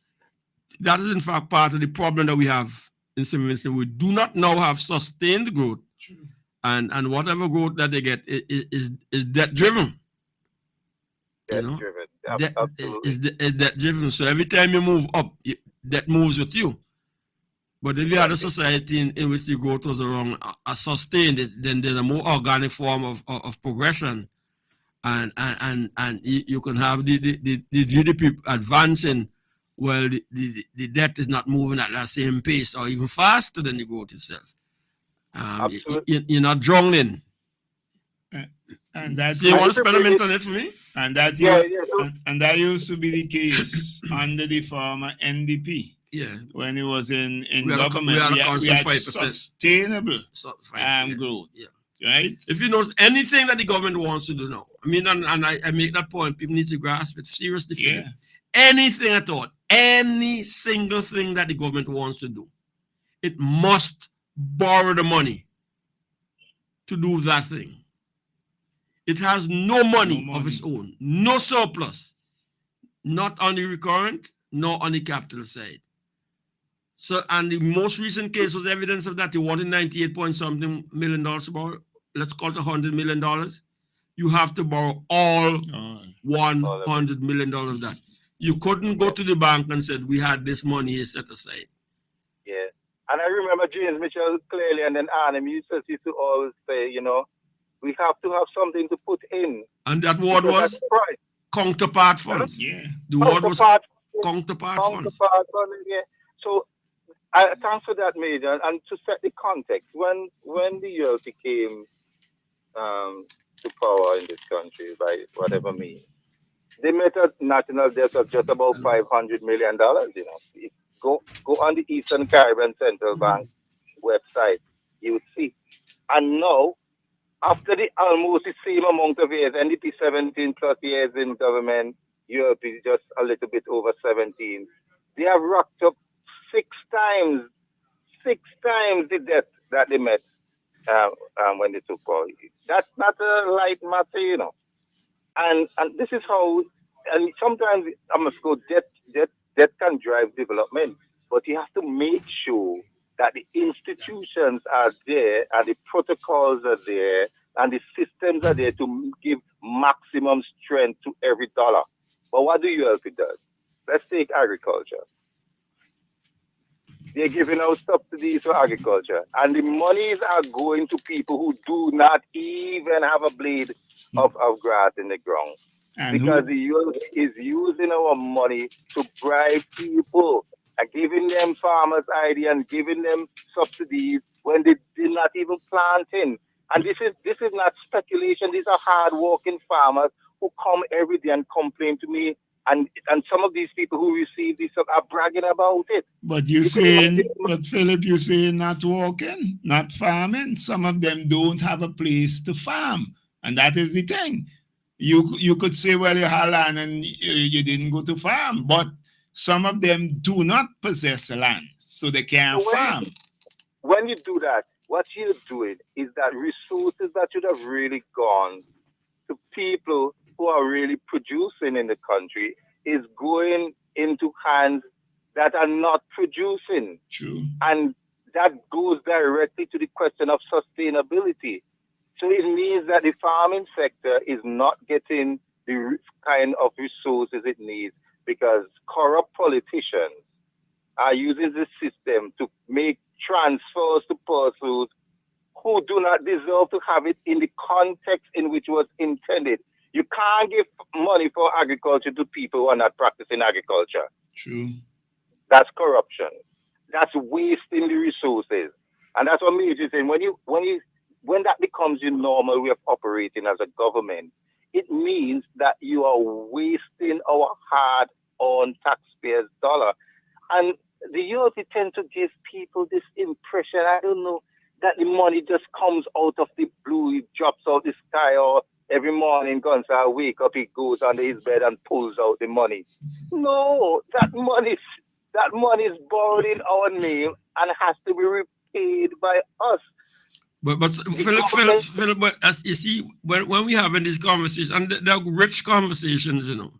that is in fact part of the problem that we have in St. Vincent. We do not now have sustained growth. True. And whatever growth that they get is debt driven. Debt driven. Is debt driven. So every time you move up, debt moves with you. But if you had a society in which the growth was around sustained, then there's a more organic form of progression, and you can have the GDP advancing while the debt is not moving at that same pace or even faster than the growth itself. You're not drowning. And that you want to spend a minute on it for me? And that that used to be the case under the former NDP. Yeah, when it was in government, we had sustainable growth. Yeah, right. If you notice anything that the government wants to do now, I mean, and I make that point, people need to grasp it seriously. Yeah. Anything at all, any single thing that the government wants to do, it must borrow the money to do that thing. It has no money of its own, no surplus, not on the recurrent, nor on the capital side. So, and the most recent case was evidence of that. You wanted 98 point something million dollars to borrow. Let's call it $100 million. You have to borrow all $100 million of that. You couldn't go to the bank and said, we had this money here set aside. Yeah. And I remember James Mitchell clearly, and then Arnhem used to always say, you know, we have to have something to put in. And that word was counterpart funds. Yeah. The word was counterpart funds. Yeah. So thanks for that, Major. And to set the context, when the ULP came to power in this country by whatever means, they met a national debt of just about $500 million. You know, go on the Eastern Caribbean Central Bank website, you would see. And now, after almost the same amount of years, NDP 17 plus years in government, Europe is just a little bit over 17. They have racked up six times the debt that they met when they took power. That's not a light matter, you know. And this is how, and sometimes I must go, debt can drive development, but you have to make sure that the institutions are there and the protocols are there and the systems are there to give maximum strength to every dollar. But what do ULP do? Let's take agriculture. They're giving out subsidies for agriculture, and the monies are going to people who do not even have a blade of grass in the ground. And because the ULP is using our money to bribe people and giving them farmers' ID and giving them subsidies when they did not even plant in. And this is not speculation. These are hard-working farmers who come every day and complain to me. And some of these people who receive this are bragging about it. But Philip, you saying not working, not farming. Some of them don't have a place to farm. And that is the thing. You could say, well, you had land and you didn't go to farm. But some of them do not possess land, so they can't farm. When you do that, what you're doing is that resources that should have really gone to people who are really producing in the country is going into hands that are not producing. True. And that goes directly to the question of sustainability. So it means that the farming sector is not getting the kind of resources it needs because corrupt politicians are using the system to make transfers to persons who do not deserve to have it in the context in which it was intended. You can't give money for agriculture to people who are not practicing agriculture. True. That's corruption. That's wasting the resources. And that's what Major is saying. When that becomes your normal way of operating as a government, it means that you are wasting our hard-earned taxpayers' dollar. And the youth tend to give people this impression, I don't know, that the money just comes out of the blue, it drops out the sky, or every morning Gonzalo wake up, he goes under his bed and pulls out the money. No, that money is borrowed in our name and has to be repaid by us. But Philip, but as you see, when we having these conversations, and they're rich conversations, you know,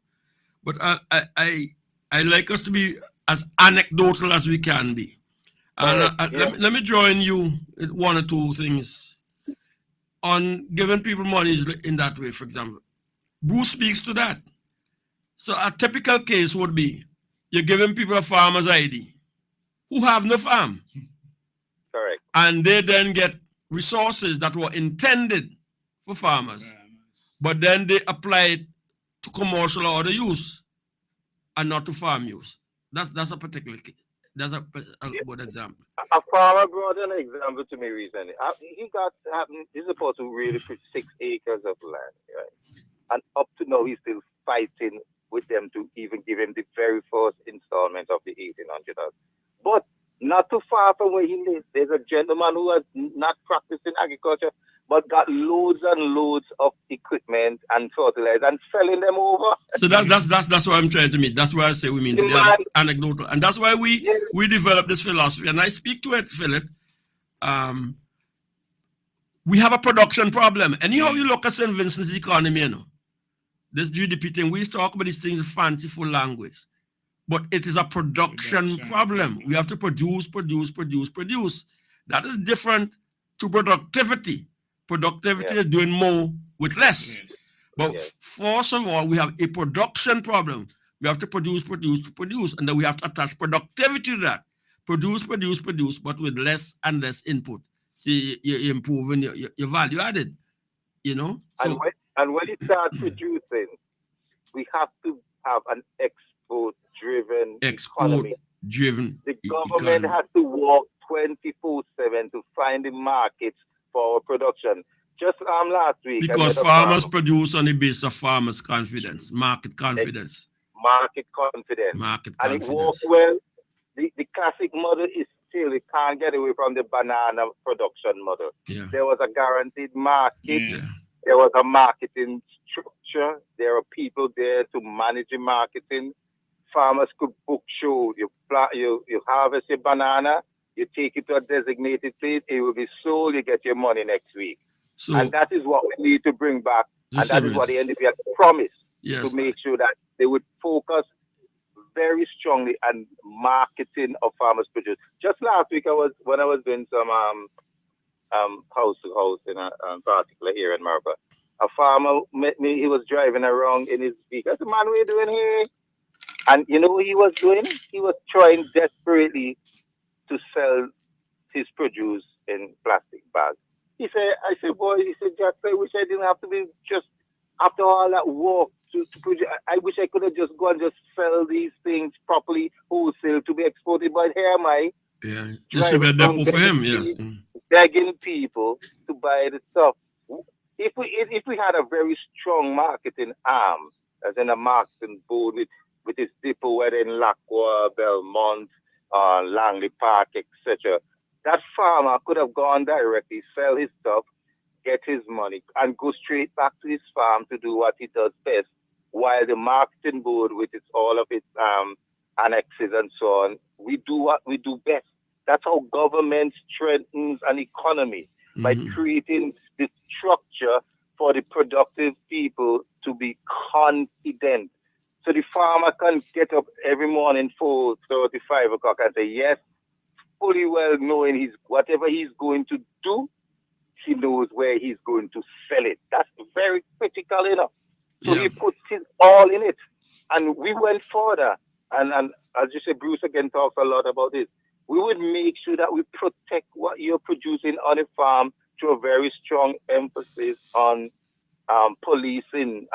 but I like us to be as anecdotal as we can be. And let me join you in one or two things on giving people money in that way, for example. Bruce speaks to that. So a typical case would be you're giving people a farmer's ID who have no farm. Correct. And they then get resources that were intended for farmers, but then they apply it to commercial or other use and not to farm use. That's a particular case. That's a good example. A farmer brought an example to me recently. He's supposed to really put 6 acres of land, right? And up to now, he's still fighting with them to even give him the very first installment of the $1,800. But not too far from where he lives, there's a gentleman who has not practicing agriculture, but got loads and loads of equipment and fertilizer and selling them over. So that's what I'm trying to mean. That's why I say we mean anecdotal, and that's why we develop this philosophy. And I speak to it, Philip. We have a production problem. Anyhow, you look at St. Vincent's economy, you know, this GDP thing. We talk about these things in fanciful language, but it is a production problem. We have to produce. That is different to productivity. Productivity is doing more with less. But first of all, we have a production problem. We have to produce, and then we have to attach productivity to that. Produce, but with less and less input. So you're improving your value added, you know? So, and when it starts producing, we have to have an export-driven economy. The government has to work 24/7 to find the markets for our production. Just last week, because farmers produce on the basis of farmers' confidence, market confidence. And it works well. The classic model is still, it can't get away from the banana production model. Yeah. There was a guaranteed market. Yeah. There was a marketing structure. There are people there to manage the marketing. Farmers could book show. You harvest your banana, you take it to a designated place, it will be sold, you get your money next week. So, and that is what we need to bring back. And that is what the NDP has promised, to make sure that they would focus very strongly on marketing of farmers' produce. Just last week, when I was doing some house to house in a particular here in Marlborough, a farmer met me. He was driving around in his vehicle. I said, "Man, what are you doing here?" And you know what he was doing? He was trying desperately to sell his produce in plastic bags. I said, boy, Jack, I wish I didn't have to be just after all that work to produce. I wish I could have just gone and just sell these things properly, wholesale, to be exported. But here am I. Yeah, this should be a depot for him, yes. Begging people to buy the stuff. If we had a very strong marketing arm, as in a marketing board with its depot, whether in Lacroix, Belmont, Langley Park, etc., that farmer could have gone directly, sell his stuff, get his money, and go straight back to his farm to do what he does best, while the marketing board, with all of its annexes and so on, we do what we do best. That's how government strengthens an economy, by creating the structure for the productive people to be confident. So the farmer can get up every morning 4:30, 5 o'clock and say, yes, fully well knowing whatever he's going to do, he knows where he's going to sell it. That's very critical, you know. So he puts his all in it. And we went further. And as you say, Bruce again talks a lot about this. We would make sure that we protect what you're producing on a farm through a very strong emphasis on policing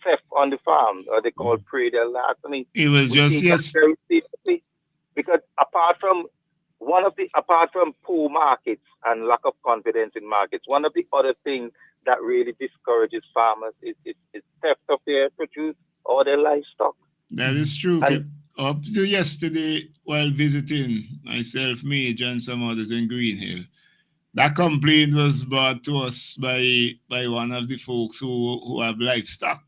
theft on the farm, or they call prey their larceny. It was just very seriously, because apart from poor markets and lack of confidence in markets, one of the other things that really discourages farmers is theft of their produce or their livestock. That is true. Up to yesterday, while visiting myself, Major, and some others in Green Hill, that complaint was brought to us by one of the folks who have livestock.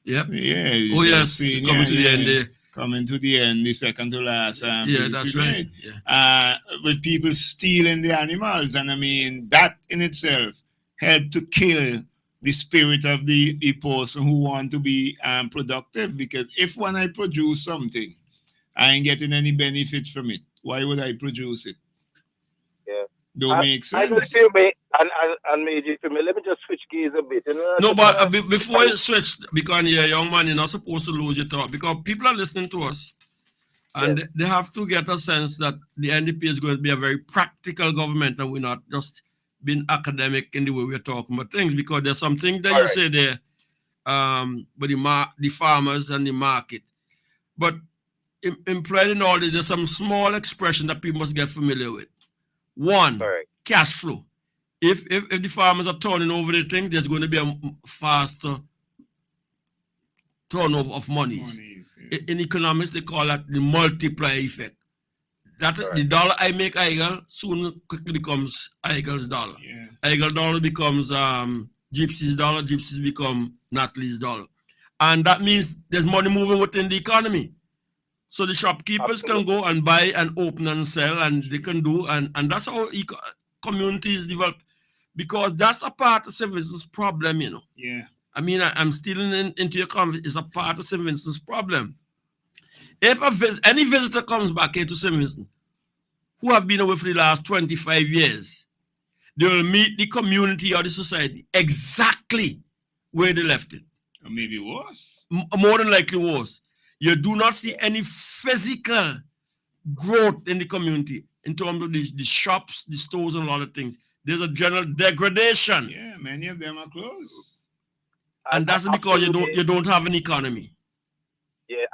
Yep. Yeah. Oh, yes. Coming to the end. Coming to the end, the second to last. Yeah, that's right. Yeah. With people stealing the animals. And I mean, that in itself helped to kill the spirit of the person who want to be productive. Because if when I produce something, I ain't getting any benefit from it, why would I produce it? Yeah. Don't make sense. And Major, let me just switch gears a bit. No, but before you switch, because you're a young man, you're not supposed to lose your thought, because people are listening to us, and they have to get a sense that the NDP is going to be a very practical government, and we're not just being academic in the way we're talking about things, because there's something that you say there, but the farmers and the market. But implied in all this, there's some small expression that people must get familiar with. One, cash flow. If the farmers are turning over the thing, there's going to be a faster turnover of monies. In economics, they call that the multiplier effect. That the dollar I make Eagle soon quickly becomes Eagle's dollar. Eagle dollar becomes Gypsy's dollar. Gypsy's become Natalie's dollar. And that means there's money moving within the economy. So the shopkeepers can go and buy and open and sell, and they can do, and that's how communities develop, because that's a part of St. Vincent's problem, you know. Yeah. I mean, I'm stealing into your comment. It's a part of St. Vincent's problem. If any visitor comes back here to St. Vincent, who have been away for the last 25 years, they will meet the community or the society exactly where they left it. Or maybe worse. More than likely worse. You do not see any physical growth in the community in terms of the shops, the stores, and a lot of things. There's a general degradation. Yeah, many of them are closed. And that's because you don't have an economy. Yeah,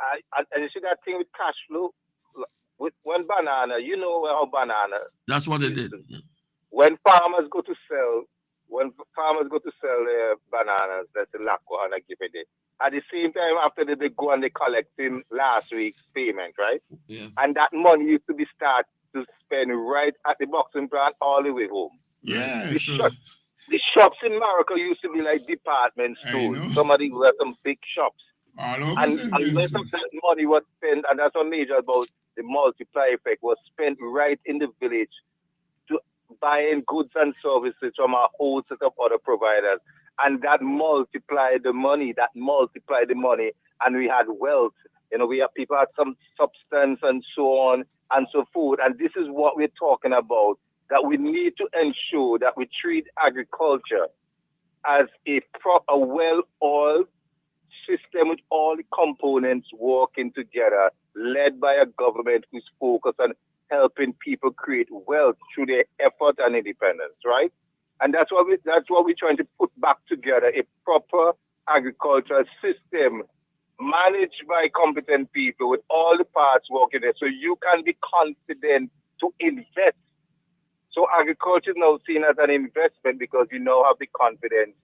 and you see that thing with cash flow? With one banana, you know how banana. That's what they did. When farmers go to sell their bananas, that's a lacko and a give it. At the same time, after they go and they collecting last week's payment, right? Yeah. And that money used to be start to spend right at the boxing plant all the way home. Yeah. The shops in Morocco used to be like department stores. Somebody who had some big shops. All over And St. most of that money was spent, and that's what major about the multiplier effect, was spent right in the village to buying goods and services from a whole set of other providers. And that multiplied the money, and we had wealth. We have people had some substance and so on and so forth. And this is what we're talking about, that we need to ensure that we treat agriculture as a well-oiled system with all the components working together, led by a government who's focused on helping people create wealth through their effort and independence, right? And that's what we're trying to put back together, a proper agricultural system managed by competent people with all the parts working there, so you can be confident to invest. So agriculture is now seen as an investment because you now have the confidence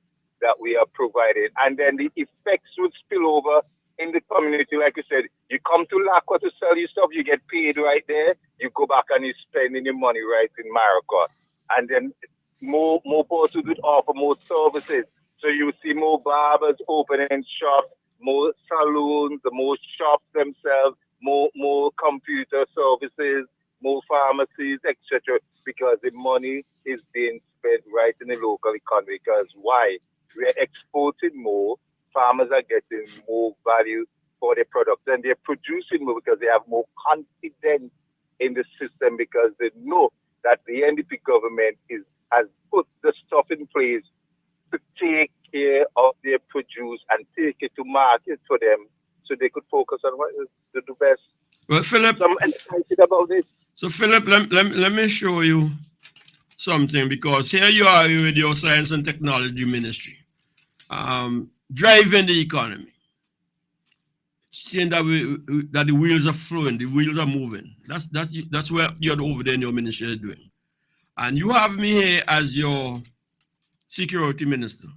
that we are providing. And then the effects would spill over in the community. Like you said, you come to Lacqua to sell your stuff, you get paid right there, you go back and you're spending your money right in Morocco. And then more persons would offer more services. So you see more barbers opening shops, more saloons, more shops themselves, more computer services, more pharmacies, etc. Because the money is being spent right in the local economy. Because why? We're exporting more, farmers are getting more value for their products, and they're producing more because they have more confidence in the system, because they know that the NDP government has put the stuff in place to take care of their produce and take it to market for them, so they could focus on what is to do best. Well, Philip, I'm excited about this. So Philip, let me show you something, because here you are with your science and technology ministry, driving the economy, seeing that that the wheels are flowing, the wheels are moving. That's what you're over there in your ministry are doing. And you have me here as your security minister.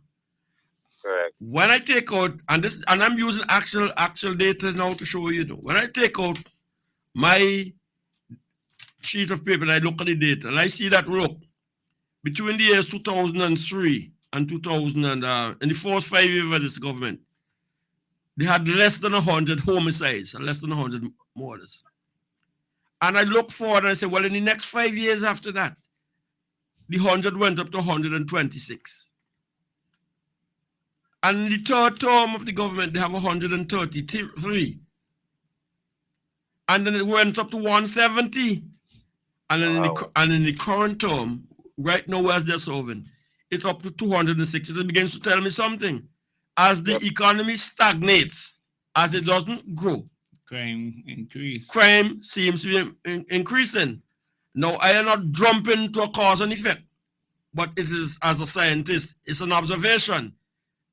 Correct. When I take out, and I'm using actual data now to show you, when I take out my sheet of paper and I look at the data and I see that, look, between the years 2003 and 2000, in the first 5 years of this government, they had less than 100 homicides and less than 100 murders. And I look forward and I say, well, in the next 5 years after that, the 100 went up to 126. And in the third term of the government, they have 133. And then it went up to 170. And in the current term, right now as they're solving, it's up to 206. It begins to tell me something. As the economy stagnates, as it doesn't grow, crime increase. Crime seems to be increasing. Now, I am not jumping to a cause and effect, but it is, as a scientist, it's an observation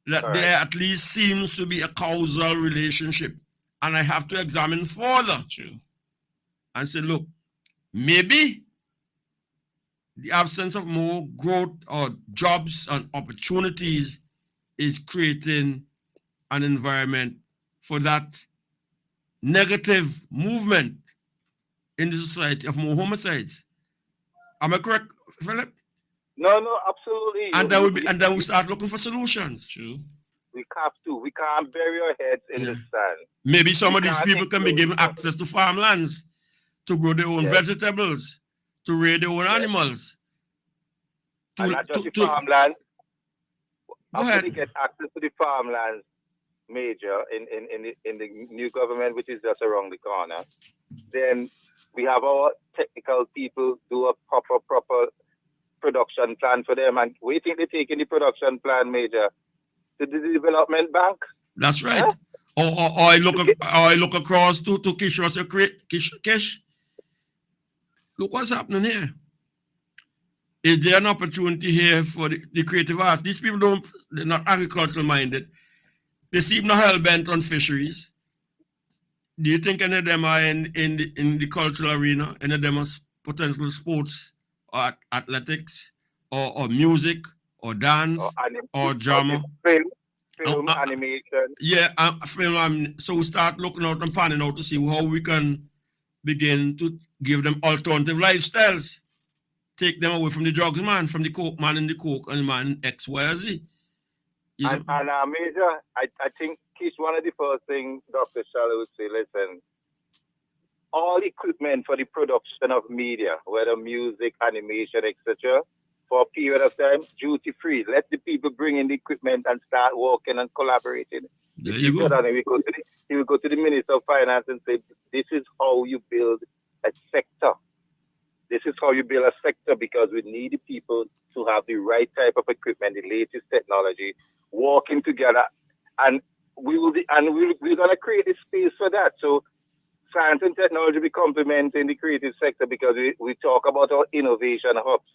that there at least seems to be a causal relationship. And I have to examine further. True. And say, look, maybe the absence of more growth or jobs and opportunities is creating an environment for that negative movement in the society of more homicides. Am I correct, Philip? No, absolutely. And then we start looking for solutions. True. We have to. We can't bury our heads in the sand. Maybe some of these people can be given access to farmlands to grow their own vegetables, to rear their own animals. And not just the farmlands. Go ahead. After they get access to the farmlands, Major, in the new government, which is just around the corner, then we have our technical people do a proper production plan for them. And we think they're taking the production plan, Major, to the development bank. That's right. Or I look across to Kish. Kish, look what's happening here. Is there an opportunity here for the creative arts? These people they're not agricultural minded. They seem not hell bent on fisheries. Do you think any of them are in the cultural arena? Any of them are potential sports or athletics or music or dance or drama? Film animation. Yeah, film. So we start looking out and panning out to see how we can begin to give them alternative lifestyles. Take them away from the drugs man, from the coke man and the coke and the man X, Y, or Z. And Major, I think Kish, one of the first things Dr. Shallow would say, listen, all equipment for the production of media, whether music, animation, etc., for a period of time, duty free. Let the people bring in the equipment and start working and collaborating. There you go. He will go to the Minister of Finance and say, this is how you build a sector. This is how you build a sector, because we need the people to have the right type of equipment, the latest technology, working together, and we're going to create a space for that. So science and technology will be complementing the creative sector, because we talk about our innovation hubs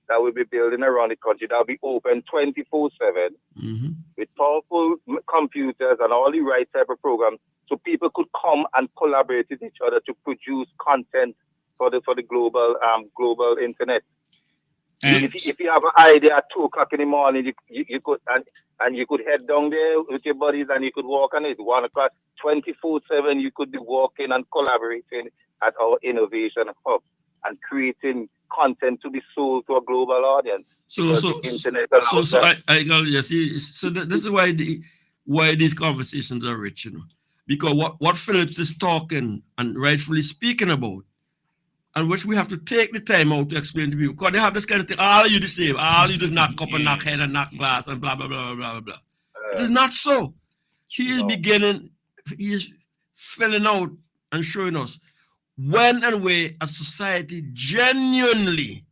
that we'll be building around the country that will be open 24/7 with powerful computers and all the right type of programs, so people could come and collaborate with each other to produce content for the global internet. If you have an idea at 2:00 in the morning, you could and you could head down there with your buddies and you could walk on it. 1 o'clock, 24/7, you could be walking and collaborating at our innovation hub and creating content to be sold to a global audience. So this is why these conversations are rich, because what Phillips is talking and rightfully speaking about, and which we have to take the time out to explain to people, because they have this kind of thing, all of you the same, all you just knock up and knock head and knock glass and blah, blah, blah, blah, blah, blah. It is not so. He is filling out and showing us when and where a society genuinely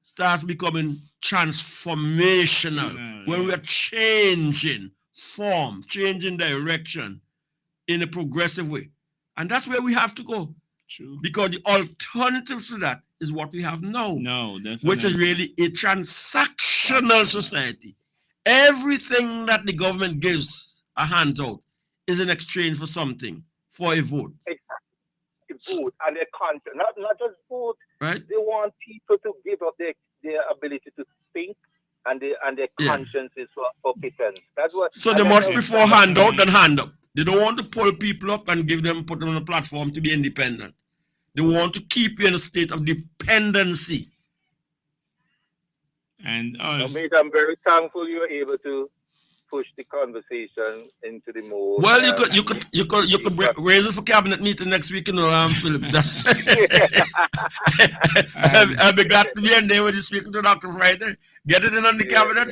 starts becoming transformational, when we are changing form, changing direction in a progressive way. And that's where we have to go. True. Because the alternative to that is what we have now. No, definitely. Which is really a transactional society. Everything that the government gives a handout is in exchange for something, for a vote. Exactly. Vote and their content. Not just vote. Right. They want people to give up their ability to think and their consciences for pittance. That's what. So they must prefer handout than hand up. They don't want to pull people up and put them on a platform to be independent. They want to keep you in a state of dependency. And I'm very thankful you were able to push the conversation into the more. Well, you could raise it for cabinet meeting next week, Philip. That's I'll be glad to be in there when you're speaking to Dr. Friday. Get it in on the cabinet.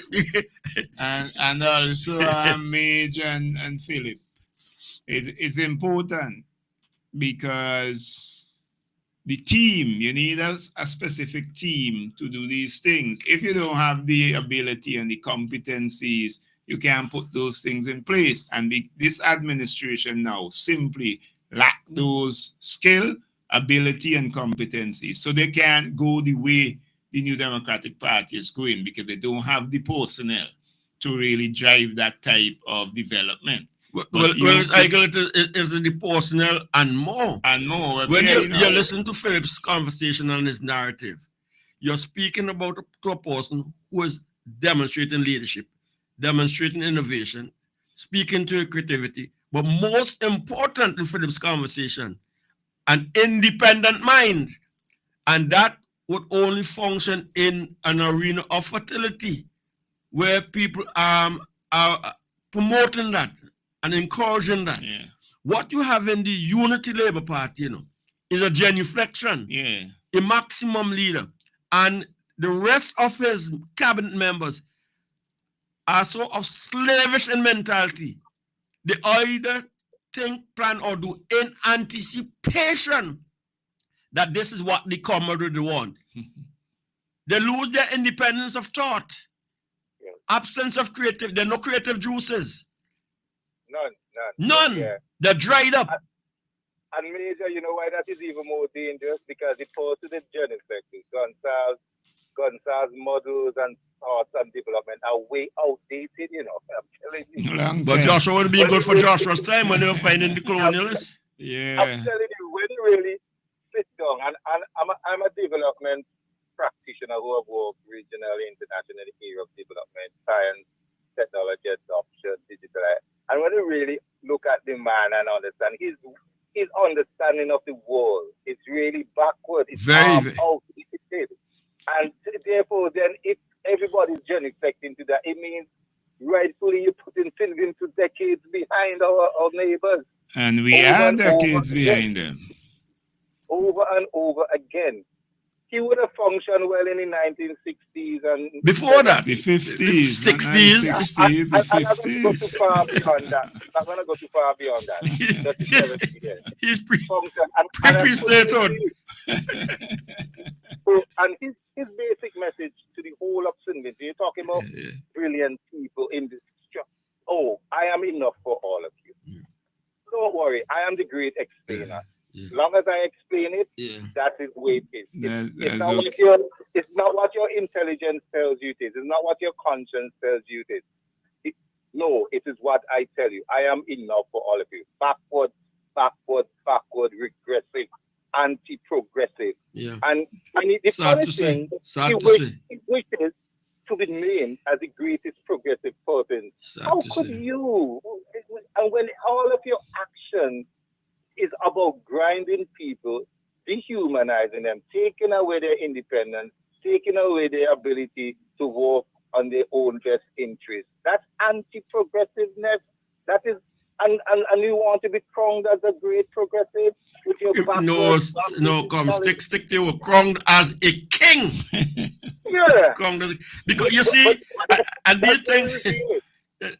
and also Major and Philip. It's important because the team, you need a specific team to do these things. If you don't have the ability and the competencies, you can't put those things in place. And this administration now simply lack those skill, ability, and competencies. So they can't go the way the New Democratic Party is going, because they don't have the personnel to really drive that type of development. I get it is the personnel and more. And more. When you listen to Philip's conversation and his narrative, you're speaking about to a person who is demonstrating leadership, demonstrating innovation, speaking to creativity, but most important in Philip's conversation, an independent mind. And that would only function in an arena of fertility, where people are promoting that and encouraging that. Yeah. What you have in the Unity Labour Party, is a genuflection, a maximum leader. And the rest of his cabinet members are so of slavish in mentality they either think, plan, or do in anticipation that this is what the commodity want. They lose their independence of thought. Absence of creative, there are no creative juices. None. Yeah. They're dried up. And Major, you know why that is even more dangerous? Because it falls to the journey sector. Gonzalez models and thoughts and development are way outdated, you know. I'm telling you. But Joshua would be good for Joshua's time when they were finding the colonialists. I'm telling you, when you really sit down, and I'm a development practitioner who have worked regionally, internationally in the area of development, science, technology adoption, digital. And when you really look at the man and understand his understanding of the world is really backward. It's outdated. And therefore, then if everybody's journey into that, it means rightfully you're putting things into decades behind our neighbors. And we are decades behind them. Over and over again. He would have functioned well in the 1960s and before that, the 50s, 60s. I'm not going to go too far beyond that. I'm not going to go too far beyond that. He's pre-stated. And his basic message to the whole of Swindon, you're talking about brilliant people in this structure. Oh, I am enough for all of you. Don't worry, I am the great explainer. As long as I explain it, that is the way it is. It's not what your intelligence tells you it is. It's not what your conscience tells you it is. No, it is what I tell you. I am enough for all of you. Backward, regressive, anti-progressive. Yeah. And the funny thing, he wishes to be named as the greatest progressive person. How could you? And when all of your actions is about grinding people, dehumanizing them, taking away their independence, taking away their ability to work on their own best interests. That's anti-progressiveness. That is, and you want to be crowned as a great progressive with your stick to you, crowned as a king. Because you see, and these things,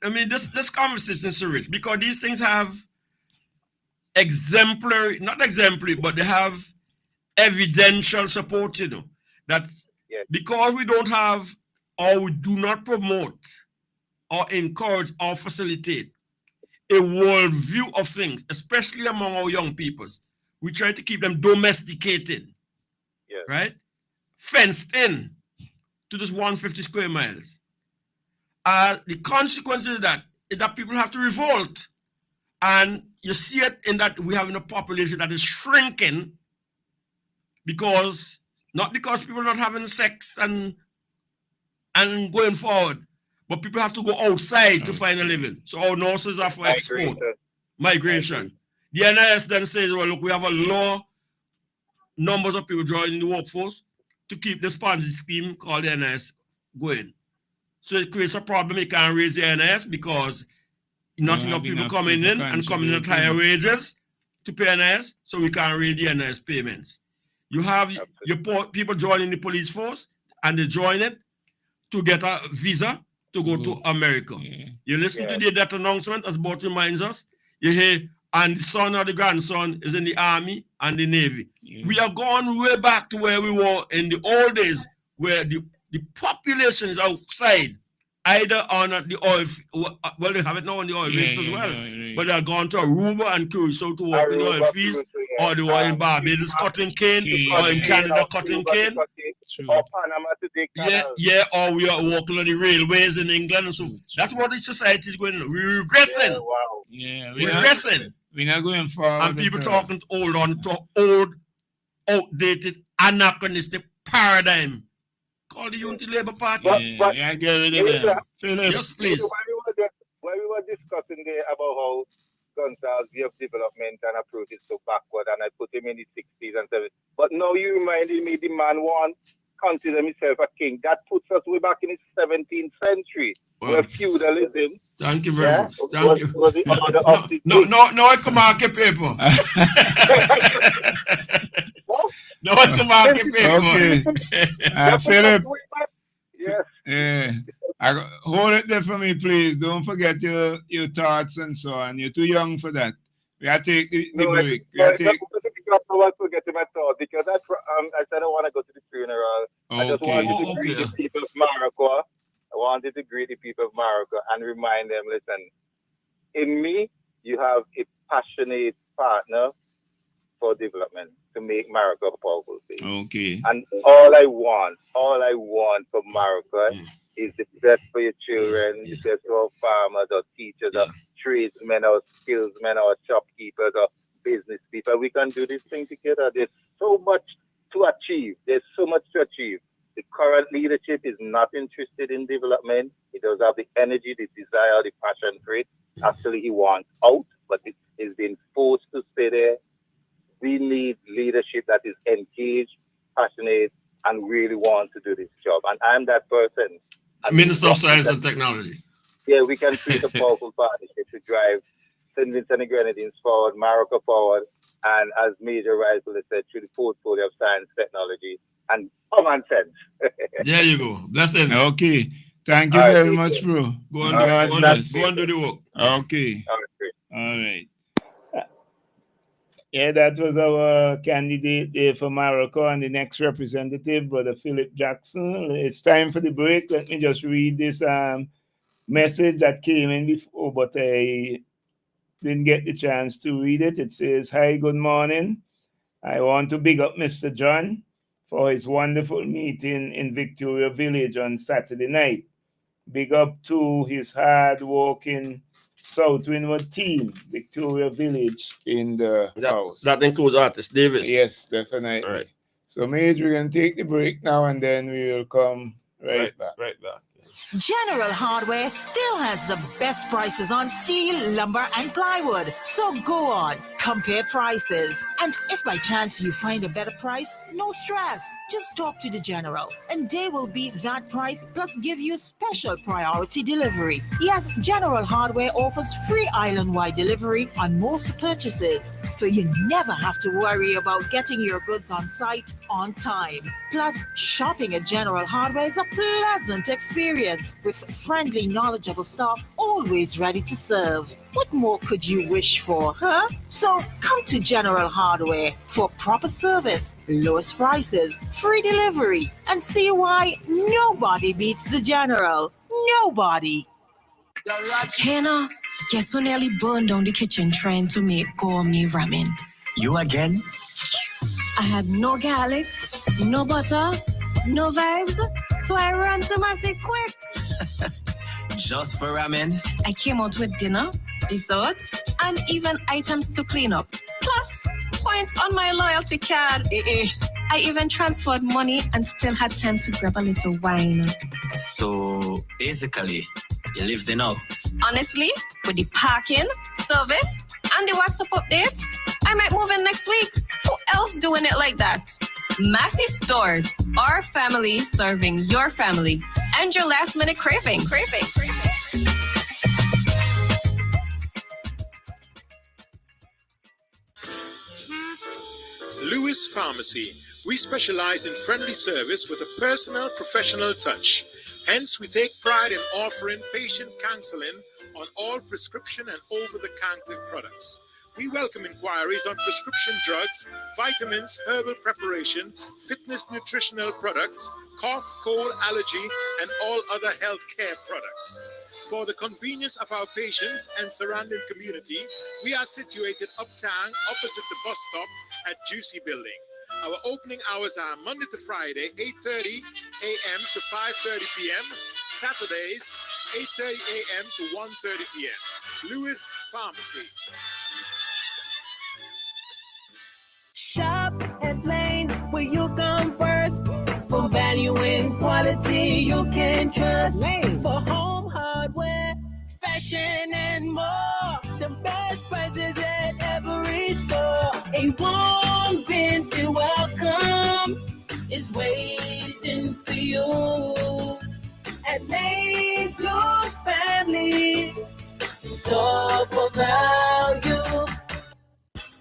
I mean, this conversation is so rich because these things have not exemplary, but they have evidential support, you know, that because we don't have or we do not promote or encourage or facilitate a worldview of things, especially among our young people, we try to keep them domesticated, right? Fenced in to this 150 square miles. The consequences of that is that people have to revolt. And you see it in that we have a population that is shrinking not because people are not having sex and going forward, but people have to go outside to find a living. So our nurses are for export. Migration. The NIS then says, well, look, we have a low numbers of people joining the workforce to keep this Ponzi scheme called the NIS going. So it creates a problem. You can't raise the NIS because not enough people coming in and coming in at higher wages to pay NIS, so we can't raise the NIS payments. You have your people joining the police force, and they join it to get a visa to go to America. You listen to that announcement, as Bart reminds us, you hear, and the son or the grandson is in the army and the navy. We are going way back to where we were in the old days, where the population is outside, either on the oil, well, they have it now on the oil rigs as well, but they're going to Aruba and Curacao to work in the oil fields, or they were in Barbados cutting cane, or in Canada cutting cane. Or Panama to take or we are working on the railways in England. And so that's what the society is going on. We're regressing. We're regressing. We're not going forward. And people talking to old, outdated, anachronistic paradigm called the Unity Labour Party. Yes, please. When we were discussing there about how Gonzalez view of development and approach is so backward, and I put him in the 60s and 70s. But now you reminded me the man wants consider himself a king. That puts us way back in the 17th century, where feudalism. Thank you very much. Thank you. No, I come market paper. No, I come market paper. Okay. Philip. Yes. Hold it there for me, please. Don't forget your thoughts and so on. You're too young for that. We have to take the break. I was forgetting my thought because I said I want to go to the funeral. I just wanted to greet the people of Morocco. I wanted to greet the people of Morocco and remind them, listen, in me, you have a passionate partner for development to make Morocco a powerful place. Okay. And all I want for Morocco is the best for your children, the best for our farmers, our teachers, our tradesmen, our skillsmen, our shopkeepers, our business people. We can do this thing together. There's so much to achieve. The current leadership is not interested in development. He doesn't have the energy, the desire, the passion for it. Actually, he wants out, but it is being forced to stay there. We need leadership that is engaged, passionate, and really wants to do this job. And I'm that person. Minister of Science and Technology. Yeah, we can create a powerful partnership to drive St. Vincent and the Grenadines forward, Morocco forward, and as Major rightfully said, through the portfolio of science, technology, and common sense. There you go. Blessings. Okay. Thank you very much, bro. Go on do the work. Okay. All right. Yeah, that was our candidate there for Morocco, and the next representative, Brother Philip Jackson. It's time for the break. Let me just read this message that came in before, but I didn't get the chance to read it. It says, "Hi, good morning. I want to big up Mr. John for his wonderful meeting in Victoria Village on Saturday night. Big up to his hard-working South Windward team, Victoria Village in the house." That includes Artist Davis. Yes, definitely. Right. So, Major, we're going to take the break now, and then we will come right back. General Hardware still has the best prices on steel, lumber, and plywood. So go on, compare prices. And if by chance you find a better price, no stress. Just talk to the General, and they will beat that price plus give you special priority delivery. Yes, General Hardware offers free island-wide delivery on most purchases, so you never have to worry about getting your goods on site on time. Plus, shopping at General Hardware is a pleasant experience with friendly, knowledgeable staff always ready to serve. What more could you wish for, huh? So come to General Hardware for proper service, lowest prices, free delivery, and see why nobody beats the General. Nobody. Hannah, guess who nearly burned down the kitchen trying to make gourmet ramen? You again? I had no garlic, no butter, no vibes, so I ran to Massey quick. Just for ramen? I came out with dinner, dessert, and even items to clean up. Plus, points on my loyalty card. I even transferred money and still had time to grab a little wine. So, basically, you live there now? Honestly, with the parking, service, and the WhatsApp updates, I might move in next week. Who else doing it like that? Massey Stores, our family serving your family and your last minute cravings. Lewis Pharmacy. We specialize in friendly service with a personal, professional touch. Hence, we take pride in offering patient counseling on all prescription and over-the-counter products. We welcome inquiries on prescription drugs, vitamins, herbal preparation, fitness nutritional products, cough, cold, allergy, and all other healthcare products. For the convenience of our patients and surrounding community, we are situated uptown opposite the bus stop at Juicy Building. Our opening hours are Monday to Friday, 8:30 a.m. to 5:30 p.m. Saturdays, 8:30 a.m. to 1:30 p.m. Lewis Pharmacy. Shop at Lanes where you come first. For value and quality you can trust. Lanes. For home hardware, fashion and more. The best prices at every store. A warm fancy welcome is waiting for you. At Lanes, your family store for value.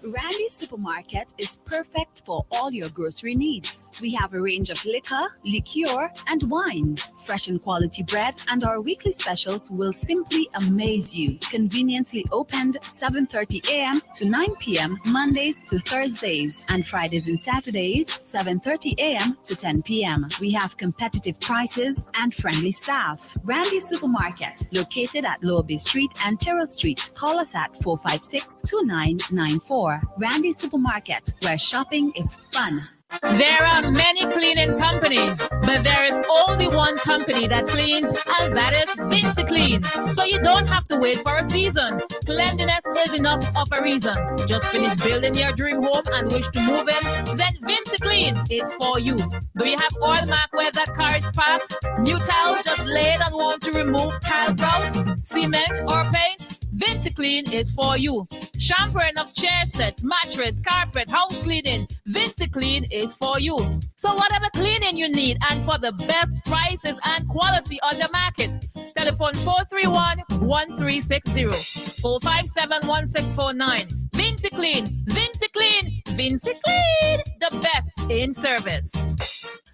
Randy Supermarket Supermarket is perfect for all your grocery needs. We have a range of liquor, liqueur, and wines, fresh and quality bread, and our weekly specials will simply amaze you. Conveniently opened 7:30 a.m. to 9 p.m. Mondays to Thursdays, and Fridays and Saturdays 7:30 a.m. to 10 p.m. We have competitive prices and friendly staff. Randy Supermarket, located at Lower Bay Street and Terrell Street. Call us at 456-2994. Randy Supermarket, where shopping is fun. There are many cleaning companies, but there is only one company that cleans, and that is VinceClean. So you don't have to wait for a season. Cleanliness is enough of a reason. Just finish building your dream home and wish to move in? Then VinceClean is for you. Do you have oil mark where that car is parked? New tiles just laid and want to remove tile grout, cement, or paint? VinceClean is for you. Shampooing of chair sets, mattress, carpet, house cleaning. VinceClean is for you. So whatever cleaning you need and for the best prices and quality on the market, telephone 431-1360, 457-1649. VinceClean, VinceClean, VinceClean, the best in service.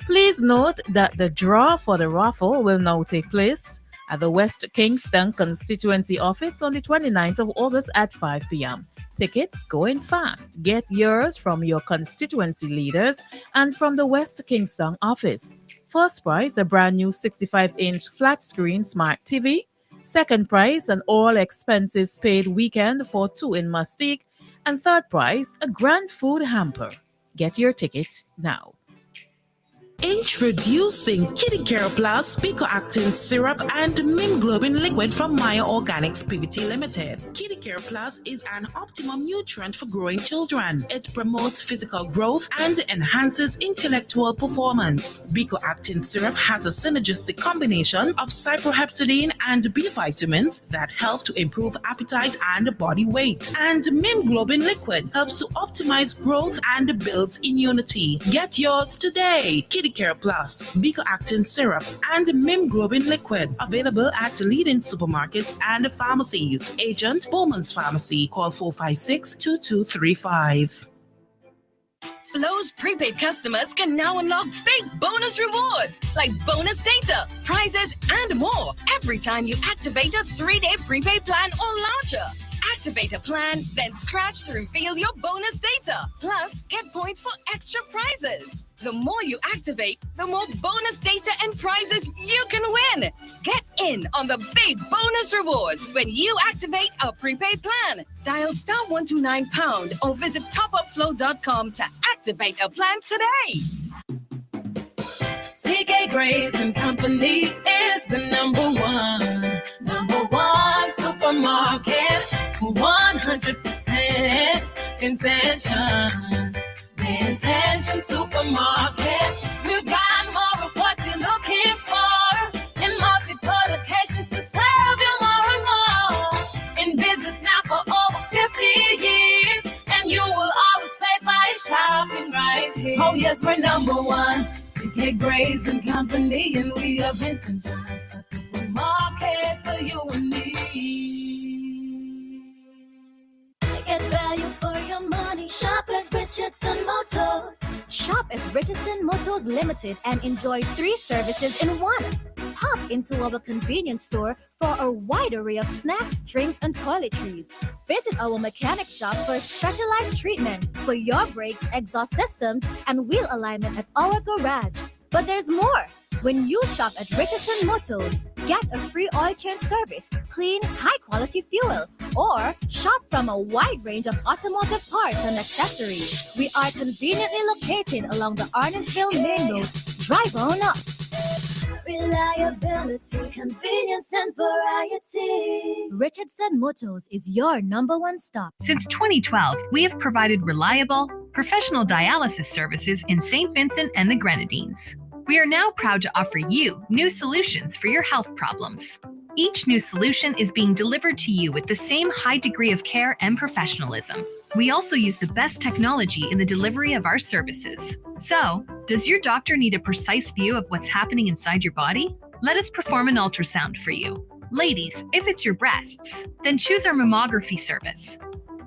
Please note that the draw for the raffle will now take place at the West Kingston Constituency Office on the 29th of August at 5 p.m. Tickets going fast. Get yours from your constituency leaders and from the West Kingston office. First prize, a brand new 65-inch flat screen smart TV. Second prize, an all expenses paid weekend for two in Mustique. And third prize, a grand food hamper. Get your tickets now. Introducing Kitty Care Plus Picoactin Syrup and Mimglobin Liquid from Maya Organics PVT Limited. Kitty Care Plus is an optimum nutrient for growing children. It promotes physical growth and enhances intellectual performance. Picoactin Syrup has a synergistic combination of cyproheptadine and B vitamins that help to improve appetite and body weight. And Mimglobin Liquid helps to optimize growth and builds immunity. Get yours today. Kitty Care Plus, Picoactin Syrup, and Mimglobin Liquid. Available at leading supermarkets and pharmacies. Agent Bowman's Pharmacy. Call 456-2235. Flo's prepaid customers can now unlock big bonus rewards like bonus data, prizes, and more every time you activate a 3-day prepaid plan or launcher. Activate a plan, then scratch to reveal your bonus data. Plus, get points for extra prizes. The more you activate, the more bonus data and prizes you can win. Get in on the big bonus rewards when you activate a prepaid plan. Dial *129# or visit topupflow.com to activate a plan today. CK Graves and Company is the number one supermarket. 100% intention. Intention Supermarket. We've got more of what you're looking for in multiple locations to serve you more and more. In business now for over 50 years, and you will always save by shopping right here. Oh yes, we're number one. CK Graves and Company, and we are Vincent John's, a supermarket for you and me. Get value for your money. Shop at Richardson Motors. Shop at Richardson Motors Limited and enjoy 3 services in one. Hop into our convenience store for a wide array of snacks, drinks, and toiletries. Visit our mechanic shop for a specialized treatment for your brakes, exhaust systems, and wheel alignment at our garage. But there's more. When you shop at Richardson Motors, get a free oil change service, clean, high-quality fuel, or shop from a wide range of automotive parts and accessories. We are conveniently located along the Arnesville Main Road. Drive on up. Reliability, convenience, and variety. Richardson Motors is your number one stop. Since 2012, we have provided reliable, professional dialysis services in St. Vincent and the Grenadines. We are now proud to offer you new solutions for your health problems. Each new solution is being delivered to you with the same high degree of care and professionalism. We also use the best technology in the delivery of our services. So, does your doctor need a precise view of what's happening inside your body? Let us perform an ultrasound for you. Ladies, if it's your breasts, then choose our mammography service.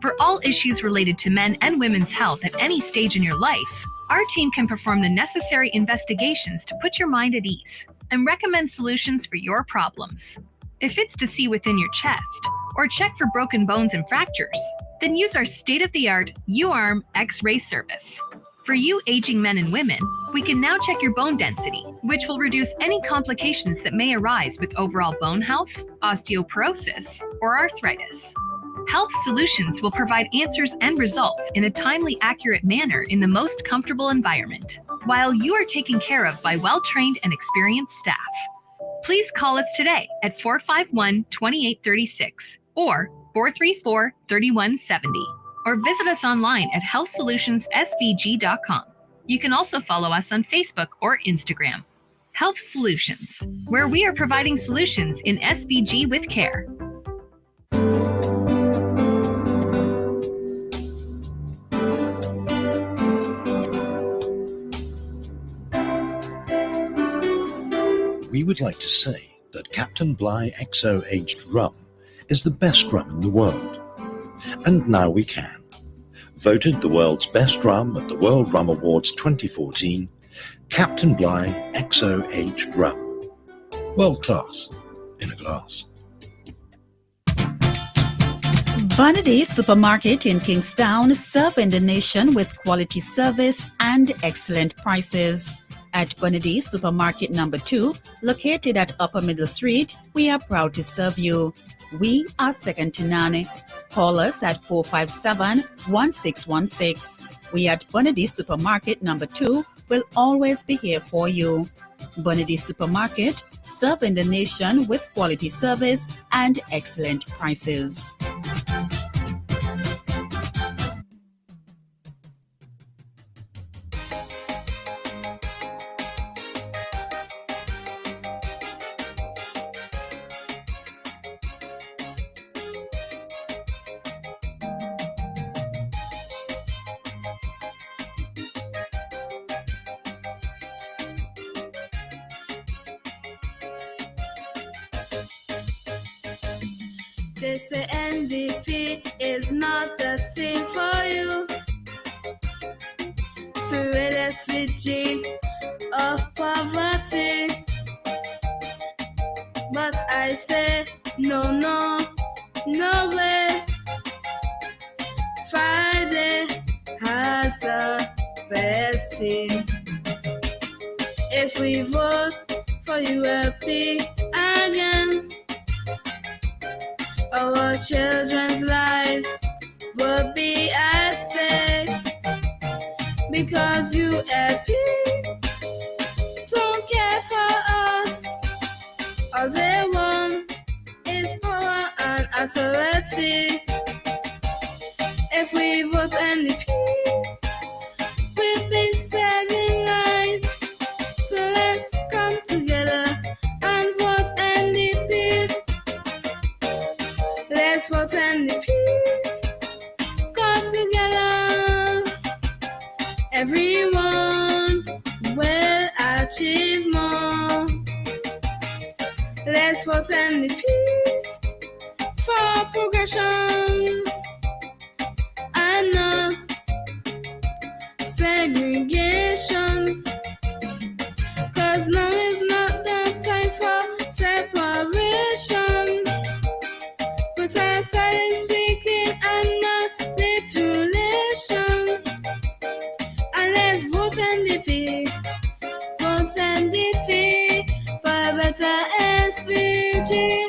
For all issues related to men and women's health at any stage in your life, our team can perform the necessary investigations to put your mind at ease and recommend solutions for your problems. If it's to see within your chest or check for broken bones and fractures, then use our state-of-the-art U-Arm X-ray service. For you aging men and women, we can now check your bone density, which will reduce any complications that may arise with overall bone health, osteoporosis, or arthritis. Health Solutions will provide answers and results in a timely, accurate manner in the most comfortable environment, while you are taken care of by well-trained and experienced staff. Please call us today at 451-2836 or 434-3170, or visit us online at healthsolutionsSVG.com. You can also follow us on Facebook or Instagram. Health Solutions, where we are providing solutions in SVG with care. We would like to say that Captain Bligh XO Aged Rum is the best rum in the world. And now we can. Voted the world's best rum at the World Rum Awards 2014, Captain Bligh XO Aged Rum. World class in a glass. Bonady Supermarket in Kingstown, serving the nation with quality service and excellent prices. At Bonady Supermarket number 2, located at Upper Middle Street, we are proud to serve you. We are second to none. Call us at 457-1616. We at Bonady Supermarket number 2 will always be here for you. Bonady Supermarket, serving the nation with quality service and excellent prices. They say NDP is not the thing for you to rid SVG of poverty. But I say no, no, no way. Friday has the best team. If we vote for ULP again, our children's lives will be at stake, because ULP don't care for us. All they want is power and authority. If we vote NDP, we'll be saving lives. So let's come together and vote NDP. Let's vote NDP, 'cause together everyone will achieve more. Let's vote NDP for progression and not segregation. 'Cause now is not the time for separation. But I silent speaking and manipulation. And let's vote NDP, vote NDP for a better SVG.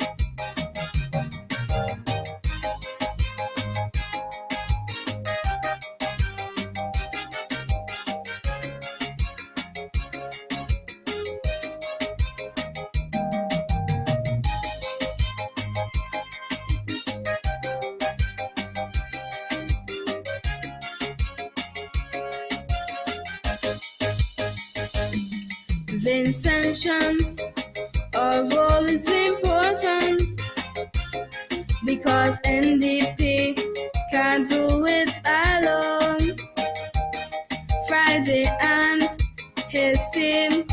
Vincentians, our role is important, because NDP can't do it alone. Friday and his team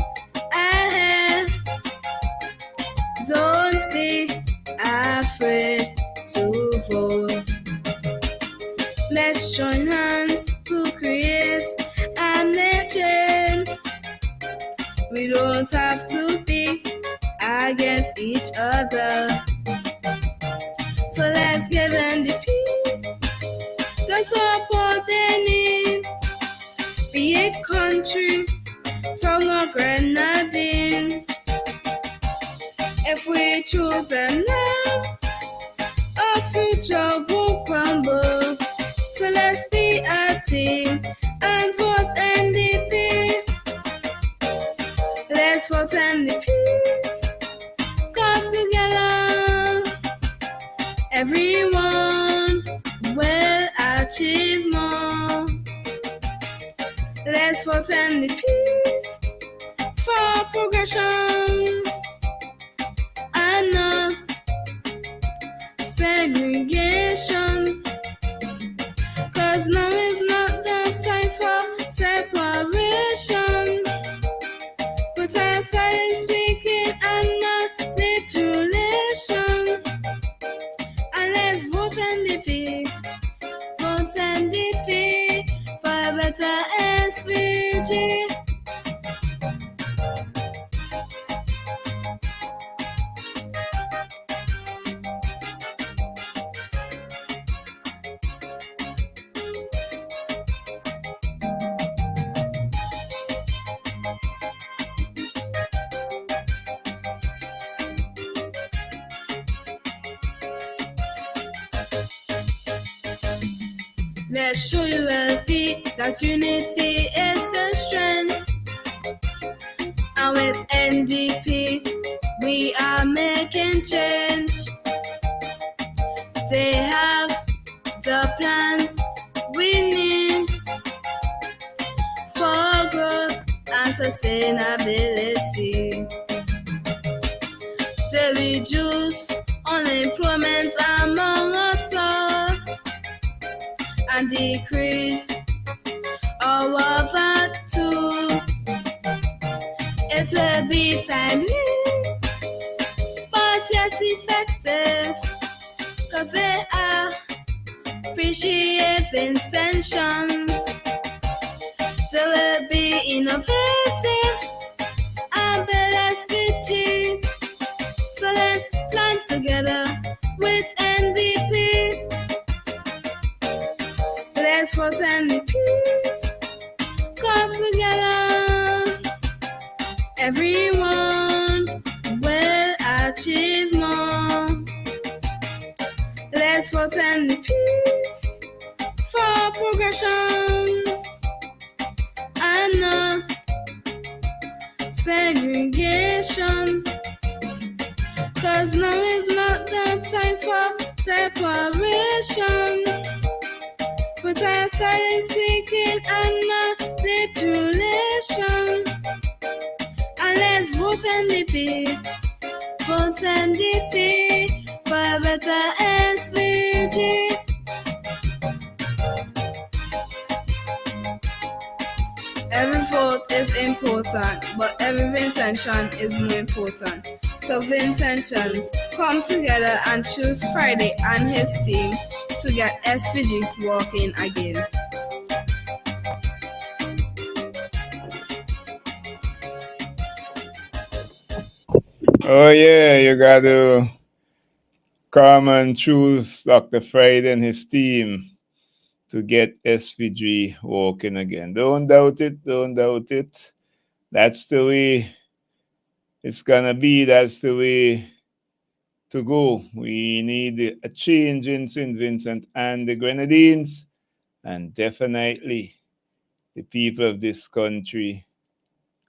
ahead. Don't be afraid to vote. We don't have to be against each other. So let's give NDP the support they need. Be it country, tongue or grenadines. If we choose them now, our future won't crumble. So let's be a team and vote NDP. Let's vote NDP, 'cause together everyone will achieve more. Let's vote NDP for progression and not segregation. 'Cause now is not the time for separation. But I started speaking and not manipulation. And let's vote NDP, vote NDP for a better SVG. Let's show you LP that unity is the strength. And with NDP, we are making change. They have the plans we need for growth and sustainability. They reduce unemployment among us all and decrease our VAT too. It will be timely, but yet effective, 'cause they are appreciating sanctions. They will be innovative and build SVG. So let's plan together with NDP. Let's vote NDP, 'cause together everyone will achieve more. Let's vote NDP for progression and not segregation. 'Cause now is not the time for separation. But I started speaking and manipulation. And let's vote NDP, vote NDP for a better SVG. Every vote is important, but every Vincentian is more important. So Vincentians, come together and choose Friday and his team to get SVG working again. Oh yeah, you got to come and choose Dr. Friday and his team to get SVG working again. Don't doubt it, don't doubt it. That's the way it's gonna be, that's the way to go. We need a change in St. Vincent and the Grenadines, and definitely the people of this country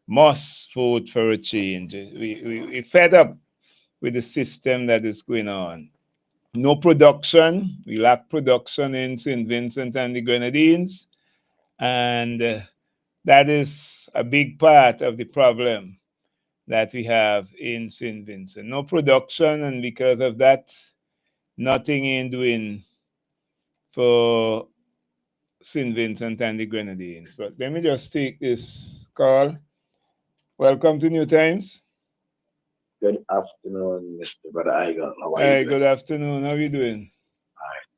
must vote for a change. We're fed up with the system that is going on. No production. We lack production in St. Vincent and the Grenadines. And that is a big part of the problem that we have in St. Vincent. No production, and because of that, nothing in doing for St. Vincent and the Grenadines. But let me just take this call. Welcome to New Times. Good afternoon, Mr. Brother Igon. How are Hey, you? good afternoon. How are you doing?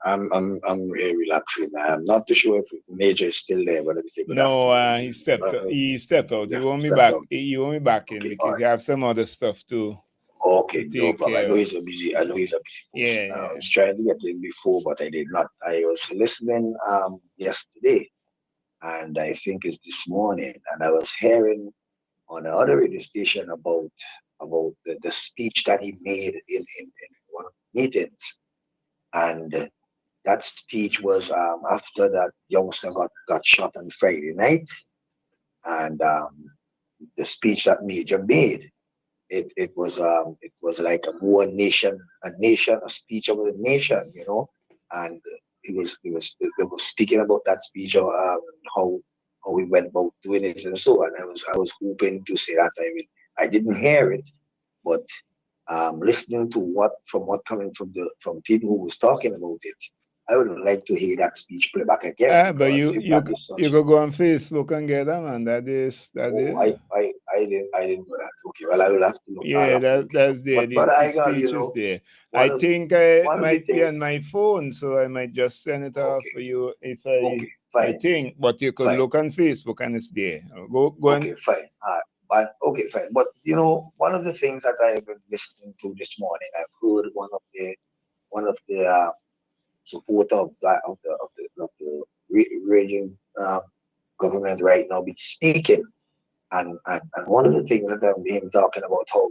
I'm really relaxing. I'm not too sure if Major is still there, but let me say good No, afternoon. he stepped out. He stepped out. He won't be Stepped back. out. He won't be back in Okay, all because right. you have some other stuff to Okay, no take problem. I care know of. he's a busy. I know he's a busy person. Yeah, I yeah. was trying to get in before, but I did not. I was listening yesterday, and I think it's this morning, and I was hearing on another radio station about the speech that he made in one of the meetings, and that speech was after that youngster got shot on Friday night, and the speech that Major made. It was like a speech of a nation, and it was speaking about that speech of how we went about doing it and so on. I was hoping to say that I didn't hear it, but listening to what coming from people who was talking about it, I would like to hear that speech play back again But because if that is you such. could go on Facebook and get them, and that is. Oh, I didn't know that. Okay, well I will have to look. I'll Yeah, have to look it up. that's there. But The I got speech is there. I one of think I one of the might be things. on my phone, so I might just send it off for you if I Okay, fine, think. But you could fine. look on Facebook and it's there. Go and Okay, fine. But okay, fine. But one of the things that I've been listening to this morning, I've heard one of the supporter of the raging government right now be speaking, and one of the things that I've been talking about how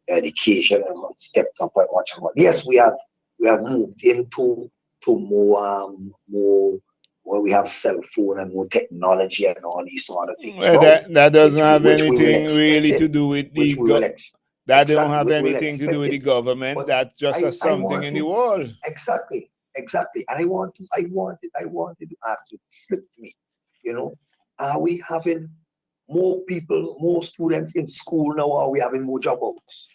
education and what stepped up and what and what. Yes, we have moved into to more where we have cell phone and more technology and all these sort of things well, now, that doesn't have which we will anything expect really it, to do with which we will that don't exactly have which we will anything to do expect with the it. government. But That's just a I something want in the to wall. exactly, and I wanted to ask you, slip me, are we having more people, more students in school now? Or are we having more dropouts?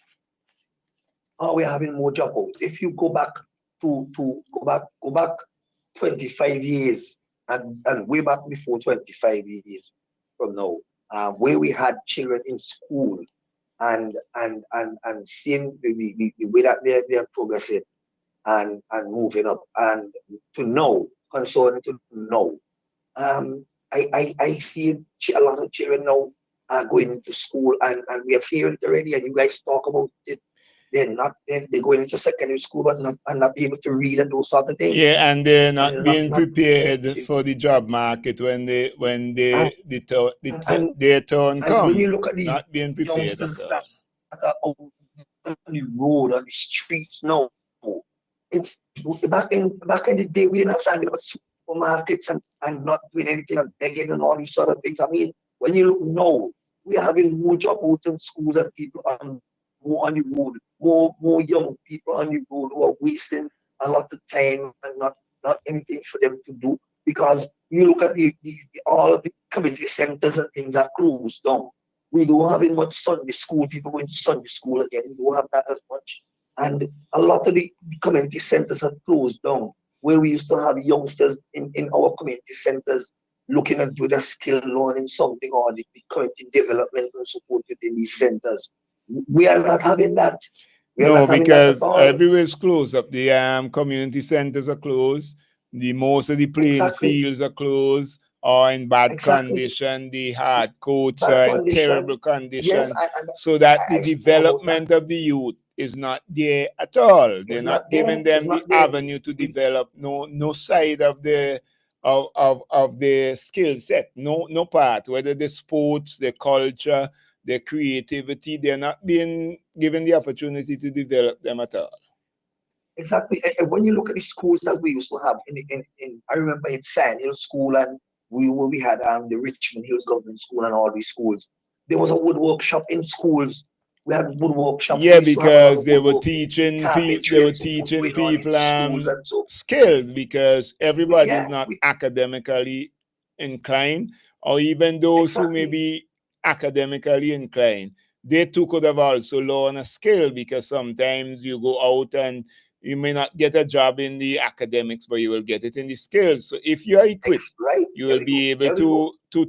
Are we having more dropouts? If you go back 25 years and way back before 25 years from now, where we had children in school and seeing the way that they're progressing and moving up and to know, concerning to know. I see a lot of children now going to school and we are hearing it already, and you guys talk about it. They're going into secondary school but not able to read and those sort of things. Yeah, and they're And not being prepared for the job market when their turn and when come. you look at the Not being prepared youngsters at all. that are out on the road, on the streets now, it's back in the day we didn't have time about supermarkets and not doing anything and begging and all these sort of things. I mean, when you look now, we are having more job out in schools and people are more on the road, more young people on the road who are wasting a lot of time and not anything for them to do because you look at all of the community centers and things are closed down. We don't have much Sunday school, people going to Sunday school again. We don't have that as much. And a lot of the community centers are closed down, where we used to have youngsters in our community centers looking at doing a skill learning something or the community development and support within these centers. We are not having that. We are No, not having that at because all. everywhere is closed up. The community centers are closed. Most of the playing Exactly. fields are closed or in bad Exactly. condition. The hard courts Bad are in condition. terrible Yes, condition. So that the I spoke about that. development of the youth is not there at all. They're It's not not giving there. It's them the not there. avenue to develop. No side of the skill set. No part. Whether the sports, the culture, their creativity, they're not being given the opportunity to develop them at all. Exactly. And when you look at the schools that we used to have I remember in Sand Hill School and we had the Richmond Hills Government School and all these schools. There was a wood workshop in schools. We had wood workshops. We Yeah, used to have a lot because of woodworking, they carpentry were and so forth teaching going on in people the schools and so. skills because everybody is Yeah, not academically inclined, or even those who may exactly. be academically inclined. They too could have also learned a skill because sometimes you go out and you may not get a job in the academics, but you will get it in the skills. So if you are equipped, Right. you There will we go. be able There we go. to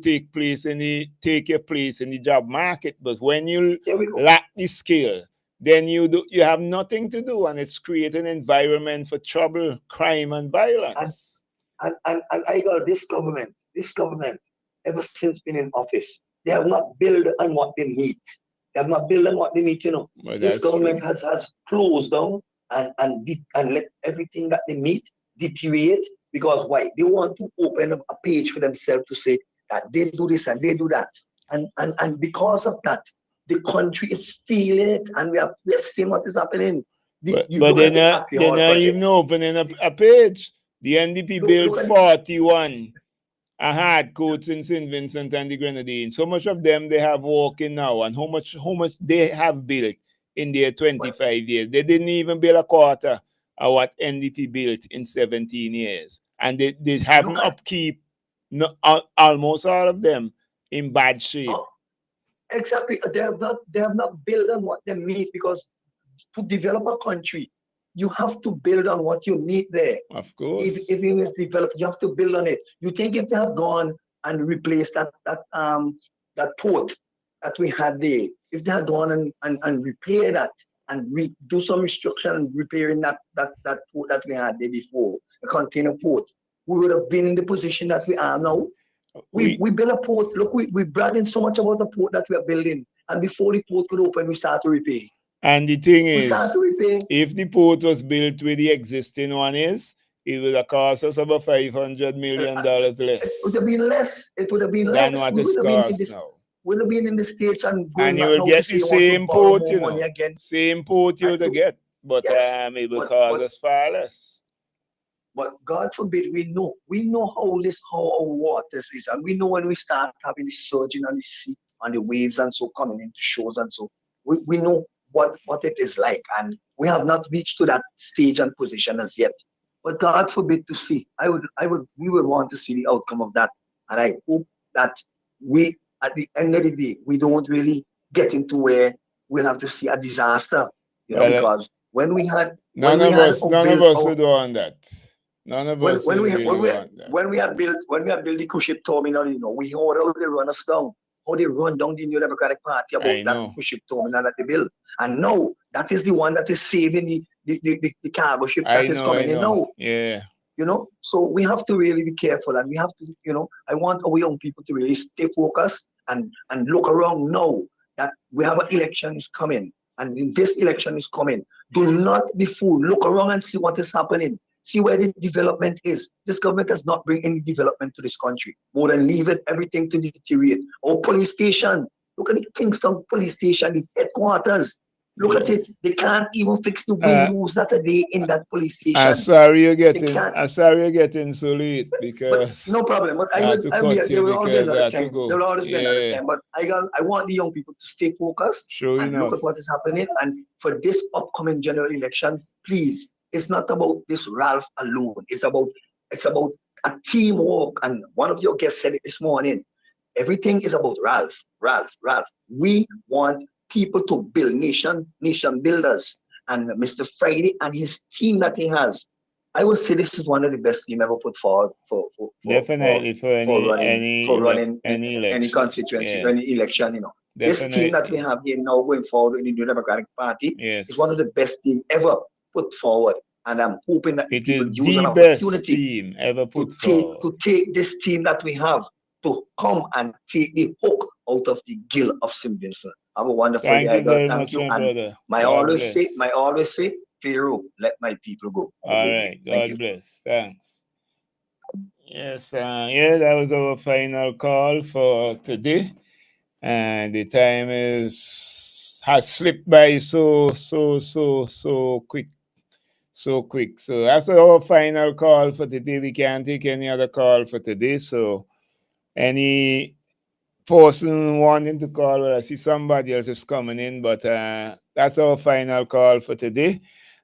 take your place in the job market. But when you There we go. lack the skill, then you have nothing to do, and it's creating an environment for trouble, crime, and violence. And I got this government, ever since been in office, they have not built on what they need. They have not built on what they need, Well, this government true. has closed down and let everything that they need deteriorate, because why? They want to open up a page for themselves to say that they do this and they do that. And because of that, the country is feeling it, and we're seeing what is happening. But they're not even opening a page. The NDP built 41 hard courts in St. Vincent and the Grenadines. So much of them they have walking now, and how much they have built in their 25 years. They didn't even build a quarter of what NDP built in 17 years. And they haven't upkeep almost all of them in bad shape. Exactly. They have not built on what they need, because to develop a country, you have to build on what you need there. Of course. If it is developed, you have to build on it. You think if they have gone and replaced that port that we had there, if they had gone and repaired that and do some restructuring and repairing that port that we had there before, a container port, we would have been in the position that we are now. We built a port. Look, we brought in so much about the port that we are building, and before the port could open, we start to repair. And the thing is, if the port was built with the existing one it would have cost us about $500 million less. It would have been less. It would have been than less. what We it's would have cost now. We'd have been in the States and going And you back will now get to the say you same want to borrow port, more money again. Same port you would get, but it will cost us far less. But God forbid, we know how our waters is, and we know when we start having the surging on the sea, on the waves, and so coming into shores, and so we know what it is like, and we have not reached to that stage and position as yet. But God forbid to see. We would want to see the outcome of that, and I hope that we, at the end of the day, we don't really get into where we'll have to see a disaster, because when we had none of us would want that. None of us when we want that. When we had built the cruise ship terminal, we heard how they run us down, how they run down the New Democratic Party about that cruise ship terminal that they built. And now that is the one that is saving the cargo ships that is coming in now. Yeah. So we have to really be careful, and we have to, I want our young people to really stay focused and look around now that we have an election is coming, and this election is coming. Do not be fooled. Look around and see what is happening. See where the development is. This government does not bring any development to this country, more than leave everything to deteriorate. Our police station, look at the Kingston police station, the headquarters. Look at it. They can't even fix the windows that are there in that police station. I'm sorry you're getting so late, because no problem. But there will always be another time. There will always be another time. But I want the young people to stay focused and look at what is happening. And for this upcoming general election, please, it's not about this Ralph alone. It's about a teamwork. And one of your guests said it this morning. Everything is about Ralph. We want people to build nation builders. And Mr. Friday and his team that he has, I would say this is one of the best team ever put forward for running any constituency, any election. This team that we have here now going forward in the New Democratic Party is one of the best team ever put forward. And I'm hoping that people use an opportunity to take this team that we have to come and take the hook out of the gill of St. Vincent. Have a wonderful day. Thank you. And I always say, Pharaoh, let my people go. All right. God bless. Thanks. Yes. That was our final call for today. And the time has slipped by so quick. So quick. So that's our final call for today. We can't take any other call for today. So any person wanting to call, well, I see somebody else is coming in, but that's our final call for today.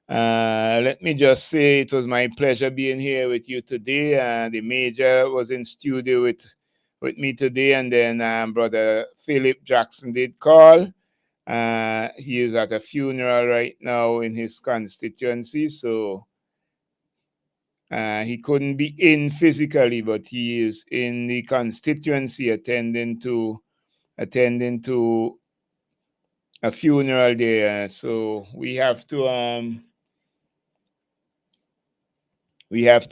Let me just say it was my pleasure being here with you today. The Major was in studio with me today, and then Brother Philip Jackson did call. He is at a funeral right now in his constituency, so he couldn't be in physically, but he is in the constituency attending to a funeral there, so we have to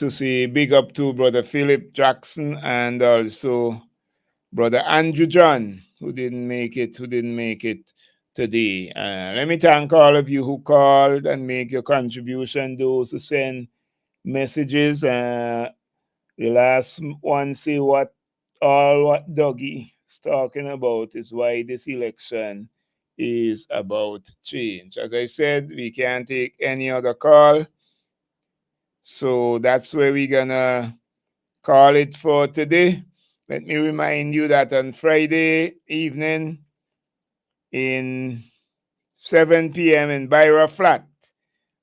say big up to Brother Philip Jackson and also Brother Andrew John, who didn't make it today. Let me thank all of you who called and make your contribution, those who send messages. The last one say what Dougie is talking about is why this election is about change. As I said, we can't take any other call. So that's where we're gonna call it for today. Let me remind you that on Friday evening in 7 p.m. in Byra Flat,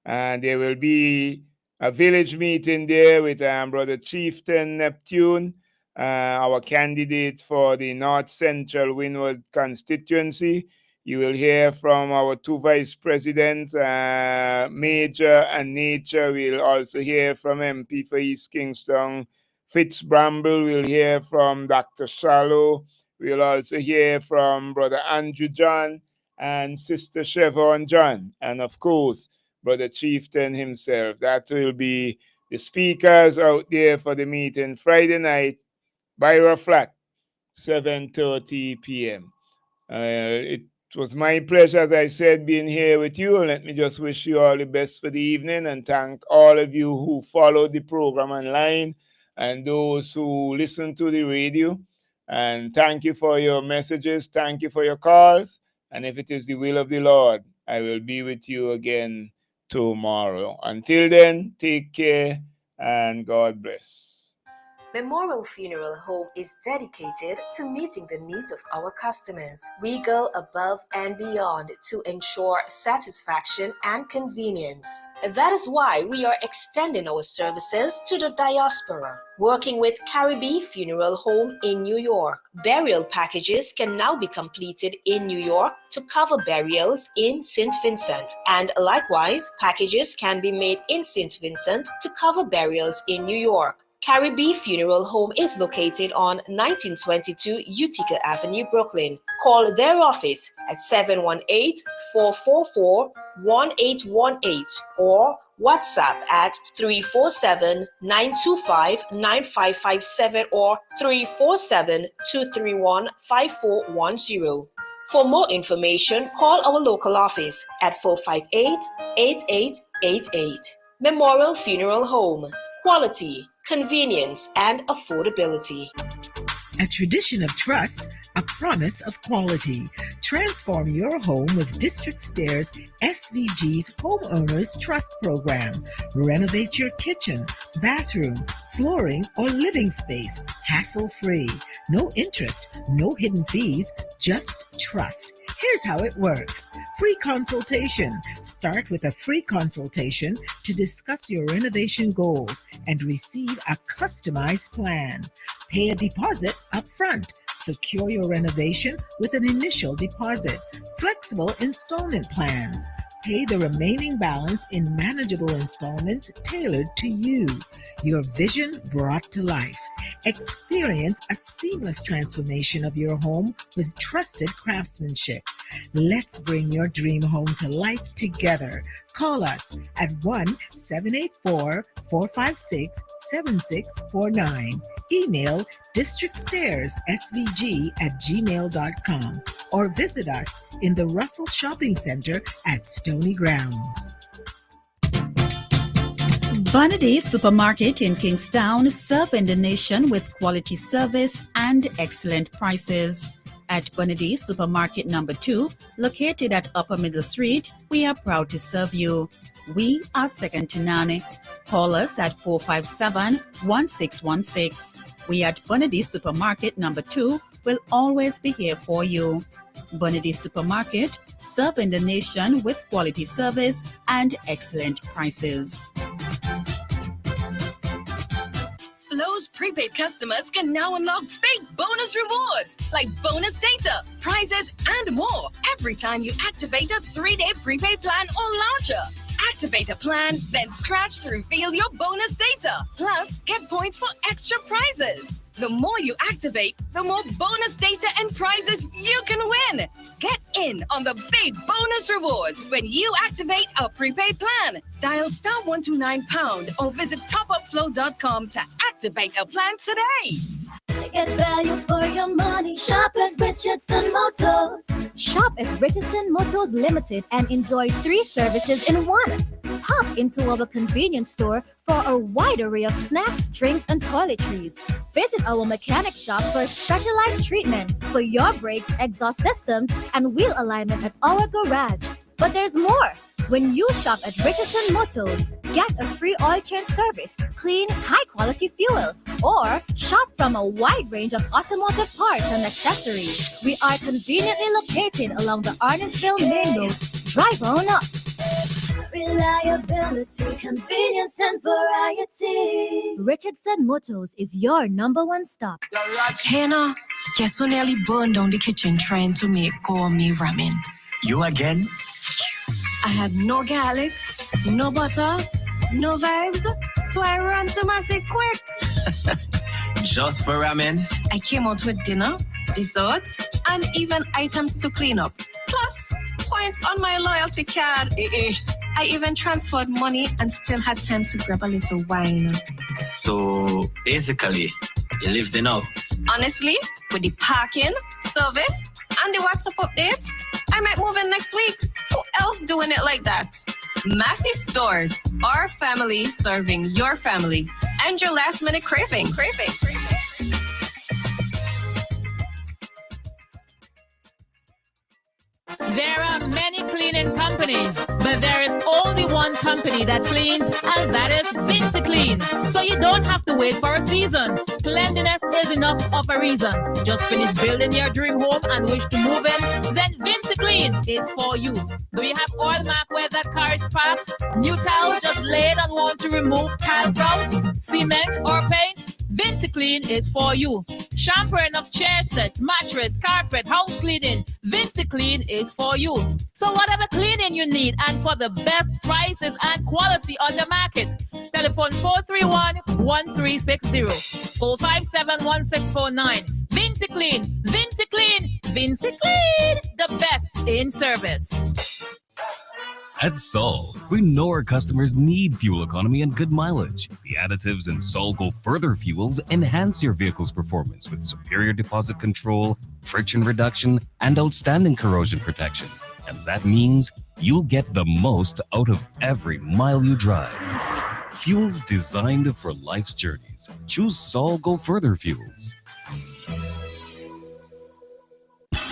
and there will be a village meeting there with Brother Chieftain Neptune, our candidate for the North Central Windward constituency. You will hear from our two vice presidents, Major and Nature. We'll also hear from MP for East Kingston, Fitz Bramble. We'll hear from Dr. Shallow. We'll also hear from Brother Andrew John and Sister Chevron John. And of course, Brother Chieftain himself. That will be the speakers out there for the meeting Friday night, Byra Flat, 7:30 p.m. It was my pleasure, as I said, being here with you. And let me just wish you all the best for the evening and thank all of you who followed the program online and those who listen to the radio. And thank you for your messages. Thank you for your calls. And if it is the will of the Lord, I will be with you again tomorrow. Until then, take care and God bless. Memorial Funeral Home is dedicated to meeting the needs of our customers. We go above and beyond to ensure satisfaction and convenience. That is why we are extending our services to the diaspora. Working with Caribbean Funeral Home in New York, burial packages can now be completed in New York to cover burials in St. Vincent. And likewise, packages can be made in St. Vincent to cover burials in New York. Caribbean Funeral Home is located on 1922 Utica Avenue, Brooklyn. Call their office at 718-444-1818 or WhatsApp at 347-925-9557 or 347-231-5410. For more information, call our local office at 458-8888. Memorial Funeral Home. Quality, convenience, and affordability. A tradition of trust, a promise of quality. Transform your home with District Stairs SVG's Homeowners Trust Program. Renovate your kitchen, bathroom, flooring, or living space hassle-free. No interest, no hidden fees, just trust. Here's how it works. Free consultation. Start with a free consultation to discuss your renovation goals and receive a customized plan. Pay a deposit up front. Secure your renovation with an initial deposit. Flexible installment plans. Pay the remaining balance in manageable installments tailored to you. Your vision brought to life. Experience a seamless transformation of your home with trusted craftsmanship. Let's bring your dream home to life together. Call us at 1-784-456-7649. Email districtstairs.svg@gmail.com or visit us in the Russell Shopping Center at Stony Grounds. Bonady Supermarket in Kingstown, serving the nation with quality service and excellent prices. At Bonady Supermarket number 2, located at Upper Middle Street, we are proud to serve you. We are second to none. Call us at 457-1616. We at Bonady Supermarket number 2 will always be here for you. Bonady Supermarket, serving the nation with quality service and excellent prices. Flo's prepaid customers can now unlock big bonus rewards like bonus data, prizes, and more every time you activate a 3-day prepaid plan or launcher. Activate a plan, then scratch to reveal your bonus data. Plus, get points for extra prizes. The more you activate, the more bonus data and prizes you can win. Get in win on the big bonus rewards when you activate a prepaid plan. Dial *129# or visit topupflow.com to activate a plan today. Get value for your money. Shop at Richardson Motors. Shop at Richardson Motors Limited and enjoy 3 services in 1. Pop into our convenience store for a wide array of snacks, drinks, and toiletries. Visit our mechanic shop for specialized treatment for your brakes, exhaust systems, and wheel alignment at our garage. But there's more. When you shop at Richardson Motors, get a free oil change service, clean, high-quality fuel, or shop from a wide range of automotive parts and accessories. We are conveniently located along the Arnesville Main Road. Drive on up. Reliability, convenience, and variety. Richardson Motors is your #1 stop. Hannah, guess who nearly burned down the kitchen trying to make gourmet ramen? You again? I had no garlic, no butter, no vibes, so I ran to Massey quick. Just for ramen? I came out with dinner, dessert, and even items to clean up. Plus, points on my loyalty card. I even transferred money and still had time to grab a little wine. So, basically, you lived in out. Honestly, with the parking, service, and the WhatsApp updates, I might move in next week. Who else doing it like that? Massey Stores, our family serving your family and your last minute cravings. There are many cleaning companies, but there is only one company that cleans, and that is VinceClean. So you don't have to wait for a season. Cleanliness is enough of a reason. Just finish building your dream home and wish to move in? Then VinceClean is for you. Do you have oil mark where that car is parked? New tiles just laid and want to remove tile grout, cement, or paint? VinceClean is for you. Shampooing of chair sets, mattress, carpet, house cleaning. VinceClean is for you. So whatever cleaning you need and for the best prices and quality on the market, telephone 431-1360, 457-1649. VinceClean, VinceClean, VinceClean, the best in service. At Sol, we know our customers need fuel economy and good mileage. The additives in Sol Go Further fuels enhance your vehicle's performance with superior deposit control, friction reduction, and outstanding corrosion protection. And that means you'll get the most out of every mile you drive. Fuels designed for life's journeys. Choose Sol Go Further fuels.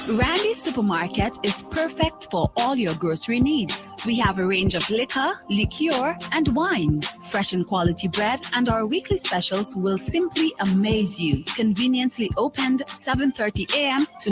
Randy's Supermarket is perfect for all your grocery needs. We have a range of liquor, liqueur, and wines, fresh and quality bread, and our weekly specials will simply amaze you. Conveniently opened 7:30 a.m. to